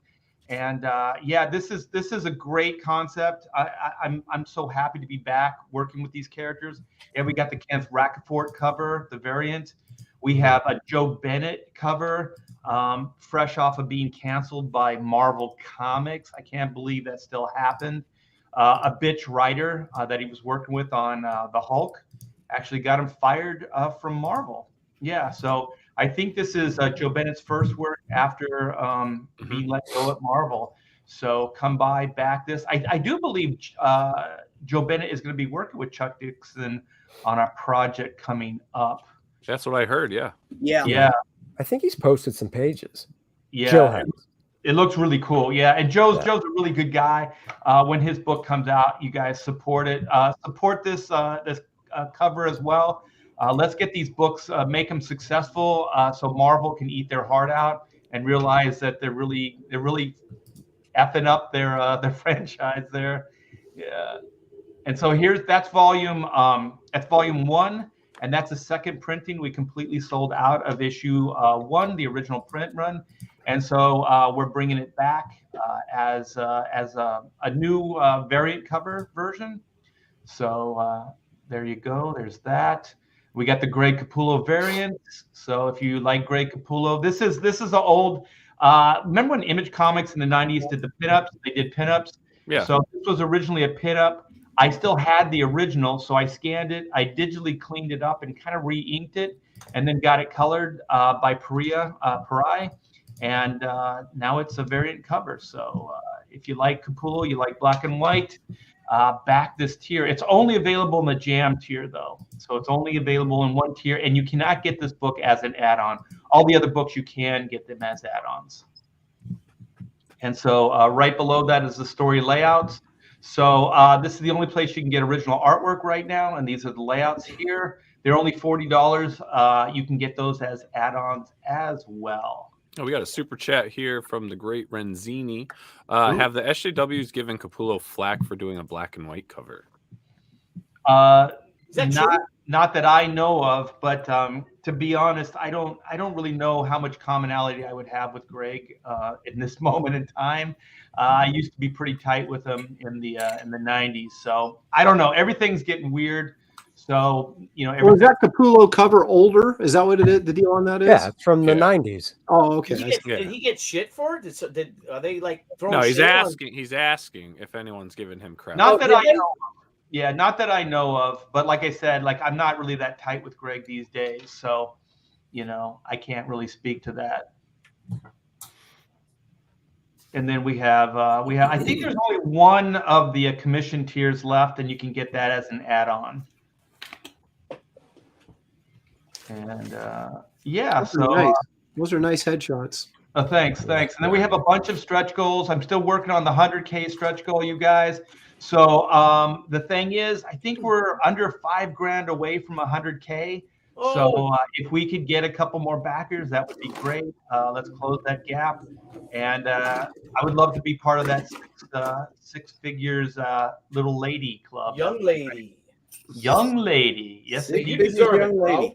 Speaker 10: And yeah, this is a great concept. I'm so happy to be back working with these characters. And we got the Kenneth Rocafort cover, the variant. We have a Joe Bennett cover, fresh off of being canceled by Marvel Comics. I can't believe that still happened. A bitch writer that he was working with on the Hulk actually got him fired from Marvel. Yeah, so I think this is Joe Bennett's first work after being let go at Marvel. So come by, back this. I do believe Joe Bennett is going to be working with Chuck Dixon on a project coming up.
Speaker 1: That's what I heard. Yeah.
Speaker 10: Yeah.
Speaker 9: I think he's posted some pages.
Speaker 10: Yeah.
Speaker 9: Joe has.
Speaker 10: It looks really cool. Yeah. And Joe's a really good guy. When his book comes out, you guys support it. Support this cover as well. Let's get these books, make them successful, so Marvel can eat their heart out and realize that they're really effing up their franchise there. Yeah. And so that's volume 1. And that's a second printing. We completely sold out of issue 1, the original print run, and so we're bringing it back as a new variant cover version. So there you go. There's that. We got the Greg Capullo variant. So if you like Greg Capullo, this is an old. Remember when Image Comics in the '90s did the pinups? They did pinups.
Speaker 1: Yeah.
Speaker 10: So this was originally a pinup. I still had the original, so I scanned it. I digitally cleaned it up and kind of re-inked it, and then got it colored by Parai, and now it's a variant cover. So if you like Capullo, you like Black and White, back this tier. It's only available in the Jam tier, though. So it's only available in one tier, and you cannot get this book as an add-on. All the other books, you can get them as add-ons. And so right below that is the story layouts. So this is the only place you can get original artwork right now, and these are the layouts here. They're only $40. You can get those as add-ons as well.
Speaker 1: Oh, we got a super chat here from the great Renzini. Have the SJWs given Capullo flack for doing a black and white cover?
Speaker 3: Is that true?
Speaker 10: Not that I know of, but to be honest, I don't really know how much commonality I would have with Greg in this moment in time. I used to be pretty tight with him in the 90s, so I don't know. Everything's getting weird. So
Speaker 8: Was that Capullo cover older? Is that what it is? The deal on that is?
Speaker 9: Yeah, it's from the 90s.
Speaker 8: Oh, okay.
Speaker 3: Did he get shit for it? Are they like throwing?
Speaker 1: No, he's
Speaker 3: shade
Speaker 1: asking.
Speaker 3: on...
Speaker 1: He's asking if anyone's given him crap.
Speaker 10: Not that I know. Yeah, not that I know of, but like I said, like I'm not really that tight with Greg these days, so I can't really speak to that. And then we have I think there's only one of the commission tiers left, and you can get that as an add-on. And yeah,
Speaker 8: those are nice. Those are nice headshots.
Speaker 10: Thanks. And then we have a bunch of stretch goals. I'm still working on the 100K stretch goal, you guys. So the thing is, I think we're under $5,000 away from 100K.
Speaker 3: Oh.
Speaker 10: So if we could get a couple more backers, that would be great. Let's close that gap. And I would love to be part of that six figures little lady club.
Speaker 3: Young lady.
Speaker 10: Young lady. Yes,
Speaker 3: You
Speaker 10: indeed.
Speaker 3: deserve it, bro.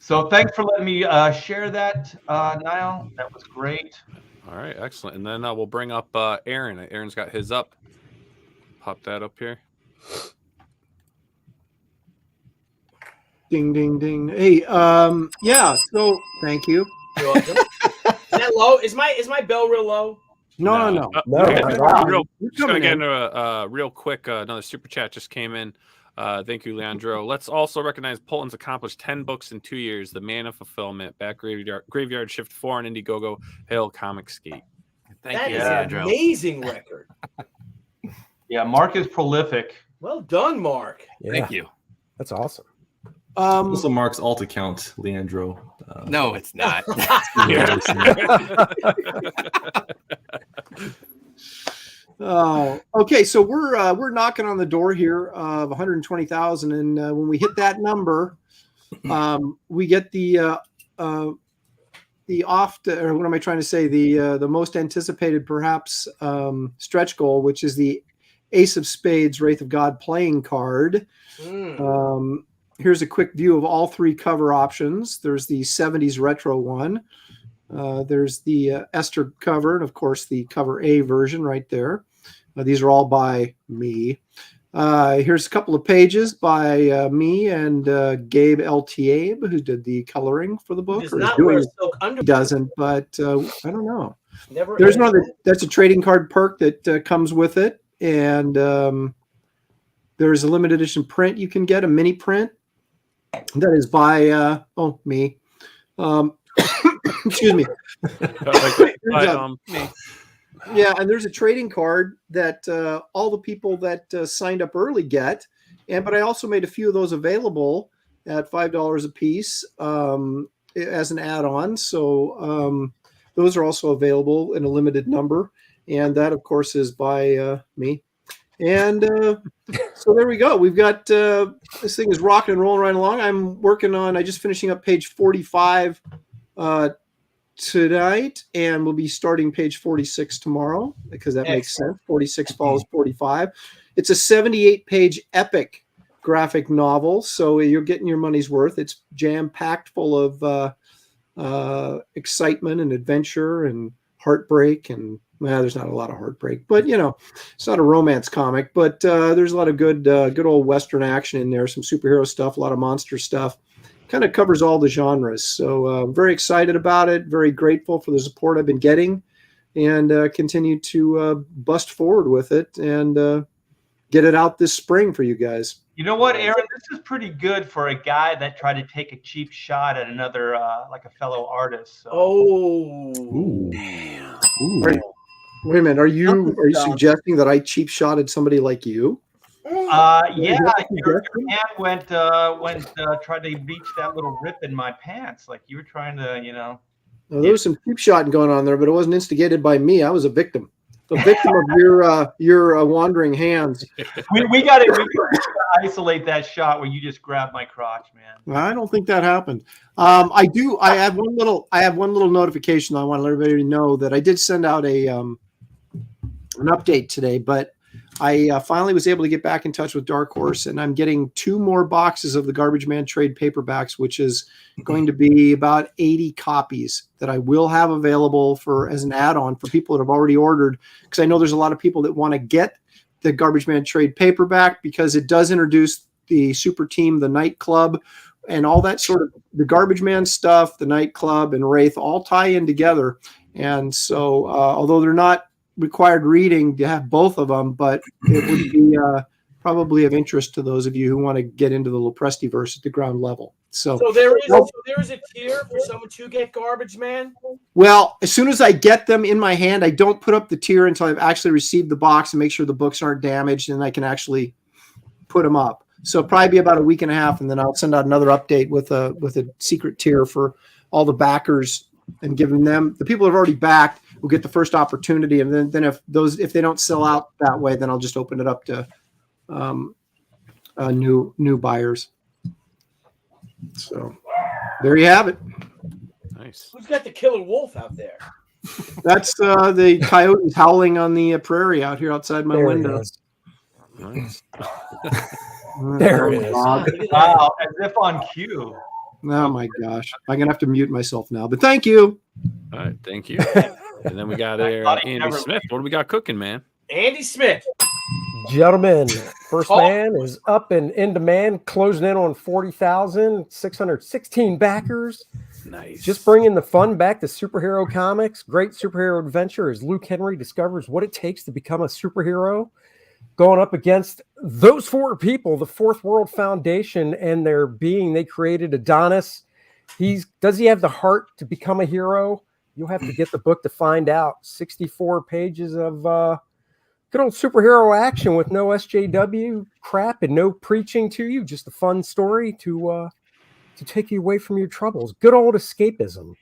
Speaker 10: So thanks for letting me share that, Nile. That was great.
Speaker 1: All right, excellent. And then we'll bring up Aaron. Aaron's got his up. Pop that up here.
Speaker 8: Ding, ding, ding. Hey, yeah. So thank you.
Speaker 3: You're welcome. Is that low? Is my bell real low?
Speaker 8: No.
Speaker 1: Just gonna get into a real quick. Another super chat just came in. Thank you, Leandro. Let's also recognize Polton's accomplished 10 books in 2 years. The Man of Fulfillment, Back Graveyard Shift 4 on Indiegogo, Hail Comicsgate.
Speaker 3: That is an amazing record.
Speaker 10: Yeah, Mark is prolific.
Speaker 3: Well done, Mark.
Speaker 9: Yeah.
Speaker 5: Thank you.
Speaker 9: That's awesome.
Speaker 4: Also, Mark's alt account, Leandro.
Speaker 5: No, it's not.
Speaker 8: Oh, okay. So we're knocking on the door here of 120,000, and when we hit that number, we get the most anticipated perhaps stretch goal, which is the Ace of Spades, Wraith of God playing card. Here's a quick view of all three cover options. There's the 70s retro one. There's the Esther cover, and of course the cover A version right there. These are all by me. Here's a couple of pages by me and Gabe LTA, who did the coloring for the book.
Speaker 3: He
Speaker 8: doesn't, but I don't know. There's another. That's a trading card perk that comes with it, and there's a limited edition print you can get, a mini print that is by me. Excuse me. Yeah, and there's a trading card that all the people that signed up early get, but I also made a few of those available at $5 a piece as an add-on. So those are also available in a limited number, and that, of course, is by me. And so there we go. We've got this thing is rocking and rolling right along. I'm working on. I just finishing up page 45. Tonight, and we'll be starting page 46 tomorrow because that makes sense. 46 follows 45. It's a 78-page epic graphic novel, so you're getting your money's worth. It's jam-packed full of excitement and adventure and heartbreak, and there's not a lot of heartbreak, but it's not a romance comic, but there's a lot of good old Western action in there, some superhero stuff, a lot of monster stuff. Kind of covers all the genres. So I'm very excited about it, very grateful for the support I've been getting, and continue to bust forward with it and get it out this spring for you guys.
Speaker 10: You know what, Aaron? This is pretty good for a guy that tried to take a cheap shot at another, like a fellow artist. So.
Speaker 8: Ooh. Wait a minute. Are you suggesting that I cheap shotted somebody like you?
Speaker 10: Yeah, your hand went tried to reach that little rip in my pants, like you were trying to,
Speaker 8: Well, there was some cheap shotting going on there, but it wasn't instigated by me. I was a victim. the victim of your wandering hands.
Speaker 10: We got to isolate that shot where you just grabbed my crotch, man.
Speaker 8: I don't think that happened. I have one little notification. I want everybody to know that I did send out an update today, but I finally was able to get back in touch with Dark Horse, and I'm getting 2 more boxes of the Garbage Man trade paperbacks, which is going to be about 80 copies that I will have available as an add-on for people that have already ordered, because I know there's a lot of people that want to get the Garbage Man trade paperback because it does introduce the Super Team, the nightclub, and all that sort of the Garbage Man stuff, the nightclub and Wraith all tie in together. And so, although they're not required reading to have both of them, but it would be probably of interest to those of you who want to get into the Lopresti verse at the ground level. So
Speaker 3: there is a tier for someone to get Garbage Man.
Speaker 8: Well, as soon as I get them in my hand, I don't put up the tier until I've actually received the box and make sure the books aren't damaged, and I can actually put them up. So probably be about a week and a half, and then I'll send out another update with a secret tier for all the backers and giving them, the people who have already backed will get the first opportunity, and then if they don't sell out that way, then I'll just open it up to new buyers. So there you have it.
Speaker 1: Nice.
Speaker 3: Who's got the killer wolf out there?
Speaker 8: That's the coyotes howling on the prairie out here outside my window.
Speaker 1: Nice.
Speaker 8: There it is.
Speaker 10: Wow, as if on cue.
Speaker 8: Oh my gosh. I'm going to have to mute myself now, but thank you.
Speaker 1: All right. Thank you. And then we got Andy Smith. What do we got cooking, man?
Speaker 3: Andy Smith.
Speaker 9: Gentlemen, first man is up and in demand, closing in on 40,616 backers.
Speaker 1: Nice.
Speaker 9: Just bringing the fun back to superhero comics. Great superhero adventure as Luke Henry discovers what it takes to become a superhero. Going up against those 4 people, the Fourth World Foundation and their being they created, Adonis. Does he have the heart to become a hero? You'll have to get the book to find out. 64 pages of good old superhero action with no SJW crap and no preaching to you. Just a fun story to take you away from your troubles. Good old escapism.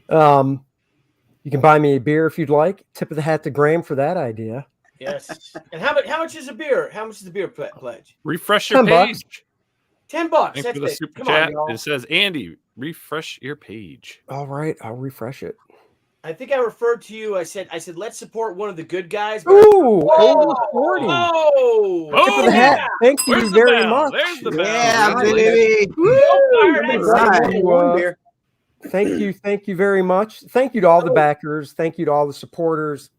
Speaker 9: You can buy me a beer if you'd like. Tip of the hat to Graham for that idea.
Speaker 3: Yes. And how much is a beer? How much is the beer pledge?
Speaker 1: Refresh your page.
Speaker 3: $10.
Speaker 1: Thanks
Speaker 3: That's
Speaker 1: for the
Speaker 3: it.
Speaker 1: super
Speaker 3: Come
Speaker 1: chat.
Speaker 3: on, y'all.
Speaker 1: It says, Andy, refresh your page.
Speaker 9: All right, I'll refresh it.
Speaker 3: I think I referred to you. I said, let's support one of the good guys.
Speaker 9: Ooh, over 40.
Speaker 3: Whoa!
Speaker 9: Tip of the hat. Thank you
Speaker 1: Where's the
Speaker 9: very
Speaker 1: bell?
Speaker 9: much.
Speaker 1: There's the bell.
Speaker 8: Yeah, baby.
Speaker 9: Thank you very much. Thank you to all the backers. Thank you to all the supporters.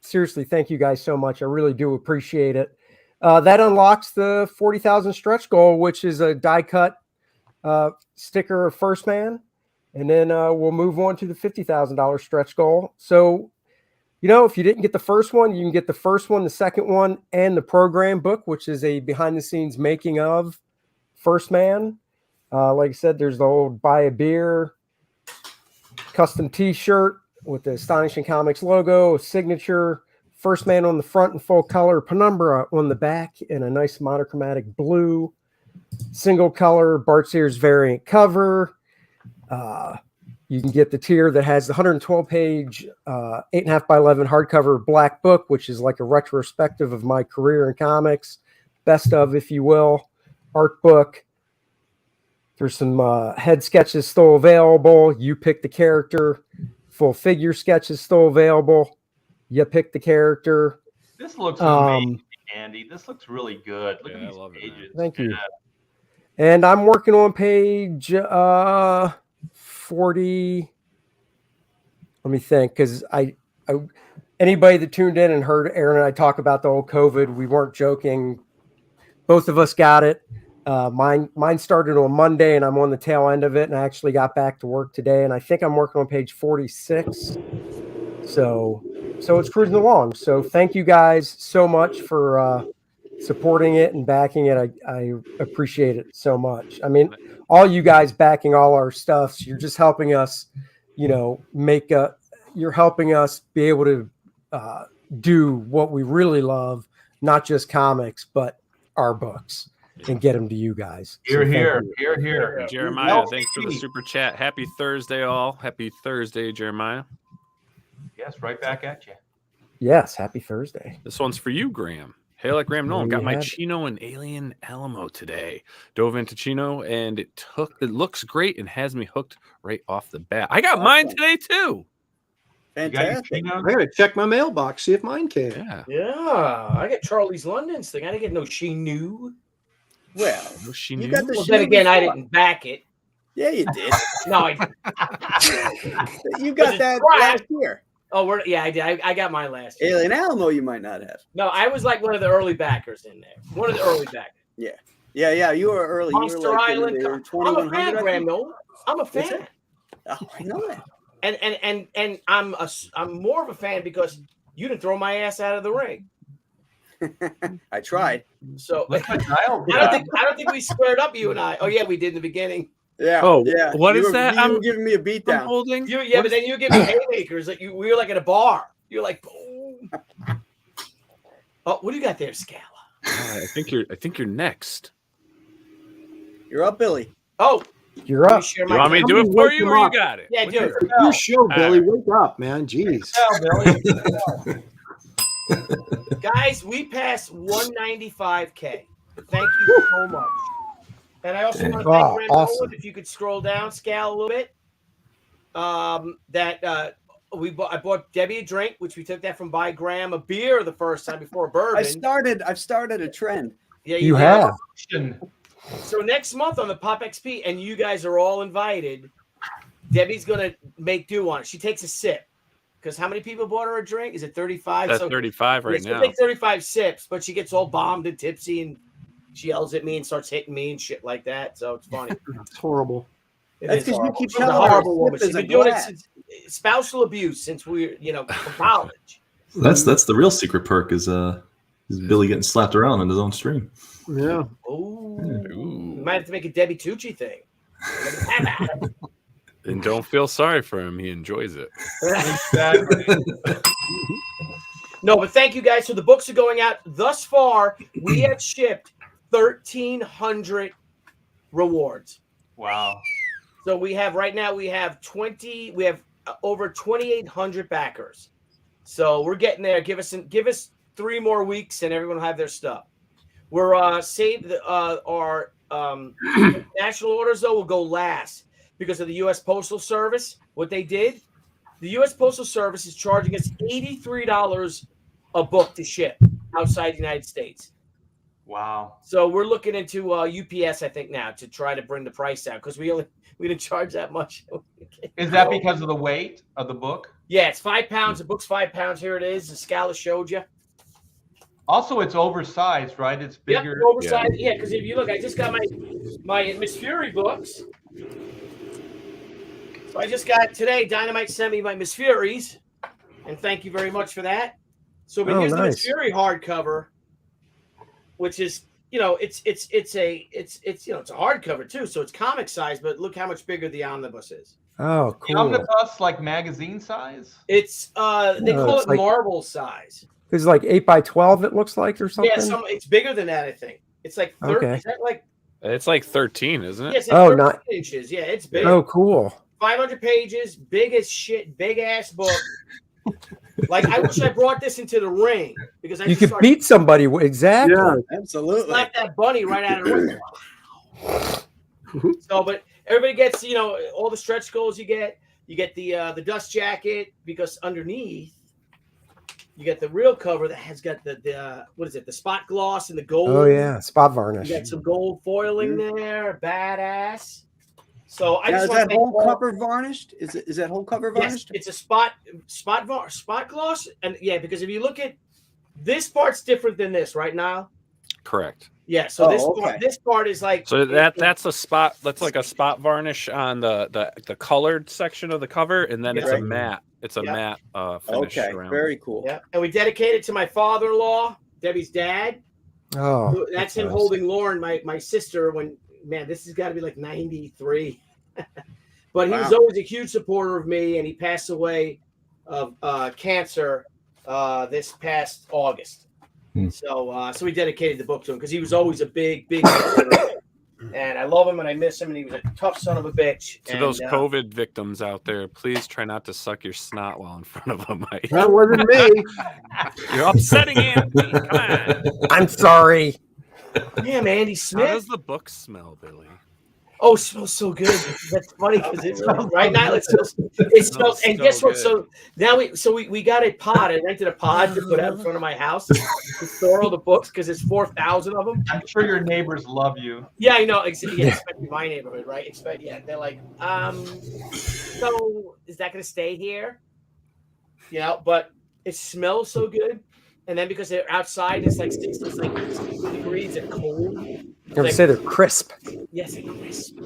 Speaker 9: Seriously, thank you guys so much. I really do appreciate it. That unlocks the 40,000 stretch goal, which is a die cut sticker of First Man. And then we'll move on to the $50,000 stretch goal. So, if you didn't get the first one, you can get the first one, the second one, and the program book, which is a behind the scenes making of First Man. Like I said, there's the old buy a beer, custom t-shirt with the Astonishing Comics logo, a signature, First Man on the front in full color, penumbra on the back in a nice monochromatic blue, single color Bart Sears variant cover. You can get the tier that has the 112-page, 8.5 by 11 hardcover black book, which is like a retrospective of my career in comics, best of, if you will, art book. There's some head sketches still available. You pick the character. Full figure sketches still available. You pick the character.
Speaker 10: This looks amazing, Andy. This looks really good. Look at these pages.
Speaker 9: Thank you. And I'm working on page 40. Let me think, because I anybody that tuned in and heard Aaron and I talk about the whole COVID, we weren't joking. Both of us got it. Mine started on Monday, and I'm on the tail end of it, and I actually got back to work today, and I think I'm working on page 46. So it's cruising along. So thank you guys so much for supporting it and backing it. I appreciate it so much. I mean, all you guys backing all our stuff, you're just helping us, you're helping us be able to do what we really love, not just comics, but our books. And get them to you guys.
Speaker 10: Here.
Speaker 1: Jeremiah, thanks for the super chat. Happy Thursday, all. Happy Thursday, Jeremiah.
Speaker 10: Yes, right back at you.
Speaker 9: Yes, happy Thursday.
Speaker 1: This one's for you, Graham. Hail at Graham Nolan.
Speaker 9: There
Speaker 1: Got
Speaker 9: you
Speaker 1: my
Speaker 9: have it.
Speaker 1: Chino and Alien Alamo today. Dove into Chino and it looks great and has me hooked right off the bat. I got mine today too.
Speaker 11: Fantastic.
Speaker 8: I gotta check my mailbox, see if mine came.
Speaker 3: Yeah, I got Charlie's London's thing. I didn't get no She Knew.
Speaker 11: Well,
Speaker 1: No, she
Speaker 11: you
Speaker 1: knew.
Speaker 11: got the
Speaker 3: Well, then
Speaker 11: She
Speaker 3: again, I
Speaker 11: before.
Speaker 3: didn't back it.
Speaker 11: Yeah, you did.
Speaker 3: No, I
Speaker 11: You got that last year.
Speaker 3: Oh, I did. I got mine last year.
Speaker 11: Alien Alamo, you might not have.
Speaker 3: No, I was like one of the early backers in there. One of the early backers.
Speaker 11: Yeah. You were early.
Speaker 3: Monster
Speaker 11: you were like
Speaker 3: Island.
Speaker 11: in the
Speaker 3: I'm a
Speaker 11: 2100,
Speaker 3: fan,
Speaker 11: I
Speaker 3: Graham
Speaker 11: think.
Speaker 3: Nolan. I'm a
Speaker 11: What's
Speaker 3: fan.
Speaker 11: that? Oh, I know that.
Speaker 3: And I'm more of a fan because you didn't throw my ass out of the ring.
Speaker 11: I tried.
Speaker 3: So
Speaker 10: Look what Nile did.
Speaker 3: I don't think we squared up, you and I. Oh yeah, we did in the beginning.
Speaker 11: Yeah.
Speaker 1: Oh,
Speaker 11: yeah.
Speaker 1: what
Speaker 11: You
Speaker 1: is
Speaker 11: were-
Speaker 1: that?
Speaker 11: You were giving me a beatdown.
Speaker 1: I'm holding.
Speaker 3: But then you give me haymakers. Like we were like at a bar. You're like, boom. Oh, what do you got there, Scala?
Speaker 1: I think you're next.
Speaker 11: You're up, Billy.
Speaker 3: Oh,
Speaker 9: You're up.
Speaker 1: You want me to do it for you, or you got it?
Speaker 3: Yeah, do it.
Speaker 8: It's your show, Billy. Wake up, man. Jeez.
Speaker 3: Guys, we passed 195K. Thank you so much. And I also want to thank Graham
Speaker 9: awesome.
Speaker 3: Nolan, if you could scroll down, Scale a little bit. I bought Debbie a drink, which we took that from Buy Graham a beer the first time before a bourbon.
Speaker 11: I've started a trend.
Speaker 3: Yeah,
Speaker 9: You
Speaker 3: did.
Speaker 9: have.
Speaker 3: So next month on the PopXP, and you guys are all invited, Debbie's gonna make do on it. She takes a sip. Because how many people bought her a drink? Is it 35?
Speaker 1: That's 35 right
Speaker 3: she'll
Speaker 1: now.
Speaker 3: take 35 sips, but she gets all bombed and tipsy, and she yells at me and starts hitting me and shit like that. So it's funny.
Speaker 8: It's horrible.
Speaker 11: That's 'cause you
Speaker 3: horrible.
Speaker 11: keep
Speaker 3: She's a
Speaker 11: telling her
Speaker 3: horrible
Speaker 11: sip
Speaker 3: woman.
Speaker 11: is
Speaker 3: She's
Speaker 11: a
Speaker 3: been doing it
Speaker 11: glass.
Speaker 3: since spousal abuse since we, from college.
Speaker 4: That's the real secret perk is Billy getting slapped around on his own stream.
Speaker 8: Yeah.
Speaker 3: Oh, we might have to make a Debbie Tucci thing.
Speaker 1: And don't feel sorry for him. He enjoys it.
Speaker 10: Exactly.
Speaker 3: No, but thank you guys. So the books are going out. Thus far, we have shipped 1,300 rewards.
Speaker 10: Wow.
Speaker 3: So we have right now we have over 2,800 backers. So we're getting there. Give us 3 more weeks, and everyone will have their stuff. We're saved. Our national orders though will go last because of the U.S. Postal Service. What they did, the U.S. Postal Service is charging us $83 a book to ship outside the United States.
Speaker 10: Wow.
Speaker 3: So we're looking into UPS, I think, now to try to bring the price down because we didn't charge that much.
Speaker 10: Is that because of the weight of the book?
Speaker 3: Yeah, it's 5 pounds. The book's 5 pounds. Here it is. The Scala showed you.
Speaker 10: Also, it's oversized, right? It's bigger.
Speaker 3: Yep, oversized. Yeah, because if you look, I just got my Miss Fury books. So I just got today. Dynamite sent me my Miss Furies, and thank you very much for that. So, but here's the Miss Fury hardcover, which is it's a hardcover too, so it's comic size. But look how much bigger the omnibus is.
Speaker 9: Oh, cool.
Speaker 10: The omnibus, like magazine size?
Speaker 3: It's they call it
Speaker 9: like,
Speaker 3: marble size.
Speaker 9: It's like 8x12. It looks like or something.
Speaker 3: Yeah, it's bigger than that. I think it's like 30.
Speaker 9: Okay.
Speaker 3: Is that like?
Speaker 1: It's like 13, isn't it?
Speaker 3: Yeah, it's like 13
Speaker 9: not
Speaker 3: inches. Yeah, it's big.
Speaker 9: Oh, cool.
Speaker 3: 500 pages, big as shit, big ass book. Like I wish I brought this into the ring because I
Speaker 9: You could beat somebody. Exactly.
Speaker 11: Yeah, absolutely.
Speaker 3: Slap that bunny right out of the ring. So, but everybody gets all the stretch goals you get. You get the dust jacket because underneath you get the real cover that has got the what is it? The spot gloss and the gold.
Speaker 9: Oh yeah, spot varnish.
Speaker 3: You got some gold foiling there, badass. So I
Speaker 11: Now,
Speaker 3: just
Speaker 11: is
Speaker 3: want
Speaker 11: that
Speaker 3: to
Speaker 11: whole cover varnished? Is that whole cover varnished?
Speaker 3: Yes, it's a spot gloss, and yeah, because if you look at this part's different than this, right, Nile?
Speaker 1: Correct.
Speaker 3: Yeah. So this part is like
Speaker 1: so that's a spot. That's like a spot varnish on the colored section of the cover, and then it's a matte. It's a matte finish.
Speaker 11: Okay,
Speaker 1: around.
Speaker 11: very cool.
Speaker 3: Yeah, and we dedicate it to my father-in-law, Debbie's dad.
Speaker 9: Oh,
Speaker 3: that's him
Speaker 9: nice.
Speaker 3: holding Lauren, my sister. When this has got to be like 93. But he was always a huge supporter of me, and he passed away of cancer this past August. So we dedicated the book to him because he was always a big supporter of me. And I I love him and I miss him, and he was a tough son of a bitch.
Speaker 1: To those COVID victims out there, please try not to suck your snot while in front of a mic.
Speaker 8: That wasn't me.
Speaker 1: You're upsetting Andy. Come on.
Speaker 9: I'm sorry.
Speaker 3: Damn, Andy
Speaker 1: How
Speaker 3: Smith.
Speaker 1: does the book smell, Billy?
Speaker 3: Oh, it smells so good. That's funny because it smells right now. It smells. And
Speaker 1: so
Speaker 3: guess what?
Speaker 1: good.
Speaker 3: So now we got a pod. I rented a pod to put out in front of my house to store all the books because there's 4,000 of them.
Speaker 10: I'm sure your neighbors love you.
Speaker 3: Yeah, I know. Yeah, especially my neighborhood, right? Yeah, they're like, so is that going to stay here? You know, but it smells so good. And then because they're outside, it's like 60 degrees and cold.
Speaker 9: You're going to say they're crisp.
Speaker 3: Yes, they're crisp.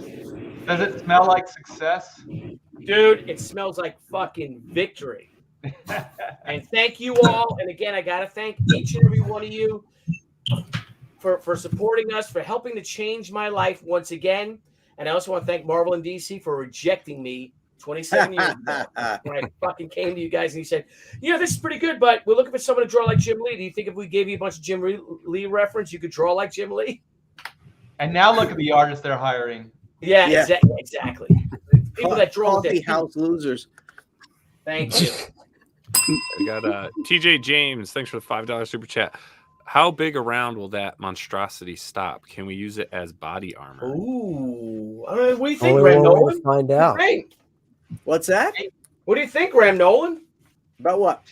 Speaker 10: Does it smell like success?
Speaker 3: Dude, it smells like fucking victory. And thank you all. And again, I got to thank each and every one of you for supporting us, for helping to change my life once again. And I also want to thank Marvel and DC for rejecting me 27 years ago when I fucking came to you guys and you said, this is pretty good, but we're looking for someone to draw like Jim Lee. Do you think if we gave you a bunch of Jim Lee reference, you could draw like Jim Lee?
Speaker 10: And now look at the artists they're hiring.
Speaker 3: Yeah. Exactly. People that draw
Speaker 11: coffee house losers.
Speaker 3: Thank you.
Speaker 1: We got TJ James. Thanks for the $5 super chat. How big around will that monstrosity stop? Can we use it as body armor?
Speaker 3: Ooh. What do you think,
Speaker 9: Only
Speaker 3: Ram
Speaker 9: one way
Speaker 3: Nolan?
Speaker 9: to find out.
Speaker 11: What's that?
Speaker 3: What do you think, Ram Nolan?
Speaker 11: About what?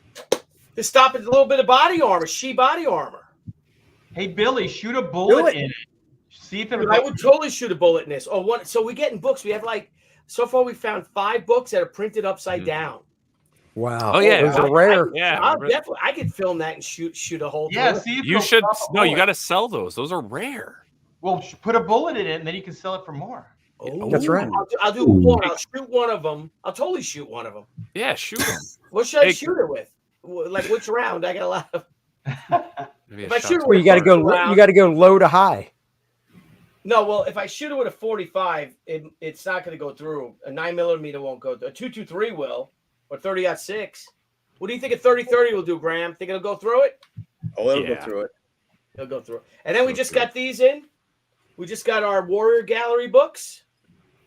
Speaker 3: To stop a little bit of body armor, body armor.
Speaker 10: Hey, Billy, shoot a bullet in it. See if it.
Speaker 3: I would totally shoot a bullet in this. So we get in books. We have so far we found 5 books that are printed upside down.
Speaker 9: Wow.
Speaker 1: Oh yeah,
Speaker 9: those are rare.
Speaker 3: I could film that and shoot a whole.
Speaker 10: Yeah,
Speaker 3: bullet.
Speaker 10: see if
Speaker 1: You should. No, you got to sell those. Those are rare.
Speaker 10: Well, put a bullet in it, and then you can sell it for more.
Speaker 3: Oh,
Speaker 9: That's right.
Speaker 3: I'll do one. I'll shoot one of them. I'll totally shoot one of them.
Speaker 1: Yeah, shoot them.
Speaker 3: What should I shoot it with? Like which round? I got a lot of. If I shoot it
Speaker 9: Well,
Speaker 3: with
Speaker 9: you got to go.
Speaker 3: round-
Speaker 9: You got to go low to high.
Speaker 3: No, well, if I shoot it with a 45, it's not going to go through. A 9mm won't go through. A 223 will, or 30-06. What do you think a 30-30 will do, Graham? Think it'll go through it?
Speaker 11: Oh, it'll go through it.
Speaker 3: It'll go through it. And then we just got these in. We just got our Warrior Gallery books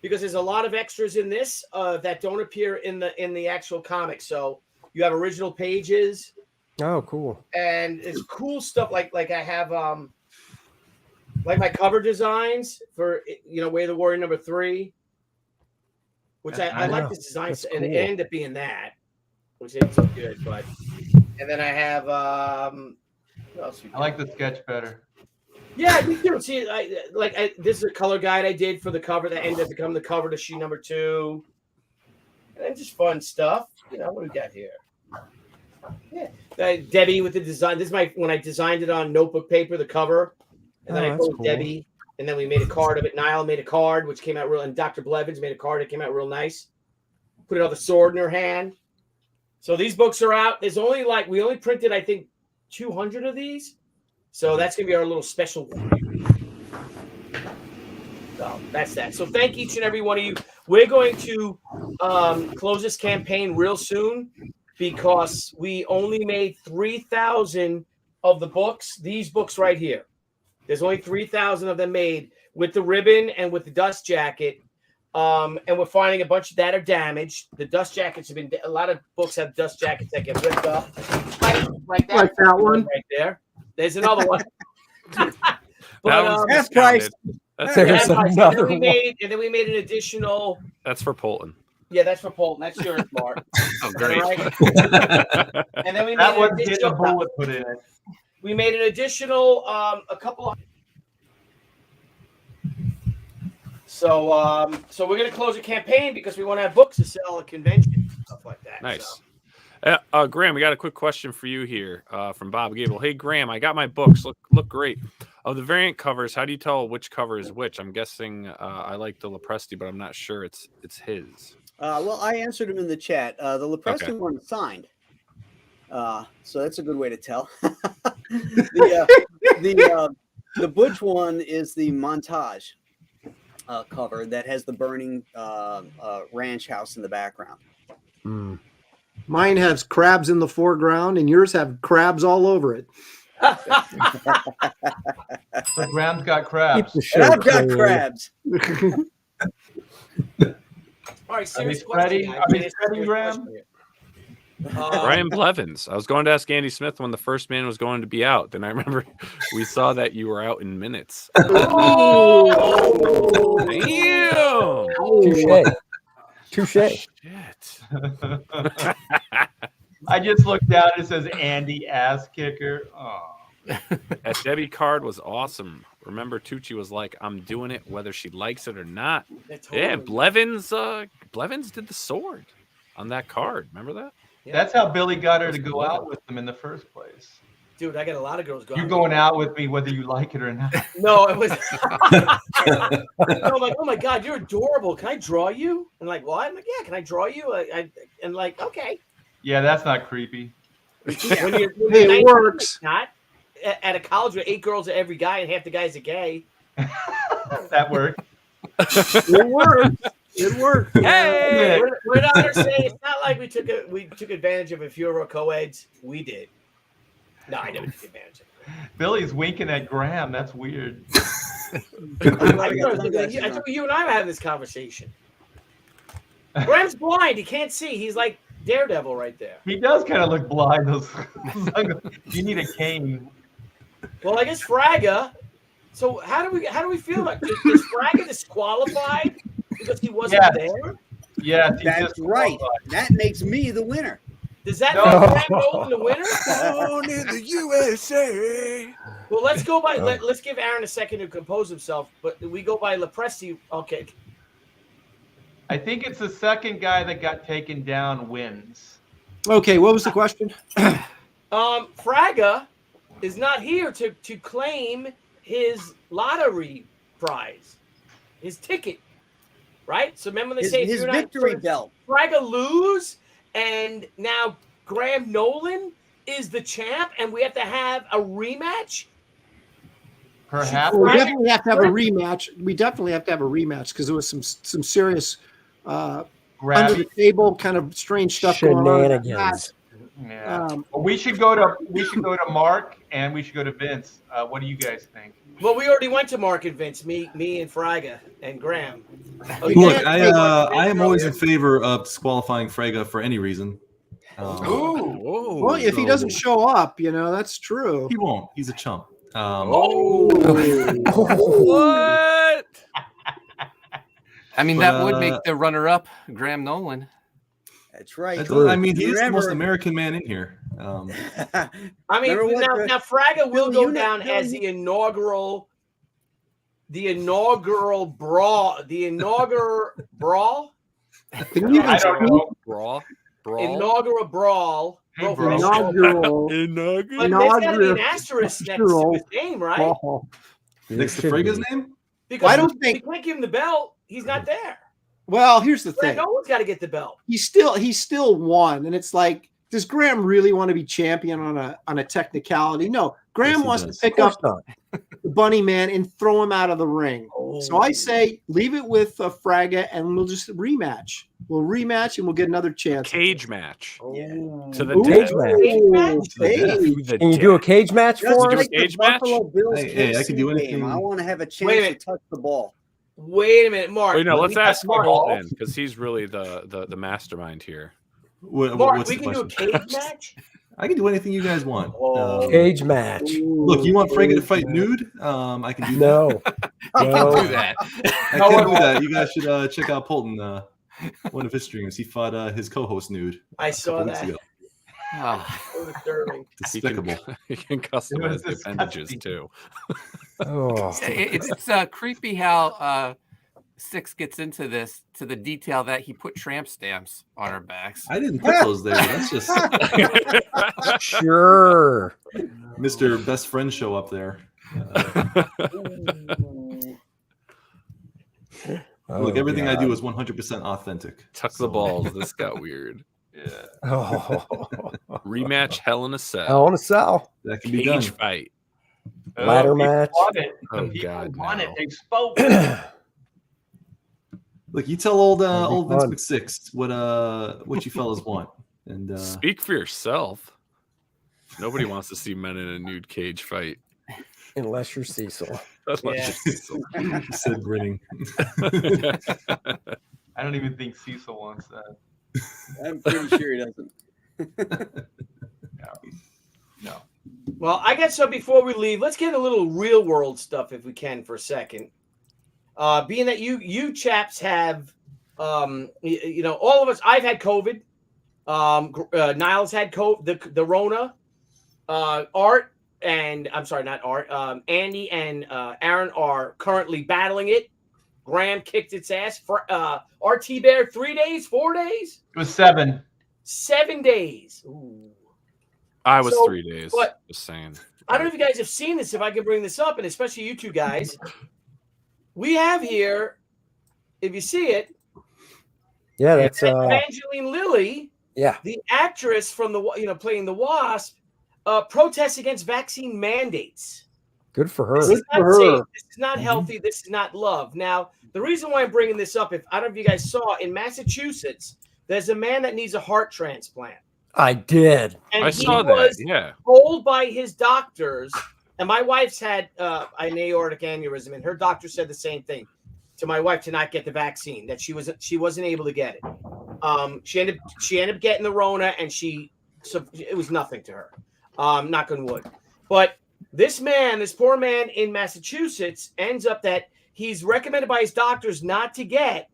Speaker 3: because there's a lot of extras in this that don't appear in the actual comic. So you have original pages.
Speaker 9: Oh, cool.
Speaker 3: And it's cool stuff like I have like my cover designs for Way of the Warrior #3, which I like this design,
Speaker 9: That's
Speaker 3: and it
Speaker 9: cool.
Speaker 3: ended up being that, which isn't so good. But and then I have what else?
Speaker 10: I like the sketch better.
Speaker 3: Yeah, you do. See, this is a color guide I did for the cover that ended up becoming the cover to issue #2, and then just fun stuff. What do we got here? Yeah, Debbie with the design. This is when I designed it on notebook paper, the cover. And then I
Speaker 9: that's
Speaker 3: put
Speaker 9: cool.
Speaker 3: Debbie, and then we made a card of it. Nile made a card, which came out real, and Dr. Blevins made a card that came out real nice. Put another sword in her hand. So these books are out. There's only we only printed, I think, 200 of these. So that's going to be our little special one. So that's that. So thank each and every one of you. We're going to close this campaign real soon because we only made 3,000 of the books. These books right here. There's only 3,000 of them made with the ribbon and with the dust jacket. And we're finding a bunch that are damaged. The dust jackets have been, a lot of books have dust jackets that get ripped up. Like that.
Speaker 8: Like that one.
Speaker 3: Right there. There's another one.
Speaker 1: That
Speaker 3: But,
Speaker 1: one's
Speaker 11: half
Speaker 1: discounted.
Speaker 11: price.
Speaker 1: That's,
Speaker 9: There's
Speaker 3: and
Speaker 9: another
Speaker 3: then
Speaker 9: one.
Speaker 3: we made an additional.
Speaker 1: that's for Polton.
Speaker 3: Yeah, that's for Polton. That's yours, Mark.
Speaker 5: Oh, great.
Speaker 3: All right. And then we made
Speaker 10: That
Speaker 3: an
Speaker 10: one's getting a
Speaker 3: additional.
Speaker 10: bullet put in it.
Speaker 3: We made an additional a couple of. So we're gonna close a campaign because we want to have books to sell at convention and stuff like that.
Speaker 1: Nice.
Speaker 3: So.
Speaker 1: Graham, we got a quick question for you here from Bob Gable. Hey, Graham, I got my books. Look great. Of the variant covers, how do you tell which cover is which? I'm guessing I like the Lopresti, but I'm not sure it's his.
Speaker 11: Well, I answered him in the chat. The Lopresti
Speaker 1: Okay.
Speaker 11: one is signed. So that's a good way to tell. The Butch one is the montage cover that has the burning ranch house in the background.
Speaker 8: Mine has crabs in the foreground, and yours have crabs all over it.
Speaker 10: So Graham's got crabs.
Speaker 11: And I've got crabs.
Speaker 3: All right,
Speaker 10: Are
Speaker 3: serious
Speaker 10: they
Speaker 3: question.
Speaker 10: ready?
Speaker 3: guys.
Speaker 10: Are they
Speaker 3: Serious
Speaker 10: ready, Graham?
Speaker 3: question.
Speaker 1: Brian Blevins. I was going to ask Andy Smith when the first man was going to be out. Then I remember we saw that you were out in minutes.
Speaker 3: Oh,
Speaker 1: damn!
Speaker 9: Touche.
Speaker 1: Shit.
Speaker 10: I just looked down and it says Andy ass kicker. Oh.
Speaker 1: That Debbie card was awesome. Remember, Tucci was like, "I'm doing it whether she likes it or not." Yeah, Blevins. Blevins did the sword on that card. Remember that?
Speaker 3: Yeah.
Speaker 10: That's how Billy got her to go out with them in the first place.
Speaker 3: Dude, I got a lot of girls going.
Speaker 10: You're going out with me whether you like it or not.
Speaker 3: No, it was. I'm like, oh my god, you're adorable. Can I draw you? And like, what? I'm like, yeah. Can I draw you? And like, okay.
Speaker 10: Yeah, that's not creepy.
Speaker 3: When you're
Speaker 8: Hey, it
Speaker 3: 19,
Speaker 8: works.
Speaker 3: it's not at a college with 8 girls to every guy, and half the guys are gay.
Speaker 10: That worked.
Speaker 8: It works. It worked.
Speaker 3: Hey, we're not gonna say it's not like we took advantage of a few of our co-eds. We did. No, I never took advantage of it.
Speaker 10: Billy's winking at Graham. That's weird.
Speaker 3: I thought you and I were having this conversation. Graham's blind. He can't see. He's like Daredevil right there.
Speaker 10: He does kind of look blind. You need a cane.
Speaker 3: Well, I guess Fraga. So how do we feel like is Fraga disqualified because he wasn't there?
Speaker 10: Yeah,
Speaker 11: that's right. That makes me the winner.
Speaker 3: Does that make Graham Nolen the winner?
Speaker 2: Born in the USA.
Speaker 3: Well, let's go by. Let's give Aaron a second to compose himself. But we go by Lopresti. Okay.
Speaker 10: I think it's the second guy that got taken down wins.
Speaker 8: Okay, what was the question?
Speaker 3: Fraga is not here to claim his lottery prize, his ticket, right? So remember they say
Speaker 11: his victory belt.
Speaker 3: Fraga lose, and now Graham Nolen is the champ, and we have to have a rematch.
Speaker 10: Perhaps
Speaker 8: we definitely have to have a rematch. We definitely have to have a rematch because there was some serious under the table kind of strange stuff going on.
Speaker 10: Yeah. We should go to Mark and we should go to Vince. What do you guys think?
Speaker 3: Well, we already went to Mark and Vince, me and Fraga and Graham.
Speaker 4: Look, I am always in favor of disqualifying Fraga for any reason.
Speaker 8: Well, if he doesn't show up, that's true.
Speaker 4: He won't. He's a chump.
Speaker 1: What?
Speaker 5: I mean, that would make the runner-up Graham Nolen.
Speaker 11: That's right.
Speaker 4: I mean, he is the most American man in here.
Speaker 3: I mean, now Fraga will go down as the inaugural brawl. The inaugural brawl?
Speaker 10: I don't know.
Speaker 1: Brawl.
Speaker 3: Inaugural brawl.
Speaker 8: Inaugural.
Speaker 3: But there's got to be an asterisk next to his name, right?
Speaker 4: Next to Fraga's name?
Speaker 3: Because
Speaker 8: I don't think
Speaker 3: we can't give him the belt. He's not there.
Speaker 8: Well, here's the thing.
Speaker 3: No one's got to get the belt.
Speaker 8: He still won, and it's like, does Graham really want to be champion on a technicality? No, Graham wants to pick up the Bunny Man and throw him out of the ring. So I say leave it with Fraga, and we'll just rematch. We'll rematch, and we'll get another chance.
Speaker 1: Cage match.
Speaker 3: To
Speaker 1: the
Speaker 9: cage
Speaker 1: match.
Speaker 9: Can you do a cage match for us?
Speaker 1: Cage match?
Speaker 4: Hey, I can do anything.
Speaker 11: I want to have a chance to touch the ball.
Speaker 3: Wait a minute, Mark.
Speaker 1: Wait, no, let's ask Mark because he's really the mastermind here.
Speaker 3: Mark, we can do a cage match?
Speaker 4: I can do anything you guys want.
Speaker 9: Cage match.
Speaker 4: Look, you want Fraga to fight nude? I can do that.
Speaker 9: No.
Speaker 5: I can't do that.
Speaker 4: I can't do that. You guys should check out Polton. One of his streams. He fought his co-host nude.
Speaker 3: I saw that.
Speaker 4: Despicable.
Speaker 1: He can customize the appendages too.
Speaker 5: It's creepy how Six gets into this to the detail that he put tramp stamps on our backs.
Speaker 4: I didn't put those there. That's just
Speaker 9: sure.
Speaker 4: Mr. Best Friend show up there. Look, everything I do is 100% authentic.
Speaker 1: Tuck the balls. This got weird.
Speaker 4: Yeah.
Speaker 1: Rematch Hell in a Cell.
Speaker 9: Hell in a Cell.
Speaker 4: That can be done.
Speaker 1: Cage fight.
Speaker 9: Ladder match.
Speaker 1: Oh God,
Speaker 10: want it. They spoke.
Speaker 4: Look, you tell old Vince McSix what you fellas want, and
Speaker 1: speak for yourself. Nobody wants to see men in a nude cage fight.
Speaker 9: Unless you're Cecil.
Speaker 1: Unless you're Cecil.
Speaker 4: Said grinning.
Speaker 10: I don't even think Cecil wants that.
Speaker 11: I'm pretty sure he doesn't.
Speaker 10: No.
Speaker 3: Well, I guess so. Before we leave, let's get a little real world stuff if we can for a second. Being that you chaps have, you know, all of us. I've had COVID. Nile's had COVID, the Rona. Art and I'm sorry, not Art. Andy and Aaron are currently battling it. Graham kicked its ass. For RT Bear, 3 days, 4 days.
Speaker 10: It was 7.
Speaker 3: 7 days. Ooh.
Speaker 1: I was 3 days.
Speaker 3: But
Speaker 1: just saying.
Speaker 3: I don't know if you guys have seen this. If I can bring this up, and especially you two guys, we have here, if you see it,
Speaker 9: yeah, that's
Speaker 3: Evangeline Lilly,
Speaker 9: yeah,
Speaker 3: the actress from the playing the Wasp, protests against vaccine mandates.
Speaker 9: Good for her.
Speaker 3: This is not safe. This is not healthy. This is not love. Now, the reason why I'm bringing this up, if I don't know if you guys saw, in Massachusetts, there's a man that needs a heart transplant.
Speaker 9: I did.
Speaker 3: And
Speaker 1: I saw that. Yeah.
Speaker 3: Told by his doctors, and my wife's had an aortic aneurysm, and her doctor said the same thing to my wife to not get the vaccine. That she wasn't able to get it. She ended up getting the Rona, and it was nothing to her. Knock on wood. But this poor man in Massachusetts, ends up that he's recommended by his doctors not to get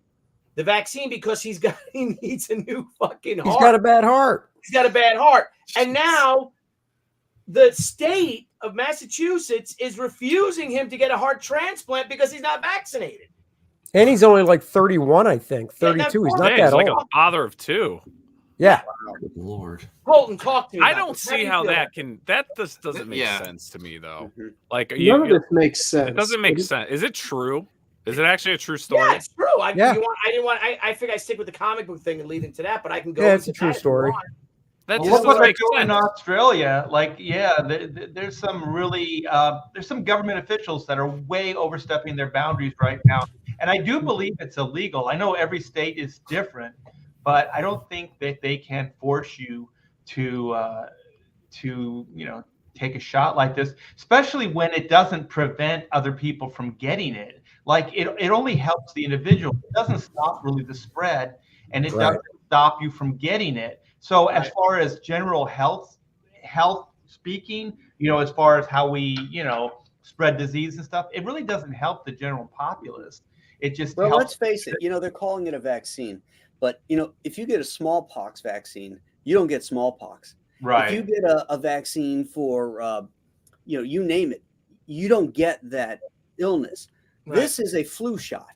Speaker 3: the vaccine because he needs a new fucking heart.
Speaker 9: He's got a bad heart.
Speaker 3: He's got a bad heart. And now the state of Massachusetts is refusing him to get a heart transplant because he's not vaccinated.
Speaker 9: And he's only like 31, I think. 32. He's not that
Speaker 1: he's like
Speaker 9: old.
Speaker 1: a father of 2.
Speaker 9: Yeah.
Speaker 4: Good Lord.
Speaker 3: Colton, talk to me.
Speaker 1: I don't see how that just doesn't make
Speaker 5: Yeah.
Speaker 1: sense to me though. Like
Speaker 8: None of this makes sense.
Speaker 1: It doesn't make sense. Is it true? Is it actually a true story?
Speaker 3: Yeah, it's true. I figure I stick with the comic book thing and lead into that, but I can go.
Speaker 9: Yeah, it's a true story.
Speaker 1: That
Speaker 10: Well,
Speaker 1: just
Speaker 10: look what
Speaker 1: doesn't
Speaker 10: they're
Speaker 1: make
Speaker 10: doing in
Speaker 1: sense.
Speaker 10: Australia. Like, yeah, there's some really there's some government officials that are way overstepping their boundaries right now, and I do believe it's illegal. I know every state is different, but I don't think that they can force you to take a shot like this, especially when it doesn't prevent other people from getting it. Like it only helps the individual. It doesn't stop really the spread, and it doesn't stop you from getting it. So as far as general health speaking, as far as how we, spread disease and stuff, it really doesn't help the general populace. It just helps.
Speaker 11: Let's face it, they're calling it a vaccine, but if you get a smallpox vaccine, you don't get smallpox.
Speaker 10: Right.
Speaker 11: If you get a vaccine for, you name it, you don't get that illness. Right. This is a flu shot.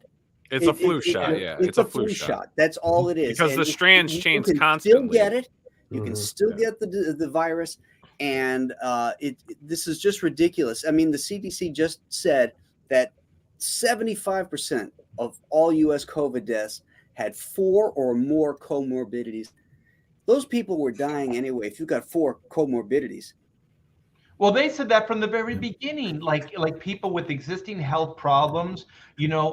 Speaker 1: It's a flu shot, yeah.
Speaker 11: It's a flu shot. That's all it is.
Speaker 1: Because the strands change constantly.
Speaker 11: You can still get it. You can still get the virus. And this is just ridiculous. I mean, the CDC just said that 75% of all U.S. COVID deaths had 4 or more comorbidities. Those people were dying anyway if you got 4 comorbidities.
Speaker 10: Well, they said that from the very beginning, like people with existing health problems,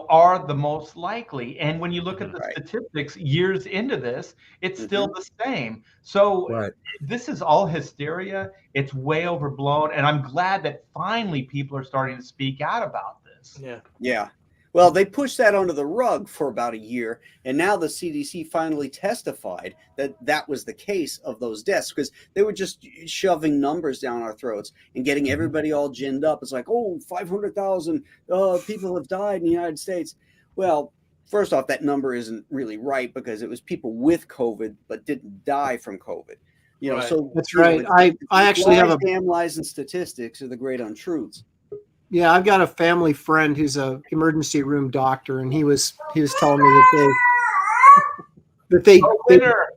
Speaker 10: are the most likely. And when you look at the statistics years into this, it's still the same. So this is all hysteria. It's way overblown. And I'm glad that finally people are starting to speak out about this.
Speaker 3: Yeah.
Speaker 11: Yeah. Well, they pushed that under the rug for about a year, and now the CDC finally testified that that was the case of those deaths, because they were just shoving numbers down our throats and getting everybody all ginned up. It's like, 500,000 people have died in the United States. Well, first off, that number isn't really right, because it was people with COVID but didn't die from COVID. So
Speaker 8: that's right. I actually have
Speaker 11: damn lies and statistics are the great untruths.
Speaker 8: Yeah, I've got a family friend who's a emergency room doctor, and he was telling me that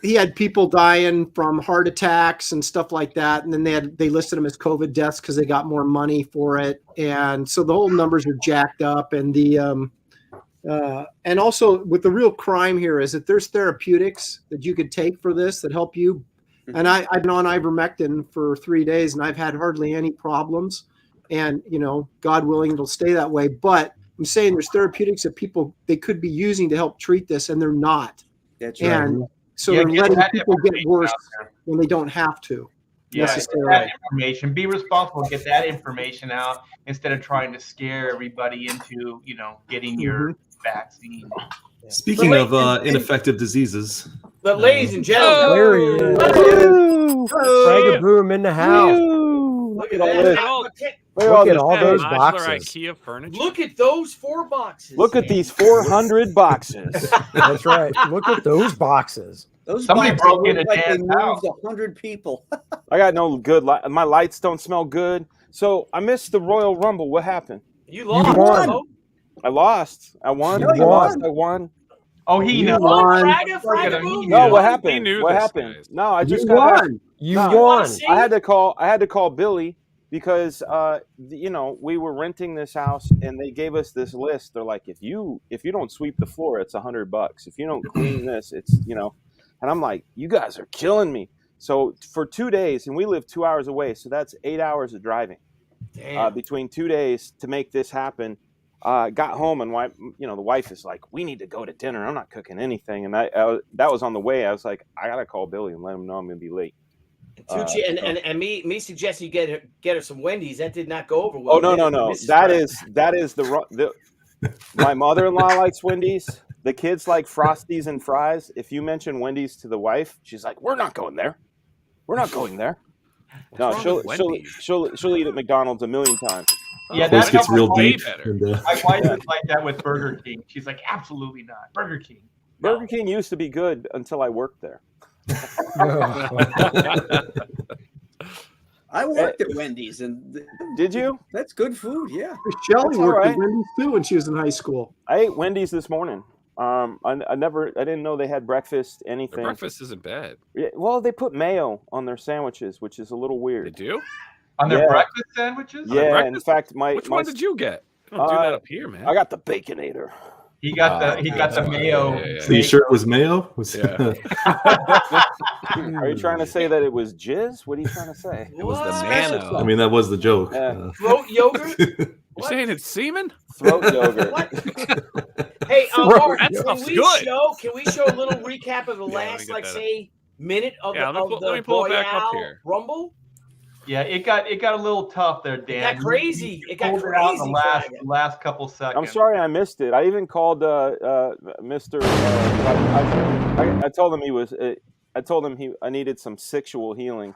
Speaker 8: he had people dying from heart attacks and stuff like that, and then they listed them as COVID deaths because they got more money for it, and so the whole numbers are jacked up. And and also with the real crime here is that there's therapeutics that you could take for this that help you. And I've been on ivermectin for 3 days, and I've had hardly any problems. And, God willing, it'll stay that way. But I'm saying there's therapeutics that they could be using to help treat this, and they're not.
Speaker 11: That's right.
Speaker 8: And So
Speaker 10: Yeah,
Speaker 8: they're
Speaker 10: get
Speaker 8: letting
Speaker 10: that
Speaker 8: people get
Speaker 10: information
Speaker 8: worse
Speaker 10: out there.
Speaker 8: when they don't have to.
Speaker 10: Yeah, get
Speaker 8: necessarily.
Speaker 10: that information. Be responsible. Get that information out instead of trying to scare everybody into, getting your vaccine.
Speaker 4: Speaking of ineffective diseases,
Speaker 3: but ladies and gentlemen,
Speaker 9: there he is. Fraga boom in the house.
Speaker 3: Look at that.
Speaker 9: Look at all those boxes.
Speaker 1: IKEA furniture.
Speaker 3: Look at those 4 boxes.
Speaker 13: Look at these 400 boxes.
Speaker 9: That's right. Look at those boxes.
Speaker 11: Those
Speaker 10: Somebody
Speaker 11: boxes
Speaker 10: broke
Speaker 11: look
Speaker 10: in a
Speaker 11: like they
Speaker 10: damn
Speaker 11: moved
Speaker 10: house.
Speaker 11: 100 people.
Speaker 13: I got no good light. My lights don't smell good. So I missed the Royal Rumble. What happened?
Speaker 3: You lost.
Speaker 9: won.
Speaker 13: I lost. I won.
Speaker 11: No, you
Speaker 13: lost.
Speaker 11: won.
Speaker 13: I won.
Speaker 10: Oh, he knows.
Speaker 3: Fraga boom.
Speaker 13: No, what
Speaker 1: He
Speaker 13: happened?
Speaker 1: knew
Speaker 13: What
Speaker 1: this,
Speaker 13: happened?
Speaker 1: guys.
Speaker 13: No, I just
Speaker 8: You
Speaker 13: got back.
Speaker 8: won.
Speaker 9: You
Speaker 13: No,
Speaker 9: won.
Speaker 13: I had to call Billy because we were renting this house and they gave us this list. They're like, if you don't sweep the floor, it's $100. If you don't clean this, it's and I'm like, you guys are killing me. So for 2 days, and we live 2 hours away, so that's 8 hours of driving between 2 days to make this happen. Got home and the wife is like, we need to go to dinner. I'm not cooking anything, and that was on the way. I was like, I gotta call Billy and let him know I'm gonna be late.
Speaker 3: Tucci and me suggesting you get her some Wendy's. That did not go over well.
Speaker 13: Oh no. That is the my mother-in-law likes Wendy's. The kids like Frosties and fries. If you mention Wendy's to the wife, she's like, "We're not going there. We're not going there." No, she'll eat at McDonald's a million times.
Speaker 10: Yeah,
Speaker 4: voice
Speaker 10: that's
Speaker 4: gets real
Speaker 10: way
Speaker 4: deep.
Speaker 10: better.
Speaker 4: And,
Speaker 10: My wife is like that with Burger King. She's like, absolutely not. Burger King.
Speaker 13: Burger King used to be good until I worked there.
Speaker 11: I worked at Wendy's, and
Speaker 13: did you?
Speaker 11: That's good food. Yeah,
Speaker 8: Shelly worked at Wendy's too when she was in high school.
Speaker 13: I ate Wendy's this morning. I didn't know they had breakfast, anything.
Speaker 1: Their breakfast isn't bad.
Speaker 13: Yeah, well, they put mayo on their sandwiches, which is a little weird.
Speaker 1: They do?
Speaker 10: On their breakfast sandwiches?
Speaker 13: Yeah, in fact,
Speaker 1: which one did you get? You don't do that up here, man.
Speaker 13: I got the Baconator.
Speaker 10: He got the mayo.
Speaker 4: So you sure it was mayo?
Speaker 13: Are you trying to say that it was jizz? What are you trying to say?
Speaker 1: It was the mano.
Speaker 4: I mean, that was the joke.
Speaker 3: Throat yogurt.
Speaker 1: You saying it's semen?
Speaker 13: Throat yogurt.
Speaker 3: Hey, Mark,
Speaker 1: That
Speaker 3: can
Speaker 1: stuff's
Speaker 3: we
Speaker 1: good.
Speaker 3: show a little recap of the last,
Speaker 1: get that
Speaker 3: say, minute of
Speaker 1: Yeah,
Speaker 3: the
Speaker 1: let me pull it back up
Speaker 3: Broyal
Speaker 1: here.
Speaker 3: Rumble?
Speaker 10: Yeah, it got a little tough there, Dan.
Speaker 3: It got crazy. It got
Speaker 10: pulled it out in
Speaker 3: crazy.
Speaker 10: the last couple seconds.
Speaker 13: I'm sorry I missed it. I even called Mr. I told him I told him I needed some sexual healing.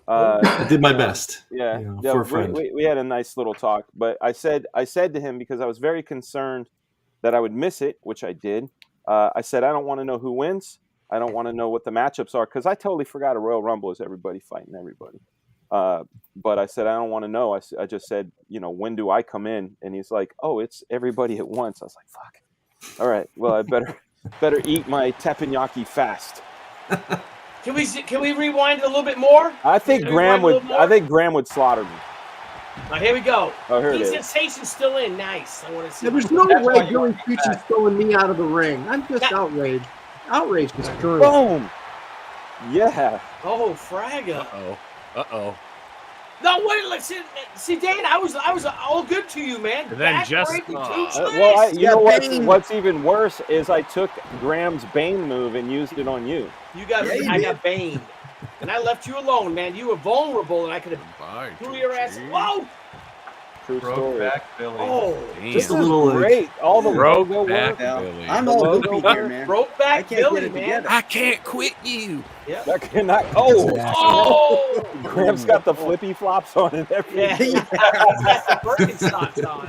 Speaker 4: I did my best.
Speaker 13: Yeah,
Speaker 4: for a friend.
Speaker 13: We had a nice little talk, but I said to him, because I was very concerned that I would miss it, which I did. I said, I don't want to know who wins. I don't want to know what the matchups are, because I totally forgot a Royal Rumble is everybody fighting everybody. But I said, I don't want to know. I just said, when do I come in? And he's like, oh, it's everybody at once. I was like, fuck. All right. Well, I better eat my teppanyaki fast.
Speaker 3: Can we rewind a little bit more?
Speaker 13: I think Graham would slaughter me.
Speaker 3: Now, here we go.
Speaker 13: Oh, here it
Speaker 3: Heat
Speaker 13: is.
Speaker 3: Sensation's still in. Nice. I want to see.
Speaker 8: There's no way Billy Tucci's throwing me out of the ring. I'm just outraged. Outraged is true.
Speaker 13: Boom. Yeah.
Speaker 3: Oh, Fraga.
Speaker 1: Uh-oh.
Speaker 3: No, wait. Listen, see, Dan, I was all good to you, man.
Speaker 1: And then
Speaker 13: what's even worse is I took Graham's Bane move and used it on you.
Speaker 3: I got Bane. And I left you alone, man. You were vulnerable, and I could have threw your ass. Whoa!
Speaker 13: True story.
Speaker 10: Billy.
Speaker 3: Oh,
Speaker 13: this is great. All the logo work.
Speaker 11: I'm all good here, man.
Speaker 3: Broke back Billy,
Speaker 11: get it
Speaker 3: man.
Speaker 11: together.
Speaker 1: I can't quit you.
Speaker 3: Yep.
Speaker 13: That cannot. Oh! Graham's got the flippy flops on and everything.
Speaker 3: Yeah, he's got the Birkenstocks on.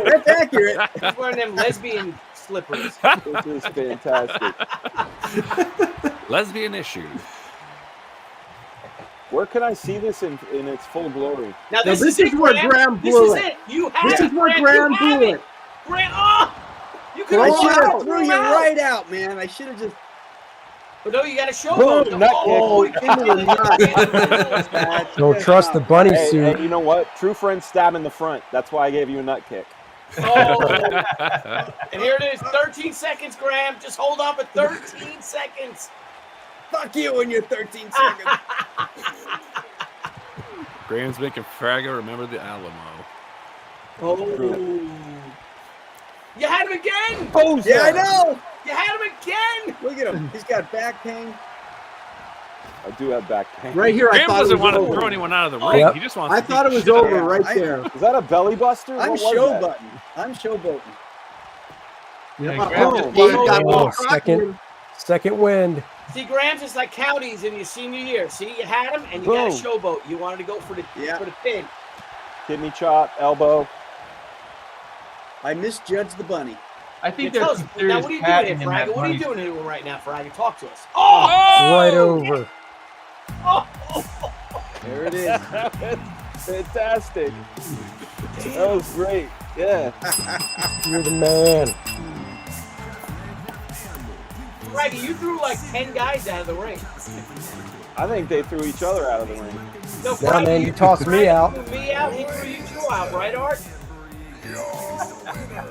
Speaker 11: That's accurate.
Speaker 3: He's wearing them lesbian slippers.
Speaker 13: This is fantastic.
Speaker 1: Lesbian issues.
Speaker 13: Where can I see this in its full glory?
Speaker 3: Now this
Speaker 8: is
Speaker 3: it,
Speaker 8: where Graham blew
Speaker 3: This is
Speaker 8: it.
Speaker 3: it. You have
Speaker 8: This
Speaker 3: it.
Speaker 8: is where
Speaker 3: Graham.
Speaker 8: Graham blew it.
Speaker 3: Graham, oh! You could
Speaker 11: I
Speaker 3: have
Speaker 11: should have
Speaker 3: threw
Speaker 11: threw you right out, man. I should have just.
Speaker 3: But no, you got to show
Speaker 13: Boom,
Speaker 3: them.
Speaker 13: nut
Speaker 3: Oh,
Speaker 13: kick.
Speaker 3: into the nut.
Speaker 9: Don't trust the bunny suit.
Speaker 13: Hey, you know what? True friends stab in the front. That's why I gave you a nut kick.
Speaker 3: Oh. And here it is. 13 seconds, Graham. Just hold on for 13 seconds.
Speaker 11: Fuck you in your 13 seconds.
Speaker 1: Graham's making Fraga remember the Alamo.
Speaker 3: Oh. You had him again.
Speaker 13: Oh,
Speaker 11: Yeah, I know.
Speaker 3: You had him again.
Speaker 11: Look at him. He's got back pain.
Speaker 13: I do have back pain.
Speaker 8: Right here, I
Speaker 1: Graham
Speaker 8: thought it
Speaker 1: doesn't
Speaker 8: was
Speaker 1: want to
Speaker 8: over.
Speaker 1: throw anyone out of the ring.
Speaker 9: Yep.
Speaker 1: He just wants.
Speaker 8: I
Speaker 1: to
Speaker 8: thought it
Speaker 1: beat
Speaker 8: was
Speaker 1: the shit out
Speaker 8: over
Speaker 1: of
Speaker 8: right
Speaker 11: I-
Speaker 8: there.
Speaker 13: Is that a belly buster?
Speaker 11: I'm
Speaker 13: What was that?
Speaker 11: showboating. I'm showboating.
Speaker 8: Yep.
Speaker 10: Yeah,
Speaker 8: Oh,
Speaker 10: Graham-
Speaker 8: well, you got
Speaker 9: Oh,
Speaker 8: Paul Crockett.
Speaker 9: second wind.
Speaker 3: See, Graham's just like Cowdy's in your senior year. See, you had him, and you got a
Speaker 13: Boom.
Speaker 3: showboat. You wanted to go for the pin.
Speaker 13: Kidney chop, elbow.
Speaker 11: I misjudged the bunny.
Speaker 10: I think
Speaker 3: Tell
Speaker 10: there's
Speaker 3: us,
Speaker 10: some
Speaker 3: now,
Speaker 10: serious
Speaker 3: what are you doing
Speaker 10: padding
Speaker 3: here,
Speaker 10: in that
Speaker 3: Fraga? What are you
Speaker 10: bunny.
Speaker 3: doing here right now, Fraga? Talk to us. Oh!
Speaker 9: Right over.
Speaker 11: There it is.
Speaker 13: Fantastic. That was great. Yeah.
Speaker 9: You're the man.
Speaker 3: Fraga, you threw like 10 guys out of the ring.
Speaker 13: I think they threw each other out of the ring.
Speaker 3: No,
Speaker 9: Yeah,
Speaker 3: Fraga,
Speaker 9: man, you tossed me
Speaker 3: Fraga
Speaker 9: out.
Speaker 3: threw me out. He threw you two out, right, Art?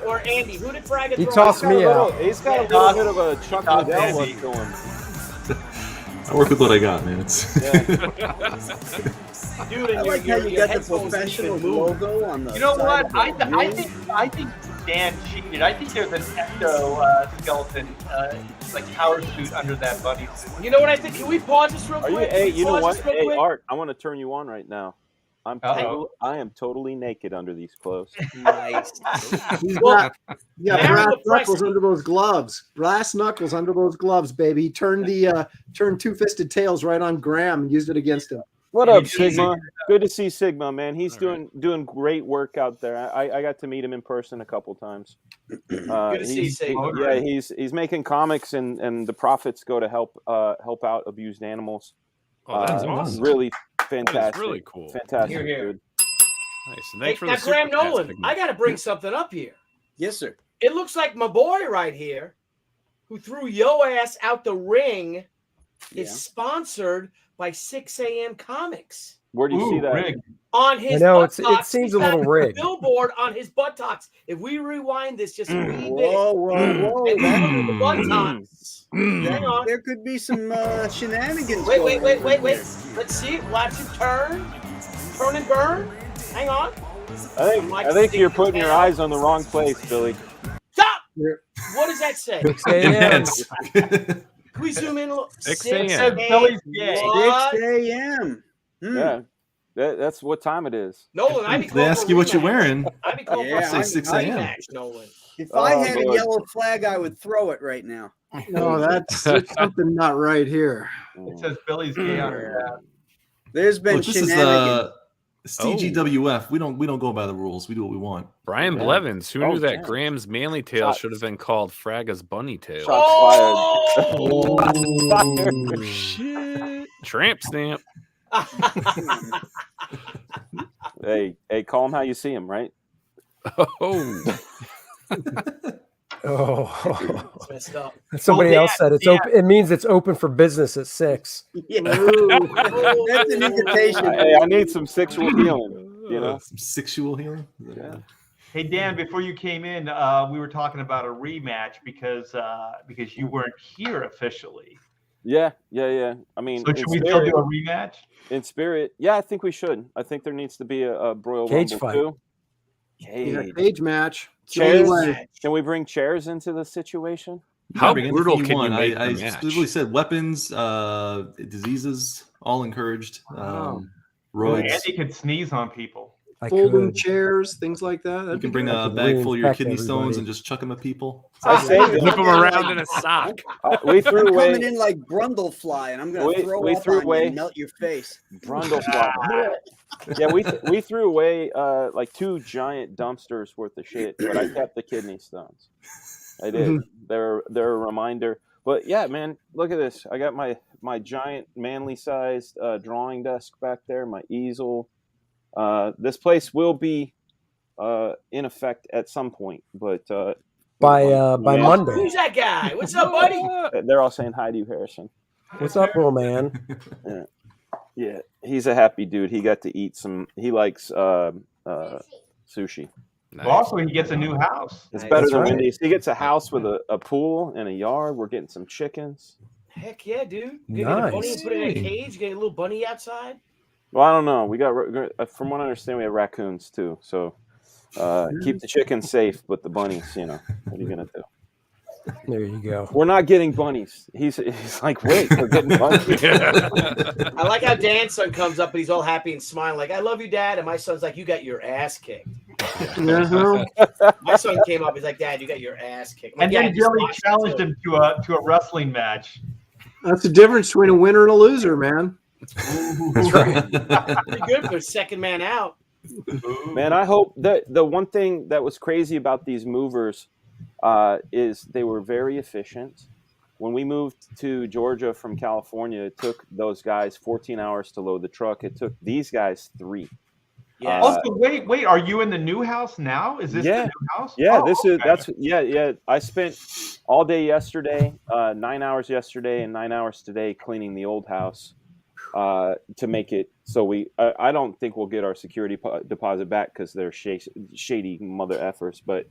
Speaker 3: Or Andy? Who did Fraga
Speaker 9: He
Speaker 3: throw
Speaker 9: tossed
Speaker 3: out?
Speaker 9: me out.
Speaker 13: He's got a little bit of a Chuck Liddell look to him.
Speaker 4: I work with what I got, man. It's
Speaker 3: Dude,
Speaker 11: I
Speaker 3: and
Speaker 11: like how you got the Professionals logo on the
Speaker 10: You know
Speaker 11: side
Speaker 10: what?
Speaker 11: of the ring.
Speaker 10: I think Dan cheated. I think there's an exoskeleton, like power suit under that bunny suit.
Speaker 3: You know what I think? Can we pause this real
Speaker 13: Are you?
Speaker 3: quick?
Speaker 13: Hey,
Speaker 3: Can we
Speaker 13: you know
Speaker 3: pause
Speaker 13: what?
Speaker 3: this real
Speaker 13: Hey,
Speaker 3: quick?
Speaker 13: Art, I want to turn you on right now. I am totally naked under these clothes.
Speaker 3: Nice.
Speaker 8: He's
Speaker 3: Well,
Speaker 8: got brass knuckles under those gloves. Brass knuckles under those gloves, baby. He turned the turned two-fisted tails right on Graham and used it against him.
Speaker 13: What up, Sigma? Good to see Sigma, man. He's doing great work out there. I got to meet him in person a couple times.
Speaker 3: Good to see you, Sigma.
Speaker 13: He's making comics, and the profits go to help out abused animals.
Speaker 1: Oh, that's awesome.
Speaker 13: Really
Speaker 1: That
Speaker 13: fantastic.
Speaker 1: is really cool.
Speaker 13: Fantastic,
Speaker 3: Here, here.
Speaker 13: dude.
Speaker 1: Nice. And
Speaker 3: Hey,
Speaker 1: thanks for
Speaker 3: now,
Speaker 1: the super
Speaker 3: Graham
Speaker 1: chat,
Speaker 3: Nolan,
Speaker 1: Sigma.
Speaker 3: I got to bring something up here.
Speaker 11: Yes, sir.
Speaker 3: It looks like my boy right here, who threw yo ass out the ring, is sponsored by 6 a.m. Comics.
Speaker 13: Where do you see that?
Speaker 10: Rigged.
Speaker 3: On his
Speaker 9: I know, it
Speaker 3: buttocks,
Speaker 9: seems
Speaker 3: he's
Speaker 9: a little
Speaker 3: got
Speaker 9: rigged.
Speaker 3: billboard on his buttocks. If we rewind this just a wee bit,
Speaker 11: Whoa, whoa, whoa.
Speaker 3: and we look at the buttocks. Hang on.
Speaker 11: There could be some shenanigans.
Speaker 3: Wait.
Speaker 11: going on here.
Speaker 3: Let's see it. Watch it turn and burn. Hang on.
Speaker 13: I think you're putting your eyes on the wrong place, Billy.
Speaker 3: Stop. What does that say?
Speaker 9: 6 a.m.
Speaker 3: Can we zoom in a little?
Speaker 1: 6
Speaker 3: 6
Speaker 1: a.m.
Speaker 10: Billy's gay.
Speaker 11: 6
Speaker 3: What?
Speaker 11: a.m.
Speaker 13: Yeah, that's what time it is.
Speaker 3: Nolan, I be
Speaker 4: they
Speaker 3: calling
Speaker 4: ask
Speaker 3: for
Speaker 4: you what you're
Speaker 3: rematch.
Speaker 4: wearing.
Speaker 3: I be calling
Speaker 11: Yeah,
Speaker 3: for
Speaker 4: say 6 a.m.
Speaker 3: rematch, Nolan.
Speaker 11: If I
Speaker 13: Oh,
Speaker 11: had a
Speaker 13: Lord.
Speaker 11: yellow flag, I would throw it right now.
Speaker 8: No, that's there's something not right here.
Speaker 10: It says Billy's gay on her ass.
Speaker 11: There's been
Speaker 4: Look, this is
Speaker 11: shenanigans.
Speaker 4: CGWF. We don't go by the rules. We do what we want.
Speaker 1: Brian
Speaker 13: Yeah.
Speaker 1: Blevins, who
Speaker 13: Oh,
Speaker 1: knew that
Speaker 13: damn.
Speaker 1: Graham's manly tail should have been called Fraga's bunny tail?
Speaker 13: Shots
Speaker 3: Oh!
Speaker 13: fired.
Speaker 1: Shit. Tramp stamp.
Speaker 13: Hey, call him how you see him, right?
Speaker 1: Oh.
Speaker 9: Oh,
Speaker 3: It's messed up.
Speaker 9: somebody
Speaker 10: Oh,
Speaker 9: else said it's open. It means it's open for business at 6.
Speaker 11: Yeah. That's an invitation.
Speaker 13: Hey, I need some sexual healing. You know,
Speaker 4: Some sexual healing.
Speaker 13: Yeah.
Speaker 10: Hey Dan, before you came in, we were talking about a rematch because you weren't here officially.
Speaker 13: Yeah. I mean,
Speaker 10: So should we still do a rematch?
Speaker 13: in spirit? Yeah, I think we should. I think there needs to be a Broyal
Speaker 9: Cage
Speaker 13: Rumble
Speaker 9: fight.
Speaker 13: too.
Speaker 8: Yeah,
Speaker 13: Cage.
Speaker 8: cage match.
Speaker 13: Chairs.
Speaker 8: Anyway,
Speaker 13: Can we bring chairs into the situation?
Speaker 1: How
Speaker 4: Bring anything
Speaker 1: brutal can you
Speaker 4: want.
Speaker 1: make
Speaker 4: I
Speaker 1: the match?
Speaker 4: specifically said weapons, diseases, all encouraged. Roids.
Speaker 10: Andy could sneeze on people.
Speaker 9: I
Speaker 8: folding
Speaker 9: could.
Speaker 8: chairs, things like that.
Speaker 4: You
Speaker 8: That'd
Speaker 4: can
Speaker 8: be
Speaker 4: bring
Speaker 8: good.
Speaker 4: a bag full of your
Speaker 9: reinfect
Speaker 4: kidney stones
Speaker 9: everybody.
Speaker 4: and just chuck them at people.
Speaker 13: I saved
Speaker 1: Whip
Speaker 13: them.
Speaker 1: him around in a sock.
Speaker 13: We threw
Speaker 11: I'm coming
Speaker 13: away
Speaker 11: in like Brundlefly, and I'm going to throw
Speaker 13: we
Speaker 11: up
Speaker 13: threw
Speaker 11: on
Speaker 13: away-
Speaker 11: you and melt your face.
Speaker 13: Brundlefly. Yeah, we threw away like 2 giant dumpsters worth of shit, but I kept the kidney stones. I did. They're a reminder. But yeah, man, look at this. I got my giant manly sized drawing desk back there, my easel. This place will be in effect at some point, but
Speaker 9: by
Speaker 13: yeah.
Speaker 9: Monday.
Speaker 3: Who's that guy? What's up, buddy?
Speaker 13: They're all saying hi to you, Harrison.
Speaker 9: What's up, little man?
Speaker 13: Yeah, he's a happy dude. He got to eat some. He likes sushi.
Speaker 10: Well, also, he gets a new house.
Speaker 13: It's better
Speaker 9: That's
Speaker 13: than
Speaker 9: right.
Speaker 13: Wendy's. He gets a house with a pool and a yard. We're getting some chickens.
Speaker 3: Heck yeah, dude. You get a bunny
Speaker 9: Nice.
Speaker 3: and put it in a cage, get a little bunny outside.
Speaker 13: Well, I don't know. We got, from what I understand, we have raccoons too. So Keep the chickens safe, but the bunnies, what are you gonna do?
Speaker 9: There you go.
Speaker 13: We're not getting bunnies. He's like, wait, we're getting bunnies.
Speaker 3: I like how Dan's son comes up and he's all happy and smiling, like, I love you, Dad. And my son's like, you got your ass kicked. My son came up, he's like, Dad, you got your ass kicked.
Speaker 10: And then Billy challenged him to a wrestling match.
Speaker 8: That's the difference between a winner and a loser, man.
Speaker 3: That's right. Pretty good for second man out.
Speaker 13: Man, I hope that the one thing that was crazy about these movers is they were very efficient. When we moved to Georgia from California, it took those guys 14 hours to load the truck. It took these guys 3.
Speaker 10: Yeah. Also, wait, are you in the new house now? Is this the new house?
Speaker 13: Yeah, yeah. I spent all day yesterday, 9 hours yesterday and 9 hours today cleaning the old house to make it so I don't think we'll get our security deposit back because they're shady mother effers, but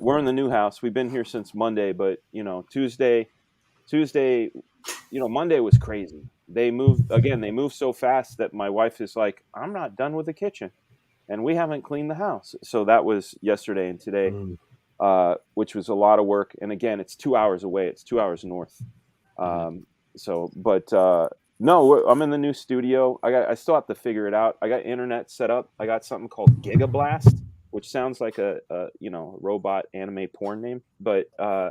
Speaker 13: we're in the new house. We've been here since Monday, but Tuesday, Monday was crazy. They moved so fast that my wife is like, I'm not done with the kitchen, and we haven't cleaned the house. So that was yesterday and today, which was a lot of work. And again, it's 2 hours away. It's 2 hours north. No, I'm in the new studio. I still have to figure it out. I got internet set up. I got something called Gigablast, which sounds like a robot anime porn name, but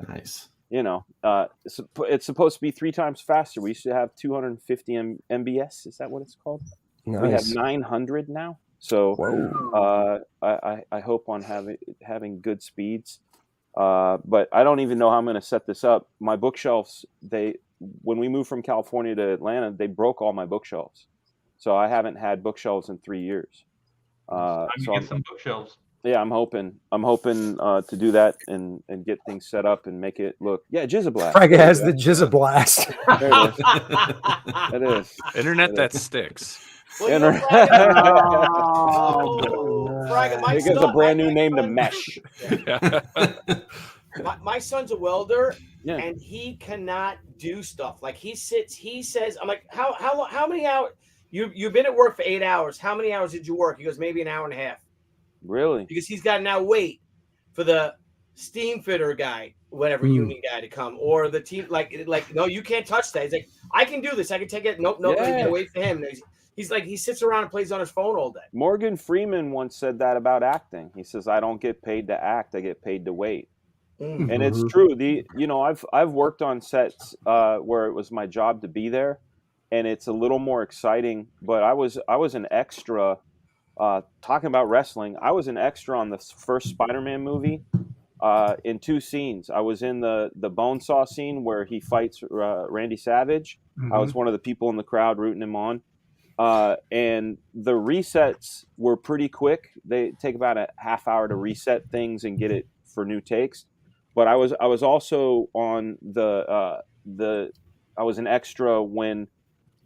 Speaker 4: nice.
Speaker 13: It's supposed to be 3 times faster. We used to have 250 MBS. Is that what it's called?
Speaker 9: Nice.
Speaker 13: We have 900 now. So I hope on having good speeds. But I don't even know how I'm going to set this up. My bookshelves, when we moved from California to Atlanta, they broke all my bookshelves. So I haven't had bookshelves in 3 years.
Speaker 10: So get some bookshelves.
Speaker 13: Yeah, I'm hoping to do that and get things set up and make it look. Yeah, Jizzablast.
Speaker 9: Fraga has the Jizzablast.
Speaker 13: There it is.
Speaker 1: Internet that sticks.
Speaker 3: Well, Fraga,
Speaker 13: it gives a brand new name to Mesh.
Speaker 3: My son's a welder, and he cannot do stuff. Like he says, I'm like, how many hours? You've been at work for 8 hours. How many hours did you work? He goes, maybe an hour and a half.
Speaker 13: Really?
Speaker 3: Because he's got to now wait for the steam fitter guy, whatever union guy to come, or the team. Like, no, you can't touch that. He's like, I can do this. I can take it. Nope. Wait for him. He's like, he sits around and plays on his phone all day.
Speaker 13: Morgan Freeman once said that about acting. He says, I don't get paid to act. I get paid to wait. Mm-hmm. And it's true. I've worked on sets where it was my job to be there, and it's a little more exciting. But I was an extra. Talking about wrestling, I was an extra on the first Spider-Man movie in 2 scenes. I was in the Bonesaw scene where he fights Randy Savage. Mm-hmm. I was one of the people in the crowd rooting him on. And the resets were pretty quick. They take about a half hour to reset things and get it for new takes. But I was also on I was an extra when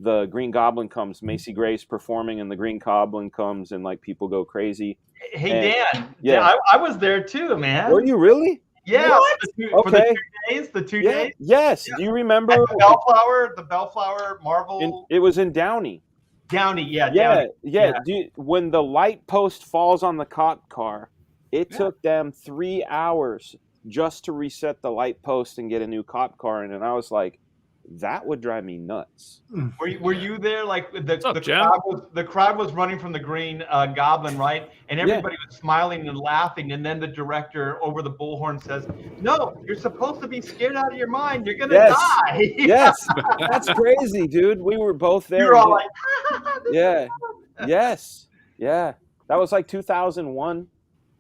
Speaker 13: the Green Goblin comes. Macy Gray's performing, and the Green Goblin comes, and like people go crazy.
Speaker 10: Hey, Dan. Yeah, I was there too, man.
Speaker 13: Were you really?
Speaker 10: Yeah. For the 2 days. The 2 days.
Speaker 13: Yes. Yeah. Do you remember
Speaker 10: the Bellflower Marvel?
Speaker 13: It was in Downey.
Speaker 10: Downey.
Speaker 13: When the light post falls on the cop car, it took them 3 hours just to reset the light post and get a new cop car in, and I was like, that would drive me nuts.
Speaker 10: Were you there? Like the crowd was running from the Green Goblin, right? And everybody was smiling and laughing. And then the director over the bullhorn says, "No, you're supposed to be scared out of your mind. You're gonna die."
Speaker 13: Yes, that's crazy, dude. We were both there.
Speaker 10: You're all like,
Speaker 13: yes. That was like 2001.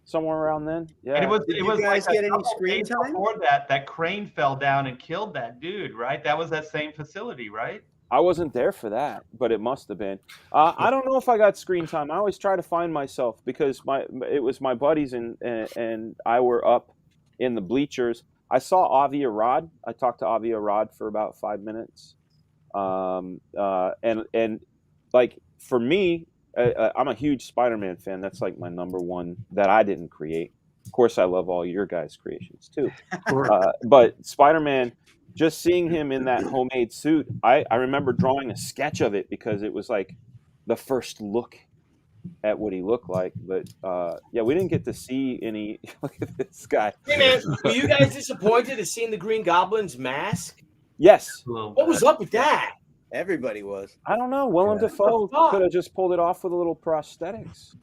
Speaker 13: Somewhere around then, yeah.
Speaker 10: And it was
Speaker 11: guys
Speaker 10: like
Speaker 11: get any screen time?
Speaker 10: Before that crane fell down and killed that dude, right? That was that same facility, right?
Speaker 13: I wasn't there for that, but it must have been. I don't know if I got screen time. I always try to find myself because it was my buddies and I were up in the bleachers. I saw Avi Arad. I talked to Avi Arad for about 5 minutes, and like for me. I'm a huge Spider-Man fan. That's like my number one that I didn't create. Of course, I love all your guys' creations too. But Spider-Man, just seeing him in that homemade suit, I remember drawing a sketch of it because it was like the first look at what he looked like. But yeah, we didn't get to see any. Look at this guy.
Speaker 3: Hey man, were you guys disappointed at seeing the Green Goblin's mask?
Speaker 13: Yes.
Speaker 3: What was up with that?
Speaker 11: Everybody was.
Speaker 13: I don't know. Willem Dafoe could have just pulled it off with a little prosthetics.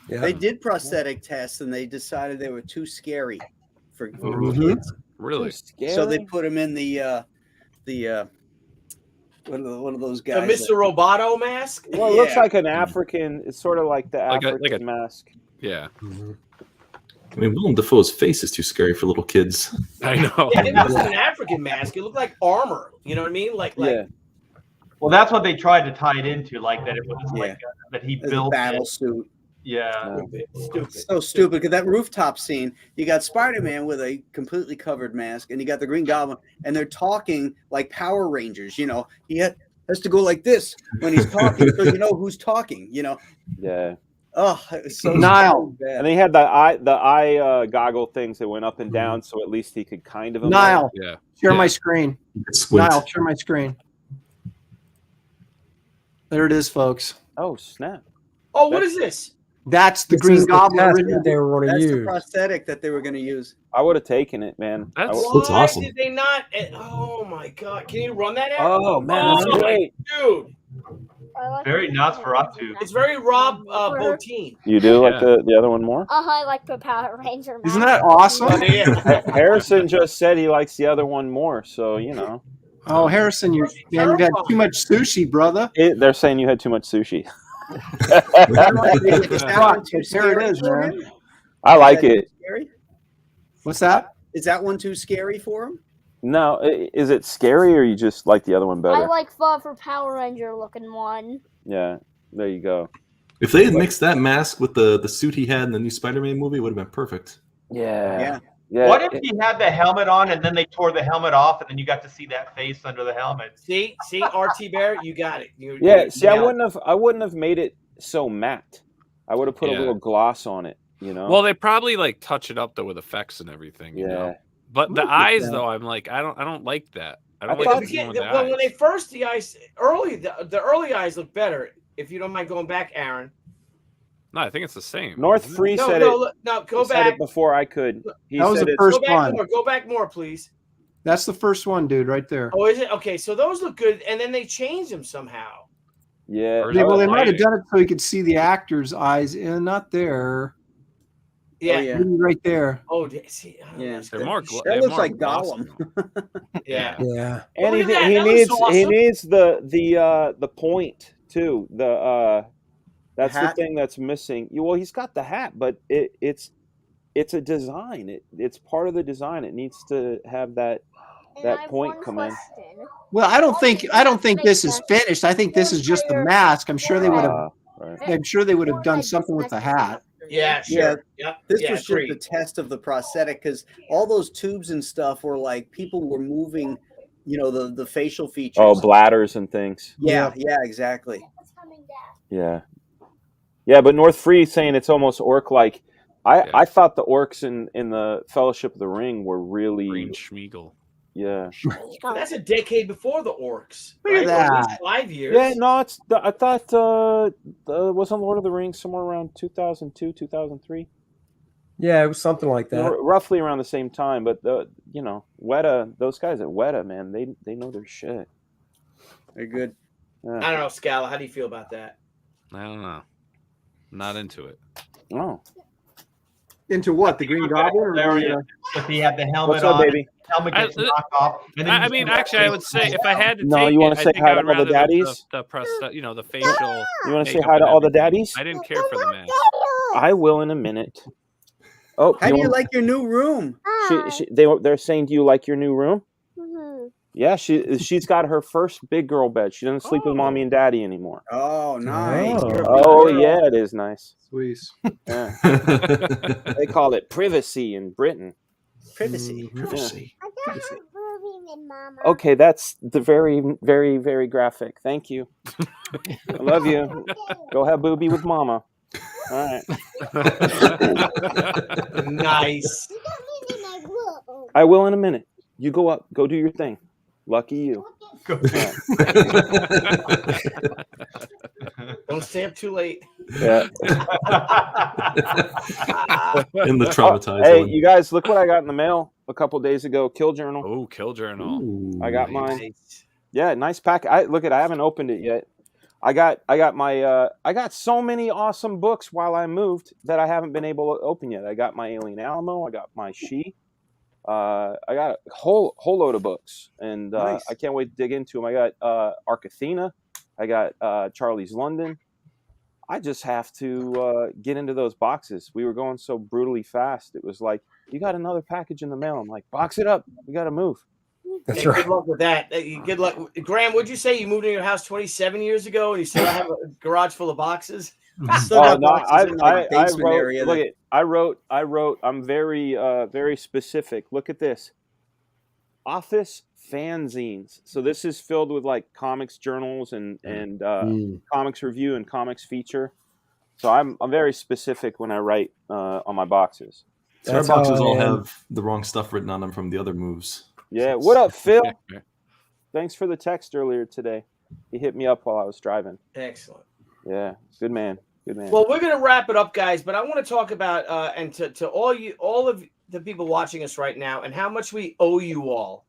Speaker 11: Yeah. They did prosthetic tests and they decided they were too scary for
Speaker 1: kids. Really?
Speaker 11: So they put him in the one of those guys.
Speaker 3: The Mr. Roboto mask?
Speaker 13: Well, it looks like an African. It's sort of like the African mask.
Speaker 1: Yeah.
Speaker 4: I mean, Willem Dafoe's face is too scary for little kids.
Speaker 1: I know.
Speaker 3: Yeah, it wasn't an African mask. It looked like armor. You know what I mean? Like
Speaker 10: Well, that's what they tried to tie it into, like that it was like that he built
Speaker 11: battle suit.
Speaker 10: Yeah.
Speaker 11: Stupid. So stupid because that rooftop scene, you got Spider-Man with a completely covered mask, and you got the Green Goblin, and they're talking like Power Rangers. You know, he has to go like this when he's talking, so you know who's talking. You know.
Speaker 13: Yeah.
Speaker 11: Oh, it was so
Speaker 8: Nile.
Speaker 11: bad.
Speaker 13: And they had the eye goggle things that went up and down, so at least he could kind of.
Speaker 8: Nile.
Speaker 1: Yeah.
Speaker 8: Share my screen. Nile, share my screen. There it is, folks.
Speaker 13: Oh snap!
Speaker 3: Oh, what is this?
Speaker 8: That's the Green Goblin.
Speaker 9: They were going to
Speaker 11: That's
Speaker 9: use
Speaker 11: the prosthetic that they were going to use.
Speaker 13: I would have taken it, man.
Speaker 1: That's
Speaker 3: Why did they not? Oh my god! Can you run that out?
Speaker 13: Oh man, that's great,
Speaker 3: dude.
Speaker 10: Very Nosferatu.
Speaker 3: It's very Rob Bottin.
Speaker 13: You do like the other one more?
Speaker 15: I like the Power Ranger.
Speaker 8: Isn't that awesome?
Speaker 13: Harrison just said he likes the other one more, so you know.
Speaker 8: Oh, Harrison, you've had too much sushi, brother.
Speaker 13: They're saying you had too much sushi.
Speaker 8: There it is, man.
Speaker 13: I like it.
Speaker 11: Scary?
Speaker 8: What's that?
Speaker 11: Is that one too scary for him?
Speaker 13: No, is it scary or you just like the other one better?
Speaker 15: I like for Power Ranger looking one.
Speaker 13: Yeah, there you go.
Speaker 4: If they had mixed that mask with the suit he had in the new Spider-Man movie, it would have been perfect.
Speaker 13: Yeah.
Speaker 10: What if he had the helmet on and then they tore the helmet off and then you got to see that face under the helmet?
Speaker 3: See, RT Bear, you got it.
Speaker 13: I wouldn't have made it so matte. I would have put a little gloss on it. You know.
Speaker 1: Well, they probably like touch it up though with effects and everything. You know? But the eyes though, I'm like, I don't like that. I don't like
Speaker 3: when they first the eyes early, the early eyes look better. If you don't mind going back, Aaron.
Speaker 1: No, I think it's the same.
Speaker 13: North Free said it.
Speaker 3: No, go
Speaker 13: said
Speaker 3: back.
Speaker 13: it before I could.
Speaker 8: That was the first one.
Speaker 3: Go back more, please.
Speaker 8: That's the first one, dude, right there.
Speaker 3: Oh, is it? Okay, so those look good, and then they changed them somehow.
Speaker 13: Yeah.
Speaker 8: Well, they might have done it so you could see the actor's eyes, and not there.
Speaker 3: Yeah.
Speaker 8: Maybe right there.
Speaker 3: Oh, see,
Speaker 11: yeah.
Speaker 1: They're more.
Speaker 11: That looks like Gollum.
Speaker 3: Yeah.
Speaker 9: Yeah.
Speaker 13: And
Speaker 3: Look at that.
Speaker 13: he
Speaker 3: That
Speaker 13: needs
Speaker 3: looks awesome.
Speaker 13: he needs the point too. That's the
Speaker 11: hat?
Speaker 13: thing that's missing. Well, he's got the hat, but it's a design. It's part of the design. It needs to have that point come in.
Speaker 8: Well, I don't think this is finished. I think this is just the mask. I'm sure they would have.
Speaker 13: Right.
Speaker 8: I'm sure they would have done something with the hat.
Speaker 3: Yeah, sure.
Speaker 11: Yeah.
Speaker 3: Yep.
Speaker 11: This
Speaker 3: Yeah,
Speaker 11: was just
Speaker 3: agreed.
Speaker 11: the test of the prosthetic because all those tubes and stuff were like people were moving, you know, the facial features.
Speaker 13: Oh, bladders and things.
Speaker 11: Yeah, exactly.
Speaker 13: Yeah. Yeah, but North Free saying it's almost orc-like. I thought the orcs in the Fellowship of the Ring were really
Speaker 1: Green Schmeagol.
Speaker 13: Yeah.
Speaker 3: That's a decade before the orcs.
Speaker 8: Look at
Speaker 3: right? Or at least
Speaker 8: that.
Speaker 3: 5 years.
Speaker 13: Yeah, no, I thought wasn't Lord of the Rings somewhere around 2002, 2003?
Speaker 9: Yeah, it was something like that.
Speaker 13: Roughly around the same time, but you know, Weta, those guys at Weta, man, they know their shit.
Speaker 11: They're good.
Speaker 13: Yeah.
Speaker 3: I don't know, Scala. How do you feel about that?
Speaker 1: I don't know. Not into it.
Speaker 13: Oh.
Speaker 8: Into what? The Green Goblin? Or the,
Speaker 10: If he had the helmet
Speaker 13: What's up,
Speaker 10: on,
Speaker 13: baby?
Speaker 10: helmet gets knocked off. And then
Speaker 1: I mean, actually, I would say if I had to
Speaker 13: No,
Speaker 1: take
Speaker 13: you want
Speaker 1: it,
Speaker 13: to say
Speaker 1: I think
Speaker 13: hi
Speaker 1: I
Speaker 13: to
Speaker 1: would
Speaker 13: all the
Speaker 1: rather
Speaker 13: daddies?
Speaker 1: the facial.
Speaker 13: You want to say
Speaker 1: makeup
Speaker 13: hi to
Speaker 1: and
Speaker 13: all the
Speaker 1: everything.
Speaker 13: daddies?
Speaker 1: I didn't care for the mask.
Speaker 13: I will in a minute. Oh,
Speaker 11: How do you like your new room?
Speaker 13: They're saying, do you like your new room? Yeah, she's got her first big girl bed. She doesn't sleep with mommy and daddy anymore.
Speaker 11: Oh, nice.
Speaker 13: Oh yeah, it is nice.
Speaker 8: Sweet.
Speaker 13: Yeah. They call it privacy in Britain.
Speaker 11: Privacy.
Speaker 4: Privacy.
Speaker 13: Okay, that's the very, very, very graphic. Thank you. I love you. Go have booby with mama. All right.
Speaker 3: Nice.
Speaker 13: I will in a minute. You go up. Go do your thing. Lucky you.
Speaker 3: Don't stay up too late.
Speaker 13: Yeah.
Speaker 4: In the traumatized
Speaker 13: Hey,
Speaker 4: one.
Speaker 13: you guys, look what I got in the mail a couple days ago. Kill Journal.
Speaker 1: Oh, Kill Journal.
Speaker 4: Ooh,
Speaker 13: I got
Speaker 1: nice.
Speaker 13: mine. Yeah, nice pack. I haven't opened it yet. I got my I got so many awesome books while I moved that I haven't been able to open yet. I got my Alien Alamo. I got my She. I got a whole load of books, and
Speaker 11: Nice.
Speaker 13: I can't wait to dig into them. I got Arc Athena. I got Charlie's London. I just have to get into those boxes. We were going so brutally fast. It was like, you got another package in the mail. I'm like, box it up. We got to move.
Speaker 9: That's
Speaker 3: Hey,
Speaker 9: right.
Speaker 3: Good luck with that. Good luck, Graham. Would you say you moved into your house 27 years ago and you still have a garage full of boxes?
Speaker 11: Still got
Speaker 13: No,
Speaker 11: boxes in like
Speaker 13: I
Speaker 11: basement
Speaker 13: wrote.
Speaker 11: area.
Speaker 13: Look at, I wrote. I'm very specific. Look at this. Office fanzines. So this is filled with like comics journals and comics review and comics feature. So I'm very specific when I write on my boxes.
Speaker 4: So our boxes all have the wrong stuff written on them from the other moves.
Speaker 13: Yeah. What up, Phil? Thanks for the text earlier today. He hit me up while I was driving.
Speaker 3: Excellent.
Speaker 13: Yeah. Good man. Good man.
Speaker 3: Well, we're going to wrap it up, guys, but I want to talk about and to all of the people watching us right now and how much we owe you all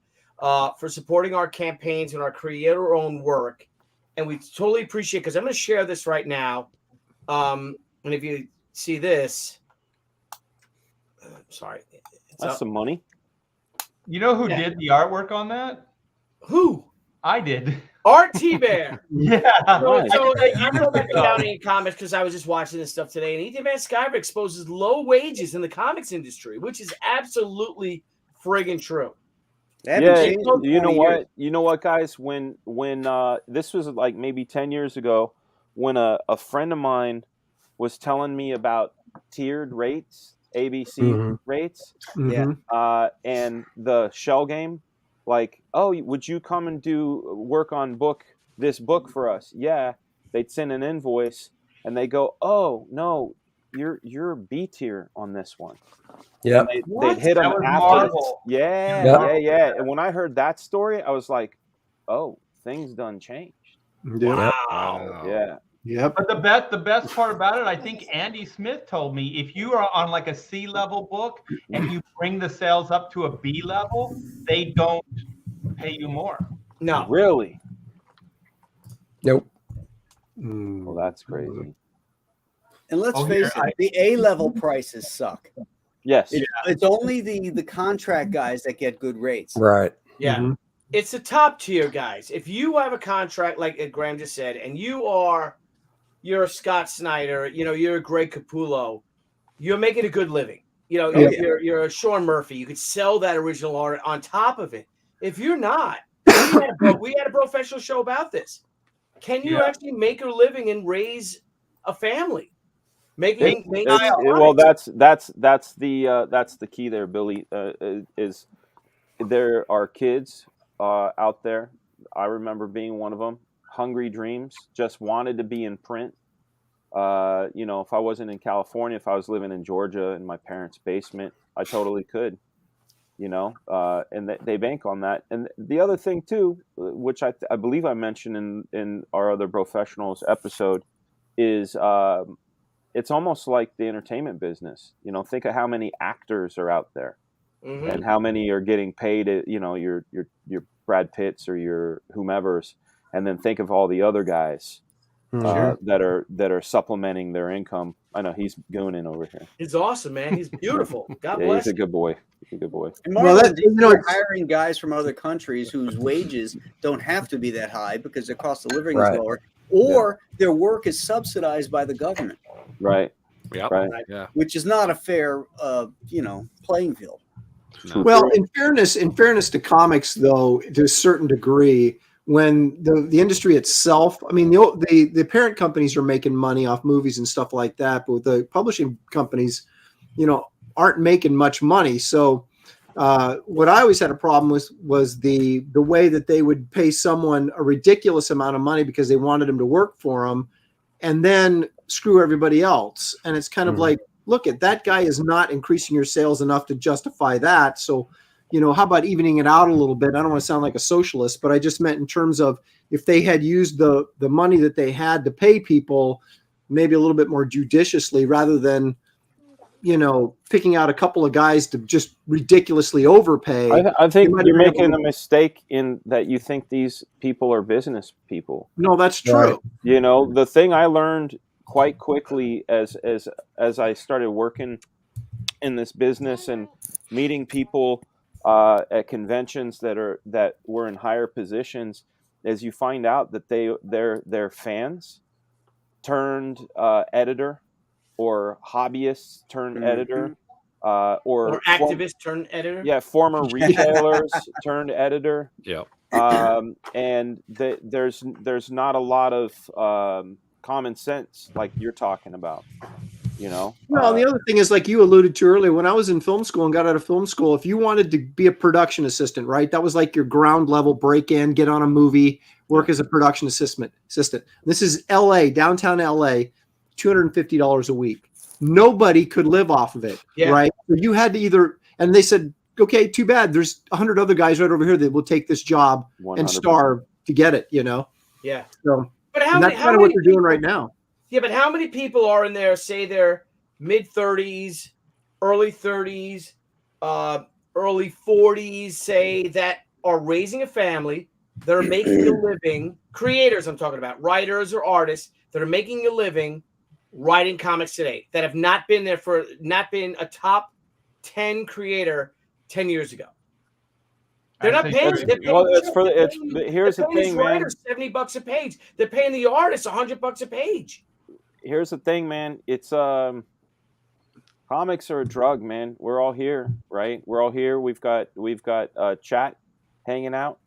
Speaker 3: for supporting our campaigns and our creator-owned work. And we totally appreciate it because I'm going to share this right now. And if you see this, sorry.
Speaker 13: That's some money.
Speaker 10: You know who did the artwork on that?
Speaker 3: Who?
Speaker 10: I did.
Speaker 3: Art Thibert.
Speaker 10: Yeah.
Speaker 3: So I know about Counting Comics because I was just watching this stuff today, and Ethan Van Sciver exposes low wages in the comics industry, which is absolutely friggin' true.
Speaker 13: Yeah, you know what? You know what, guys? When this was like maybe 10 years ago, when a friend of mine was telling me about tiered rates, ABC rates, and the shell game, like, oh, would you come and do work on this book for us? Yeah, they'd send an invoice, and they go, oh no, you're B tier on this one.
Speaker 9: Yeah,
Speaker 13: they'd hit them after. Yeah. And when I heard that story, I was like, oh, things done changed.
Speaker 3: Wow.
Speaker 13: Yeah.
Speaker 8: Yep.
Speaker 10: But the best part about it, I think Andy Smith told me, if you are on like a C level book and you bring the sales up to a B level, they don't pay you more.
Speaker 3: No.
Speaker 13: Really?
Speaker 9: Nope.
Speaker 13: Well, that's crazy.
Speaker 11: And let's face it, the A level prices suck.
Speaker 13: Yes.
Speaker 11: It's only the contract guys that get good rates.
Speaker 9: Right.
Speaker 3: Yeah. It's the top tier guys. If you have a contract, like Graham just said, and you're a Scott Snyder, you're a Greg Capullo, you're making a good living. You're a Sean Murphy. You could sell that original art on top of it. If you're not, we had a professional show about this. Can you actually make a living and raise a family?
Speaker 13: Well, that's the key there, Billy. Is there are kids out there. I remember being one of them. Hungry dreams, just wanted to be in print. If I wasn't in California, if I was living in Georgia in my parents' basement, I totally could. And they bank on that. And the other thing too, which I believe I mentioned in our other Brofessionals episode, is it's almost like the entertainment business. Think of how many actors are out there, and how many are getting paid. Your Brad Pitts or your whomever's, and then think of all the other guys that are supplementing their income. I know he's gooning over here.
Speaker 3: He's awesome, man. He's beautiful. God bless.
Speaker 13: He's a good boy. He's a good boy.
Speaker 11: And they're hiring guys from other countries whose wages don't have to be that high because their cost of living is lower, or their work is subsidized by the government.
Speaker 13: Right.
Speaker 1: Yeah.
Speaker 13: Right.
Speaker 1: Yeah.
Speaker 11: Which is not a fair, playing field.
Speaker 1: No.
Speaker 8: Well, in fairness to comics, though, to a certain degree, when the industry itself, I mean, the parent companies are making money off movies and stuff like that, but the publishing companies, aren't making much money. So what I always had a problem with was the way that they would pay someone a ridiculous amount of money because they wanted them to work for them, and then screw everybody else. And it's kind of like, look, that guy is not increasing your sales enough to justify that. So, how about evening it out a little bit? I don't want to sound like a socialist, but I just meant in terms of if they had used the money that they had to pay people maybe a little bit more judiciously rather than, picking out a couple of guys to just ridiculously overpay.
Speaker 13: I think you're making a mistake in that you think these people are business people.
Speaker 8: No, that's true.
Speaker 13: The thing I learned quite quickly as I started working in this business and meeting people at conventions that were in higher positions, is you find out that they're fans turned editor, or hobbyists turned editor, or
Speaker 3: activist turned editor.
Speaker 13: Yeah, former retailers turned editor.
Speaker 1: Yeah.
Speaker 13: And there's not a lot of common sense like you're talking about.
Speaker 8: Well, the other thing is, like you alluded to earlier, when I was in film school and got out of film school, if you wanted to be a production assistant, right, that was like your ground level break in, get on a movie, work as a production assistant. This is LA, downtown LA, $250 a week. Nobody could live off of it, right? So you had to either, and they said, okay, too bad. There's 100 other guys right over here that will take this job 100%. And starve to get it,
Speaker 3: Yeah.
Speaker 8: So,
Speaker 3: but
Speaker 8: that's kind of what they're doing right now.
Speaker 3: Yeah, but how many people are in there, say they're mid-30s, early 30s, early 40s, say, that are raising a family, that are making a living, creators I'm talking about, writers or artists that are making a living writing comics today, that have not been a top 10 creator 10 years ago. They're not paying.
Speaker 13: Here's the thing, man.
Speaker 3: $70 a page. They're paying the artists $100 a page.
Speaker 13: Here's the thing, man. It's comics are a drug, man. We're all here, right? We're all here. We've got chat hanging out.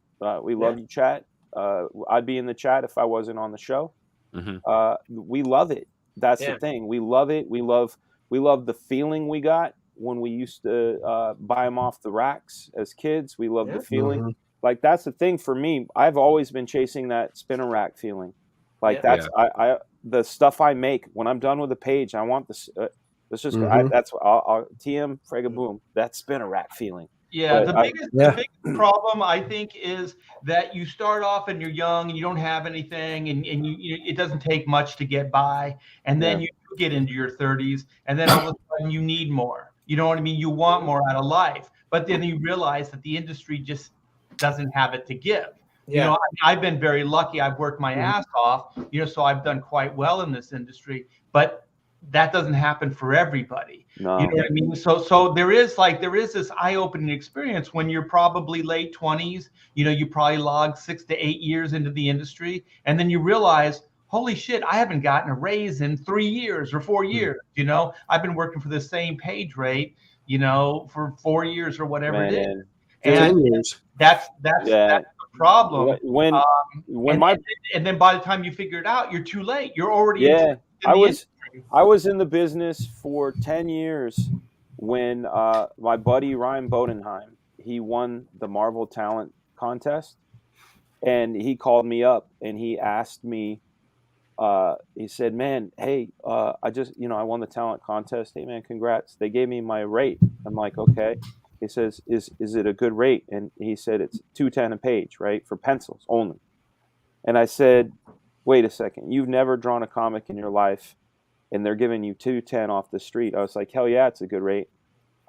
Speaker 13: We love you, chat. I'd be in the chat if I wasn't on the show. Mm-hmm. We love it. That's the thing. We love it. We love the feeling we got when we used to buy them off the racks as kids. We love the feeling. Mm-hmm. Like, that's the thing for me. I've always been chasing that spinner rack feeling. Like that's I the stuff I make when I'm done with a page. I want this. Let's just. That's I'll TM Fraga boom. That spinner rack feeling.
Speaker 10: Yeah, the biggest problem I think is that you start off and you're young and you don't have anything, and it doesn't take much to get by, and then you get into your 30s, and then all of a sudden you need more. You know what I mean? You want more out of life, but then you realize that the industry just doesn't have it to give. Yeah. You know, I've been very lucky. I've worked my ass off, so I've done quite well in this industry, but that doesn't happen for everybody. No. You know what I mean? So there is this eye-opening experience when you're probably late 20s, you probably log 6 to 8 years into the industry, and then you realize, holy shit, I haven't gotten a raise in 3 years or 4 years. I've been working for the same page rate, for 4 years or whatever it is. And
Speaker 8: 10 years.
Speaker 10: That's the problem. And then by the time you figure it out, you're too late. You're already in
Speaker 13: I was in the business for 10 years when my buddy Ryan Bodenheim, he won the Marvel Talent Contest, and he called me up and he asked me, he said, man, hey, I won the talent contest. Hey, man, congrats. They gave me my rate. I'm like, okay. He says, is it a good rate? And he said, it's $2.10 a page, right? For pencils only. And I said, wait a second. You've never drawn a comic in your life, and they're giving you $2.10 off the street. I was like, hell yeah, it's a good rate.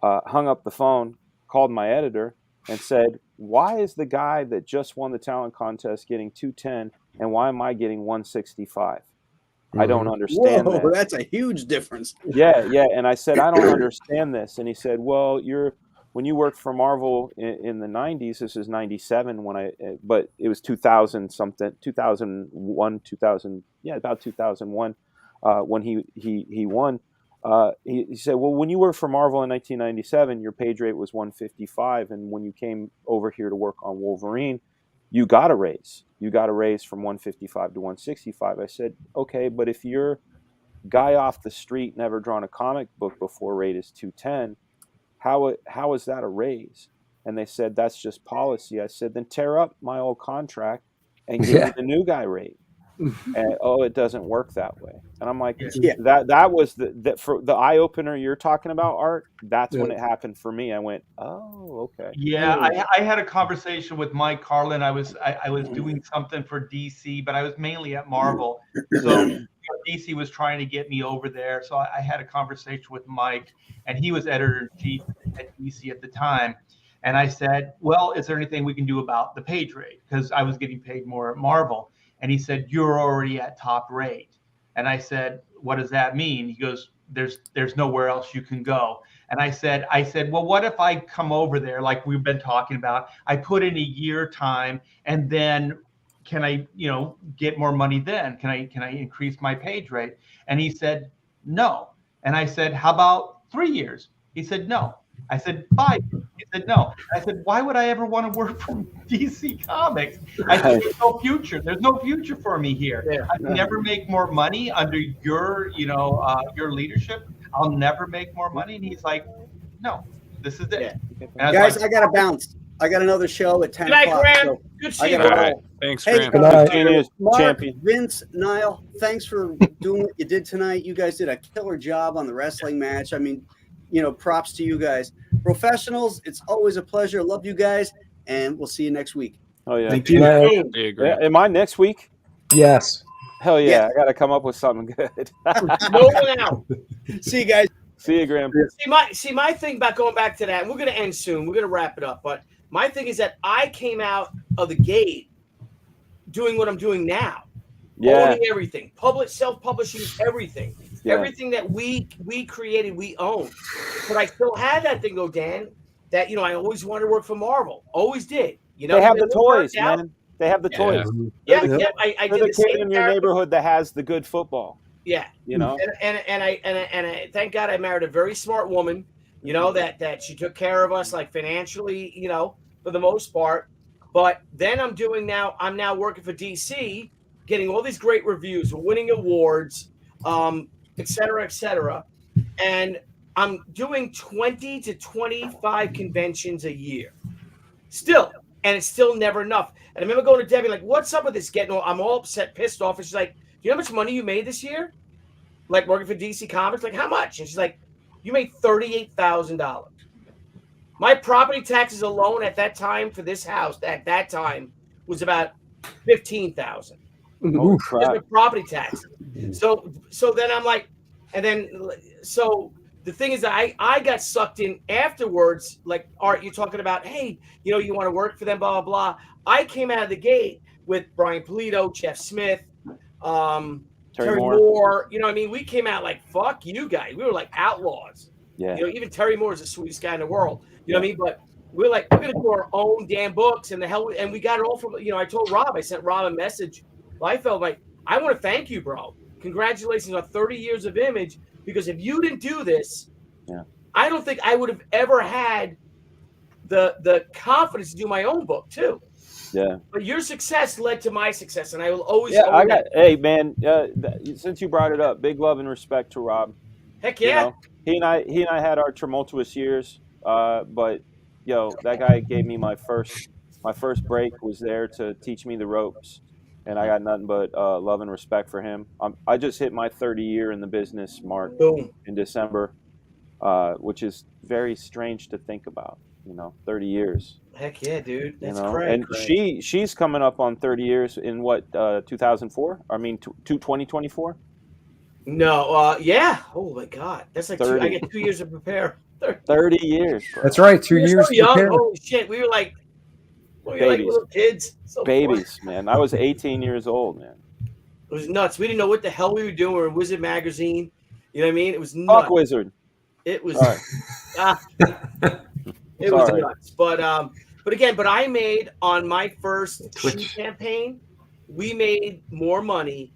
Speaker 13: Hung up the phone, called my editor, and said, why is the guy that just won the talent contest getting $2.10, and why am I getting $1.65? I don't understand that.
Speaker 11: That's a huge difference.
Speaker 13: Yeah. And I said, I don't understand this. And he said, well, when you worked for Marvel in the 90s, this is 97 but it was 2000 something, 2001, 2000, about 2001. When he won, he said, well, when you worked for Marvel in 1997, your page rate was 155, and when you came over here to work on Wolverine, you got a raise. You got a raise from 155 to 165. I said, okay, but if your guy off the street never drawn a comic book before, rate is 210, how is that a raise? And they said, that's just policy. I said, then tear up my old contract and give me the new guy rate. And it doesn't work that way. And I'm like,
Speaker 11: Yeah.
Speaker 13: that was for the eye opener you're talking about, Art. That's when it happened for me. I went, oh, okay.
Speaker 10: Yeah, I had a conversation with Mike Carlin. I was doing something for DC, but I was mainly at Marvel. So DC was trying to get me over there. So I had a conversation with Mike, and he was editor-in-chief at DC at the time. And I said, well, is there anything we can do about the page rate? Because I was getting paid more at Marvel. And he said, you're already at top rate. And I said, what does that mean? He goes, there's nowhere else you can go. And I said, well, what if I come over there like we've been talking about? I put in a year time, and then can I, get more money then? Can I increase my page rate? And he said, no. And I said, how about 3 years? He said, no. I said, 5 years. He said, no. I said, why would I ever want to work for DC Comics? I said, there's no future. There's no future for me here. I can never make more money under your, your leadership. I'll never make more money. And he's like, no, this is it.
Speaker 11: Yeah. Guys, I got to bounce. I got another show at 10
Speaker 3: Good night,
Speaker 11: o'clock.
Speaker 3: Graham.
Speaker 11: So
Speaker 3: Good seeing
Speaker 11: you.
Speaker 1: Right. Thanks,
Speaker 11: Hey,
Speaker 1: Graham.
Speaker 11: Mark,
Speaker 13: champion.
Speaker 11: Vince, Nile, thanks for doing what you did tonight. You guys did a killer job on the wrestling match. I mean, props to you guys. Professionals, it's always a pleasure. Love you guys, and we'll see you next week.
Speaker 13: Oh, yeah.
Speaker 6: Thank you.
Speaker 13: Yeah, am I next week?
Speaker 6: Yes.
Speaker 13: Hell yeah.
Speaker 11: Yes.
Speaker 13: I got to come up with something good.
Speaker 3: Nolan out.
Speaker 11: See you guys.
Speaker 13: See you, Graham.
Speaker 3: See, my thing about going back to that, and we're going to end soon. We're going to wrap it up. But my thing is that I came out of the gate doing what I'm doing now.
Speaker 13: Yeah.
Speaker 3: Owning everything. Self-publishing everything.
Speaker 13: Yeah.
Speaker 3: Everything that we created, we own. But I still had that thing, though, Dan, that, I always wanted to work for Marvel. Always did.
Speaker 13: They have the toys, man. They have the toys.
Speaker 3: Yeah,
Speaker 13: They're the
Speaker 3: I
Speaker 13: they're
Speaker 3: did
Speaker 13: the
Speaker 3: the same
Speaker 13: kid in your neighborhood that has the good football.
Speaker 3: Yeah,
Speaker 13: And
Speaker 3: I thank God I married a very smart woman. That she took care of us, like financially, for the most part. But then I'm now working for DC, getting all these great reviews, winning awards, et cetera, and I'm doing 20 to 25 conventions a year. Still, and it's still never enough. And I remember going to Debbie, like, what's up with this? I'm all upset, pissed off. And she's like, do you know how much money you made this year? Like, working for DC Comics? Like, how much? And she's like, you made $38,000. My property taxes alone at that time for this house, at that time, was about $15,000.
Speaker 13: Oh, crap.
Speaker 3: Just the property tax. So then I'm like, so the thing is that I got sucked in afterwards. Like, Art, you're talking about, hey, you want to work for them, blah, blah, blah. I came out of the gate with Brian Polito, Jeff Smith, Terry Moore. We came out like, fuck you guys. We were like outlaws.
Speaker 13: Yeah.
Speaker 3: Even Terry Moore is the sweetest guy in the world. You know what I mean? But we're like, we're going to do our own damn books and we got it all from, I told Rob, I sent Rob a message. I felt like, I want to thank you, bro. Congratulations on 30 years of Image, because if you didn't do this, I don't think I would have ever had the confidence to do my own book too.
Speaker 13: Yeah.
Speaker 3: But your success led to my success, and I will always.
Speaker 13: Yeah, hey, man. Since you brought it up, big love and respect to Rob.
Speaker 3: Heck yeah.
Speaker 13: He and I had our tumultuous years, but that guy gave me my first break. Was there to teach me the ropes, and I got nothing but love and respect for him. I just hit my 30 year in the business mark in December, which is very strange to think about. 30 years.
Speaker 3: Heck yeah, dude. That's great.
Speaker 13: And she's coming up on 30 years in what, 2004? I mean, 2024?
Speaker 3: No, yeah. Oh my God, that's like
Speaker 13: 30.
Speaker 3: I get 2 years to prepare.
Speaker 13: 30 years. Bro.
Speaker 9: That's right. 2 years.
Speaker 3: So
Speaker 9: to
Speaker 3: young.
Speaker 9: prepare.
Speaker 3: Holy shit, we were like
Speaker 13: babies.
Speaker 3: Like little kids. So
Speaker 13: babies,
Speaker 3: fun.
Speaker 13: man. I was 18 years old, man.
Speaker 3: It was nuts. We didn't know what the hell we were doing. We were in Wizard magazine. You know what I mean? It was nuts.
Speaker 13: Fuck Wizard.
Speaker 3: It was.
Speaker 13: Right.
Speaker 3: It was nuts. But I made on my first shoe campaign, we made more money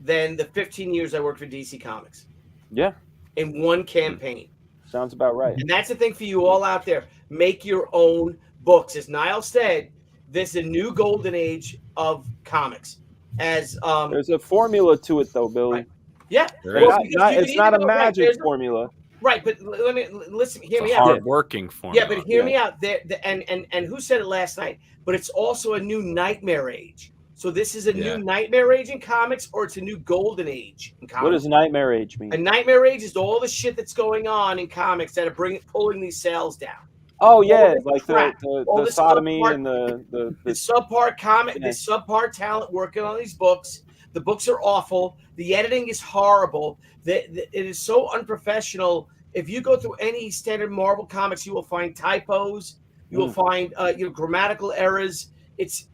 Speaker 3: than the 15 years I worked for DC Comics.
Speaker 13: Yeah.
Speaker 3: In one campaign.
Speaker 13: Sounds about right.
Speaker 3: And that's the thing for you all out there. Make your own books. As Nile said, this is a new golden age of comics. There's
Speaker 13: a formula to it, though, Billy.
Speaker 3: Right. Yeah.
Speaker 13: It's not a magic formula.
Speaker 3: Right, but let me listen. Hear me out.
Speaker 1: Hard-working formula.
Speaker 3: Yeah, but hear me out. And who said it last night? But it's also a new nightmare age. So this is a new nightmare age in comics, or it's a new golden age in comics?
Speaker 13: What does nightmare age mean?
Speaker 3: A nightmare age is all the shit that's going on in comics that are pulling these sales down.
Speaker 13: Oh yeah,
Speaker 3: All
Speaker 13: like
Speaker 3: crap, all
Speaker 13: the sodomy
Speaker 3: subpart,
Speaker 13: and the
Speaker 3: subpart comic, the subpart talent working on these books. The books are awful. The editing is horrible. It is so unprofessional. If you go through any standard Marvel comics, you will find typos. You will find grammatical errors. It's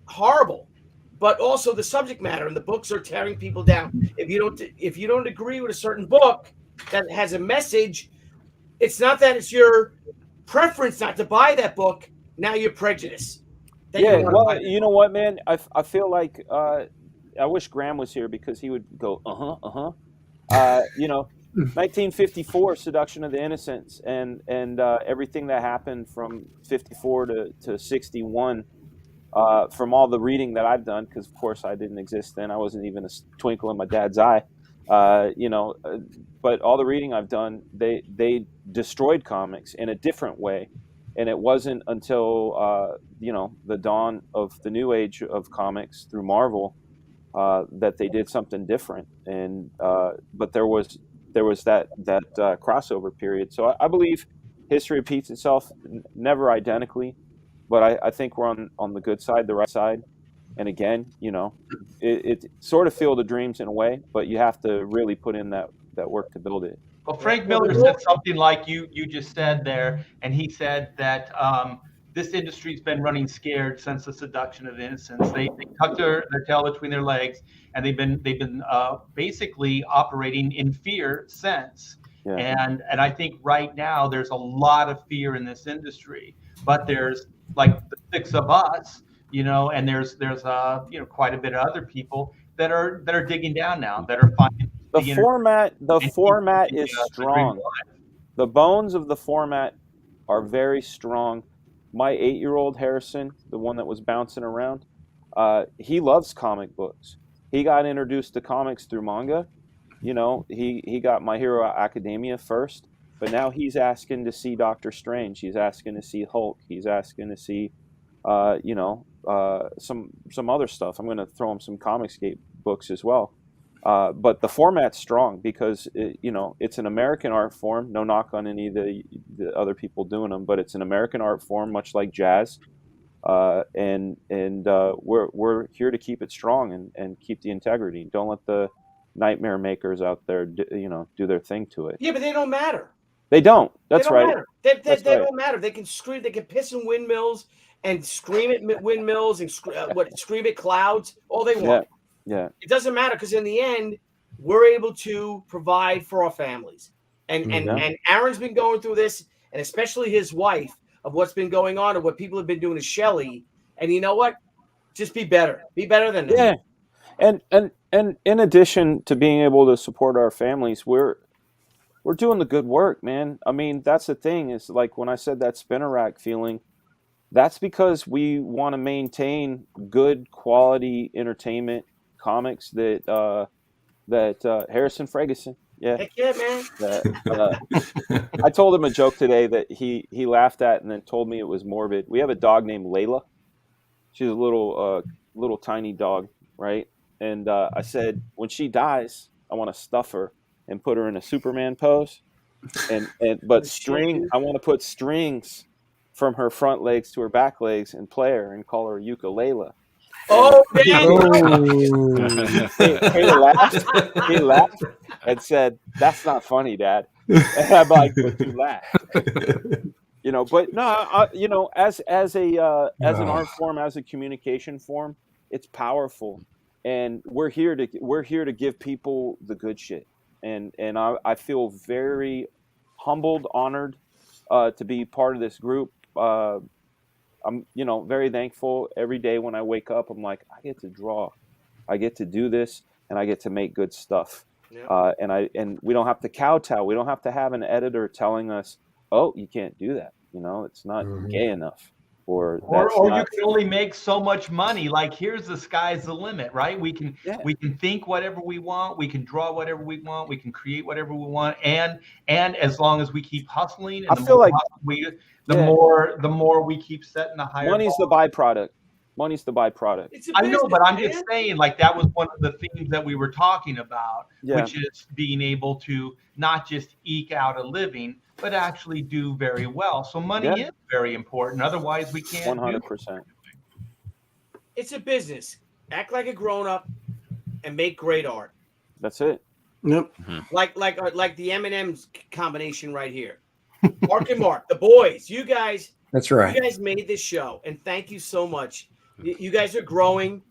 Speaker 3: horrible. But also the subject matter and the books are tearing people down. If you don't agree with a certain book that has a message, it's not that it's your preference not to buy that book. Now you're prejudiced.
Speaker 13: Yeah, well, you know what, man? I feel like I wish Graham was here because he would go, 1954, Seduction of the Innocents, and everything that happened from 54 to 61, from all the reading that I've done, because of course I didn't exist then. I wasn't even a twinkle in my dad's eye, but all the reading I've done, they destroyed comics in a different way. And it wasn't until, the dawn of the new age of comics through Marvel that they did something different. And but there was that crossover period. So I believe history repeats itself, never identically, but I think we're on the good side, the right side. And again, it sort of Field of Dreams in a way, but you have to really put in that work to build it.
Speaker 10: Well, Frank Miller said something like you just said there, and he said that this industry's been running scared since the Seduction of the Innocents. They tucked their tail between their legs, and they've been basically operating in fear since. Yeah. And I think right now there's a lot of fear in this industry, but there's like the six of us, and there's quite a bit of other people that are digging down now, that are finding. The format is strong. The bones of the format are very strong. My 8-year-old Harrison, the one that was bouncing around, he loves comic books. He got introduced to comics through manga. He got My Hero Academia first, but now he's asking to see Doctor Strange. He's asking to see Hulk. He's asking to see, some other stuff. I'm going to throw him some Comicsgate books as well. But the format's strong because it's an American art form. No knock on any of the other people doing them, but it's an American art form, much like jazz. And we're here to keep it strong and keep the integrity. Don't let the nightmare makers out there, do their thing to it.
Speaker 3: Yeah, but they don't matter.
Speaker 13: They don't. That's right.
Speaker 3: They don't matter. They can scream. They can piss in windmills and scream at windmills and scream at clouds all they want.
Speaker 13: Yeah.
Speaker 3: It doesn't matter because in the end, we're able to provide for our families. And Aaron's been going through this, and especially his wife, of what's been going on and what people have been doing to Shelley. And you know what? Just be better. Be better than them.
Speaker 13: Yeah. And in addition to being able to support our families, we're doing the good work, man. I mean, that's the thing, is like when I said that spinner rack feeling, that's because we want to maintain good quality entertainment comics that Harrison Ferguson,
Speaker 3: Heck yeah, man.
Speaker 13: I told him a joke today that he laughed at and then told me it was morbid. We have a dog named Layla. She's a little tiny dog, right? And I said, when she dies, I want to stuff her and put her in a Superman pose, but I want to put strings from her front legs to her back legs and play her and call her ukulele.
Speaker 3: Oh, man.
Speaker 13: He laughed and said, "That's not funny, Dad." And I'm like, "But you laughed." But no, as an art form, as a communication form, it's powerful, and we're here to give people the good shit, and I feel very humbled, honored to be part of this group. I'm very thankful every day when I wake up. I'm like, I get to draw, I get to do this, and I get to make good stuff. Yeah. And we don't have to kowtow. We don't have to have an editor telling us, "Oh, you can't do that. It's not gay enough." Or
Speaker 10: you can only make so much money. Like, here's the sky's the limit, right? We can think whatever we want, we can draw whatever we want, we can create whatever we want, and as long as we keep hustling, and the more we keep setting the higher.
Speaker 13: Money's the byproduct. Money's the byproduct.
Speaker 10: I know, but I'm just saying, like, that was one of the themes that we were talking about, which is being able to not just eke out a living, but actually do very well. So money is very important. Otherwise, we can't.
Speaker 13: 100%.
Speaker 3: It's a business. Act like a grown-up and make great art.
Speaker 13: That's it.
Speaker 8: Yep.
Speaker 3: Like the M&M's combination right here. Mark and Mark, the boys, you guys.
Speaker 9: That's right.
Speaker 3: You guys made this show, and thank you so much. You guys are growing.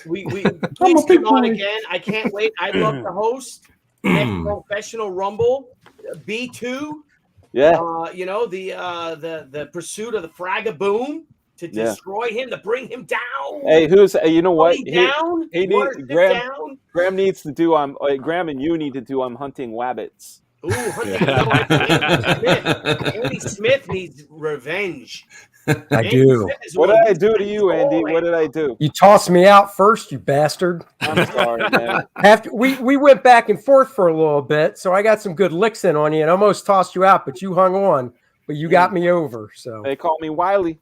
Speaker 3: We please come on again. I can't wait. I'd love to host next Professional Rumble B2.
Speaker 13: Yeah.
Speaker 3: You know, the pursuit of the Fraga boom to destroy him, to bring him down.
Speaker 13: Hey, you know what?
Speaker 3: Down.
Speaker 13: Graham needs to do. Graham and you need to do. I'm hunting wabbits.
Speaker 3: Ooh, Andy Smith needs revenge.
Speaker 9: I do.
Speaker 13: What did I do to you, Andy? What did I do?
Speaker 9: You tossed me out first, you bastard.
Speaker 13: I'm sorry, man.
Speaker 9: We went back and forth for a little bit, so I got some good licks in on you and almost tossed you out, but you hung on. But you got me over. So
Speaker 13: they call me Wiley.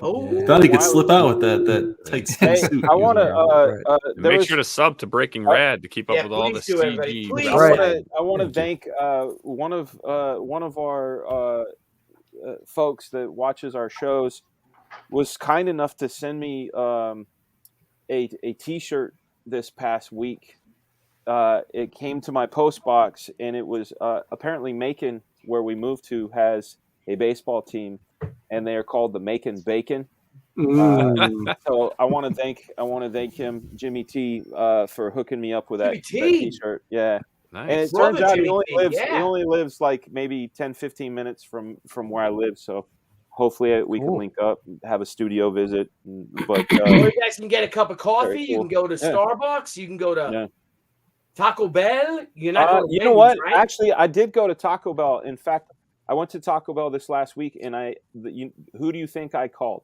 Speaker 4: Oh, thought he could slip out with that tight skin suit.
Speaker 13: I want to
Speaker 1: make sure to sub to Breaking Rad to keep up with all the CG.
Speaker 13: I want to thank one of our folks that watches our shows was kind enough to send me a T-shirt this past week. It came to my post box, and it was apparently Macon, where we moved to, has a baseball team, and they are called the Macon Bacon. So I want to thank him, Jimmy T, for hooking me up with that T-shirt. Yeah.
Speaker 1: Nice.
Speaker 13: And it turns out he only lives like maybe 10-15 minutes from where I live. So hopefully we can link up and have a studio visit. But
Speaker 3: you guys can get a cup of coffee. You can go to Starbucks. You can go to Taco Bell. You're not going to
Speaker 13: you know what? Right? Actually, I did go to Taco Bell. In fact, I went to Taco Bell this last week, and who do you think I called?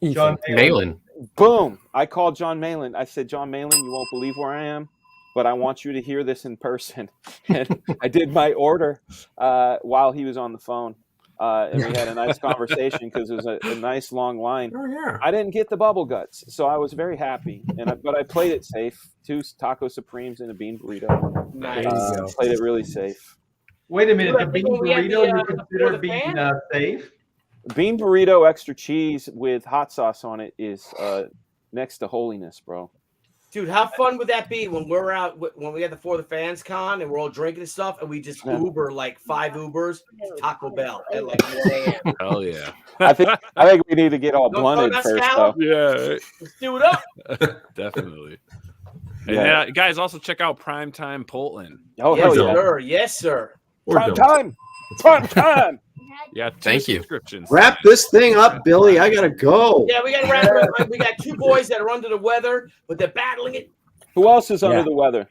Speaker 5: John Malin.
Speaker 13: Boom! I called John Malin. I said, John Malin, you won't believe where I am, but I want you to hear this in person. And I did my order while he was on the phone, and we had a nice conversation because it was a nice long line.
Speaker 4: Oh, yeah.
Speaker 13: I didn't get the bubble guts, so I was very happy. But I played it safe. 2 taco supremes and a bean burrito.
Speaker 3: Nice.
Speaker 13: Played it really safe.
Speaker 10: Wait a minute, the bean burrito you consider being safe?
Speaker 13: Bean burrito, extra cheese with hot sauce on it is next to holiness, bro.
Speaker 3: Dude, how fun would that be when we're out, when we had the For the Fans con and we're all drinking and stuff, and we just Uber like 5 Ubers to Taco Bell at like 1 a.m.
Speaker 1: Hell yeah.
Speaker 13: I think we need to get all blunted first, though.
Speaker 1: Yeah.
Speaker 3: Let's do it up.
Speaker 1: Definitely. And guys, also check out Primetime Portland.
Speaker 13: Oh,
Speaker 3: yes, sir. Yes, sir.
Speaker 13: Prime time. Prime time.
Speaker 1: Yeah,
Speaker 5: thank you.
Speaker 1: Subscriptions.
Speaker 8: Wrap this thing up, Billy. I gotta go.
Speaker 3: Yeah, we gotta wrap it up. We got 2 boys that are under the weather, but they're battling it.
Speaker 13: Who else is under the weather?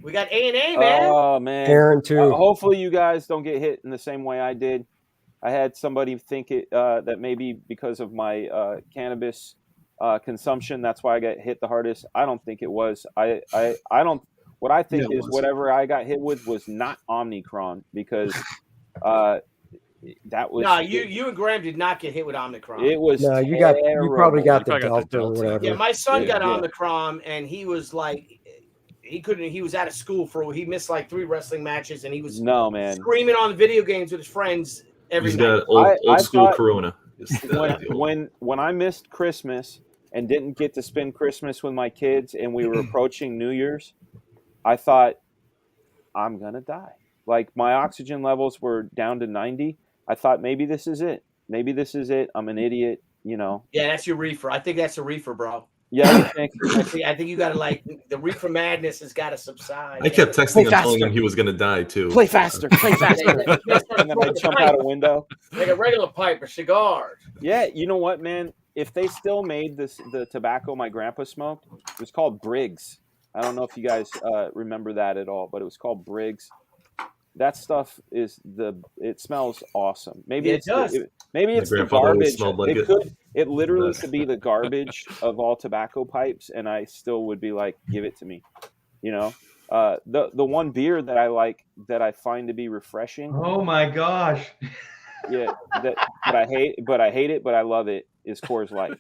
Speaker 3: We got A&A, man.
Speaker 13: Oh, man.
Speaker 9: Aaron, too.
Speaker 13: Hopefully you guys don't get hit in the same way I did. I had somebody think that maybe because of my cannabis consumption, that's why I got hit the hardest. I don't think it was. I don't. What I think is whatever I got hit with was not Omicron, because that was.
Speaker 3: No, you and Graham did not get hit with Omicron.
Speaker 13: It was.
Speaker 9: No, you probably got the Delta or whatever.
Speaker 3: Yeah, my son got Omicron, and he was like, he couldn't. He was out of school he missed like 3 wrestling matches, and he was screaming on video games with his friends every night.
Speaker 4: Old school Corona.
Speaker 13: When I missed Christmas and didn't get to spend Christmas with my kids, and we were approaching New Year's, I thought, I'm gonna die. Like, my oxygen levels were down to 90. I thought, maybe this is it. Maybe this is it. I'm an idiot, you know.
Speaker 3: Yeah, that's your reefer. I think that's a reefer, bro.
Speaker 13: Yeah,
Speaker 3: I think you gotta, like, the reefer madness has got to subside.
Speaker 4: I kept texting him, telling him he was gonna die too.
Speaker 13: Play faster, play faster. And then I jump out a window.
Speaker 3: Like a regular pipe or cigars.
Speaker 13: Yeah, you know what, man? If they still made the tobacco my grandpa smoked, it was called Briggs. I don't know if you guys remember that at all, but it was called Briggs. That stuff it smells awesome. Maybe it does. Maybe it's the garbage. It literally could be the garbage of all tobacco pipes, and I still would be like, give it to me. You know, the one beer that I like, that I find to be refreshing.
Speaker 10: Oh my gosh.
Speaker 13: Yeah, but I hate it, but I love it. Is Coors Light.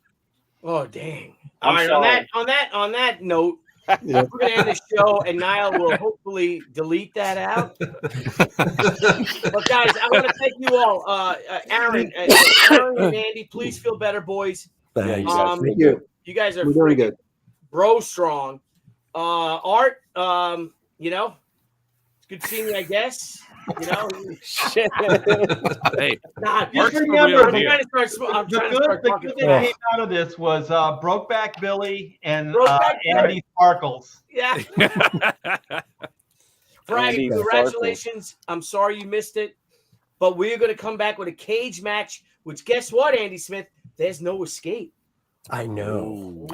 Speaker 3: Oh dang!
Speaker 13: I'm
Speaker 3: All right.
Speaker 13: sorry.
Speaker 3: On that note,
Speaker 8: Yeah.
Speaker 3: we're gonna end the show, and Nile will hopefully delete that out. But guys, I want to thank you all. Aaron and Andy, please feel better, boys.
Speaker 8: Yeah, you guys feel good.
Speaker 3: You guys are
Speaker 8: We're doing
Speaker 3: freaking
Speaker 8: good.
Speaker 3: bro strong. Art, you know, it's good seeing you, I guess. You know,
Speaker 13: Shit.
Speaker 1: Hey,
Speaker 3: nah,
Speaker 10: Just
Speaker 3: just
Speaker 10: remember,
Speaker 3: I'm trying to start
Speaker 10: the good
Speaker 3: talking.
Speaker 10: that came out of this was Brokeback Billy and
Speaker 3: Brokeback
Speaker 10: Andy Sparkles.
Speaker 3: Yeah. Frank,
Speaker 13: Andy
Speaker 3: congratulations. I'm sorry you missed it, but we're going to come back with a cage match, which guess what, Andy Smith? There's no escape.
Speaker 9: I know.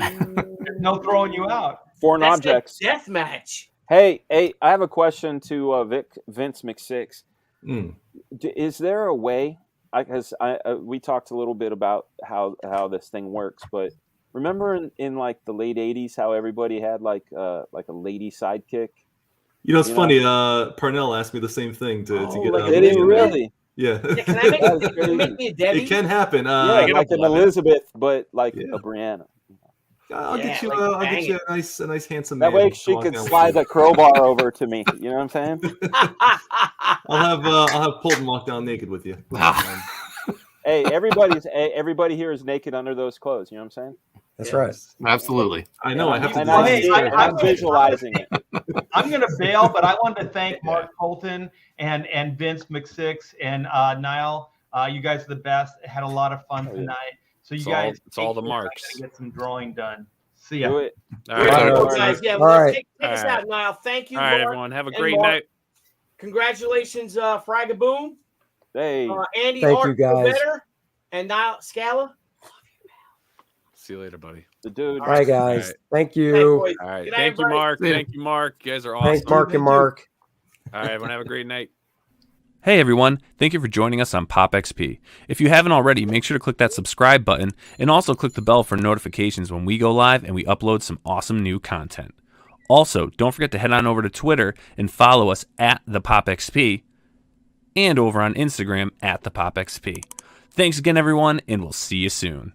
Speaker 10: No throwing you out.
Speaker 13: Foreign
Speaker 3: That's
Speaker 13: objects.
Speaker 3: a death match.
Speaker 13: Hey, I have a question to Vince McSix.
Speaker 4: Mm.
Speaker 13: Is there a way? Because we talked a little bit about how this thing works, but remember in like the late '80s how everybody had like a lady sidekick.
Speaker 4: You know, it's funny. Parnell asked me the same thing to get
Speaker 13: like
Speaker 4: out.
Speaker 13: did he really?
Speaker 4: Yeah.
Speaker 3: Can I make me a Debbie?
Speaker 4: It can happen.
Speaker 13: Yeah, like an Elizabeth, but like a Brianna.
Speaker 4: I'll get you.
Speaker 3: like
Speaker 4: I'll get you a nice handsome
Speaker 13: That
Speaker 4: man.
Speaker 13: way
Speaker 4: to
Speaker 13: she
Speaker 4: walk
Speaker 13: could
Speaker 4: down with
Speaker 13: slide
Speaker 4: you.
Speaker 13: the crowbar over to me. You know what I'm saying?
Speaker 4: I'll have Polton walk down naked with you.
Speaker 13: Hey, everybody here is naked under those clothes. You know what I'm saying?
Speaker 9: That's right.
Speaker 5: Absolutely.
Speaker 4: I know. I have to.
Speaker 13: And
Speaker 10: I'm
Speaker 13: visualizing it.
Speaker 10: I'm going to bail, but I wanted to thank Mark Colton and Vince McSix and Nile. You guys are the best. Had a lot of fun tonight. So you guys,
Speaker 1: it's all the marks.
Speaker 10: Get some drawing done. See ya.
Speaker 13: Do it.
Speaker 1: All right,
Speaker 3: guys. Yeah,
Speaker 9: All
Speaker 3: well,
Speaker 9: right.
Speaker 3: take us out, Niall. Thank you.
Speaker 1: All right,
Speaker 3: Mark
Speaker 1: everyone. Have a
Speaker 3: and
Speaker 1: great
Speaker 3: Mark.
Speaker 1: night.
Speaker 3: Congratulations, Fraga Boom.
Speaker 13: Hey.
Speaker 3: Andy,
Speaker 9: Thank
Speaker 3: Art,
Speaker 9: you, guys.
Speaker 3: feel better. And Niall, Scala.
Speaker 1: See you later, buddy.
Speaker 13: The dude.
Speaker 9: All right, guys.
Speaker 1: All right.
Speaker 9: Thank you.
Speaker 3: Boys.
Speaker 1: All right.
Speaker 3: Good night,
Speaker 1: Thank you,
Speaker 3: everybody.
Speaker 1: Mark. Thank you, Mark. You guys are awesome.
Speaker 9: Thanks, Mark and Mark.
Speaker 1: All right, everyone. Have a great night. Hey everyone, thank you for joining us on PopXP. If you haven't already, make sure to click that subscribe button and also click the bell for notifications when we go live and we upload some awesome new content. Also, don't forget to head on over to Twitter and follow us at the PopXP and over on Instagram at the PopXP. Thanks again everyone, and we'll see you soon.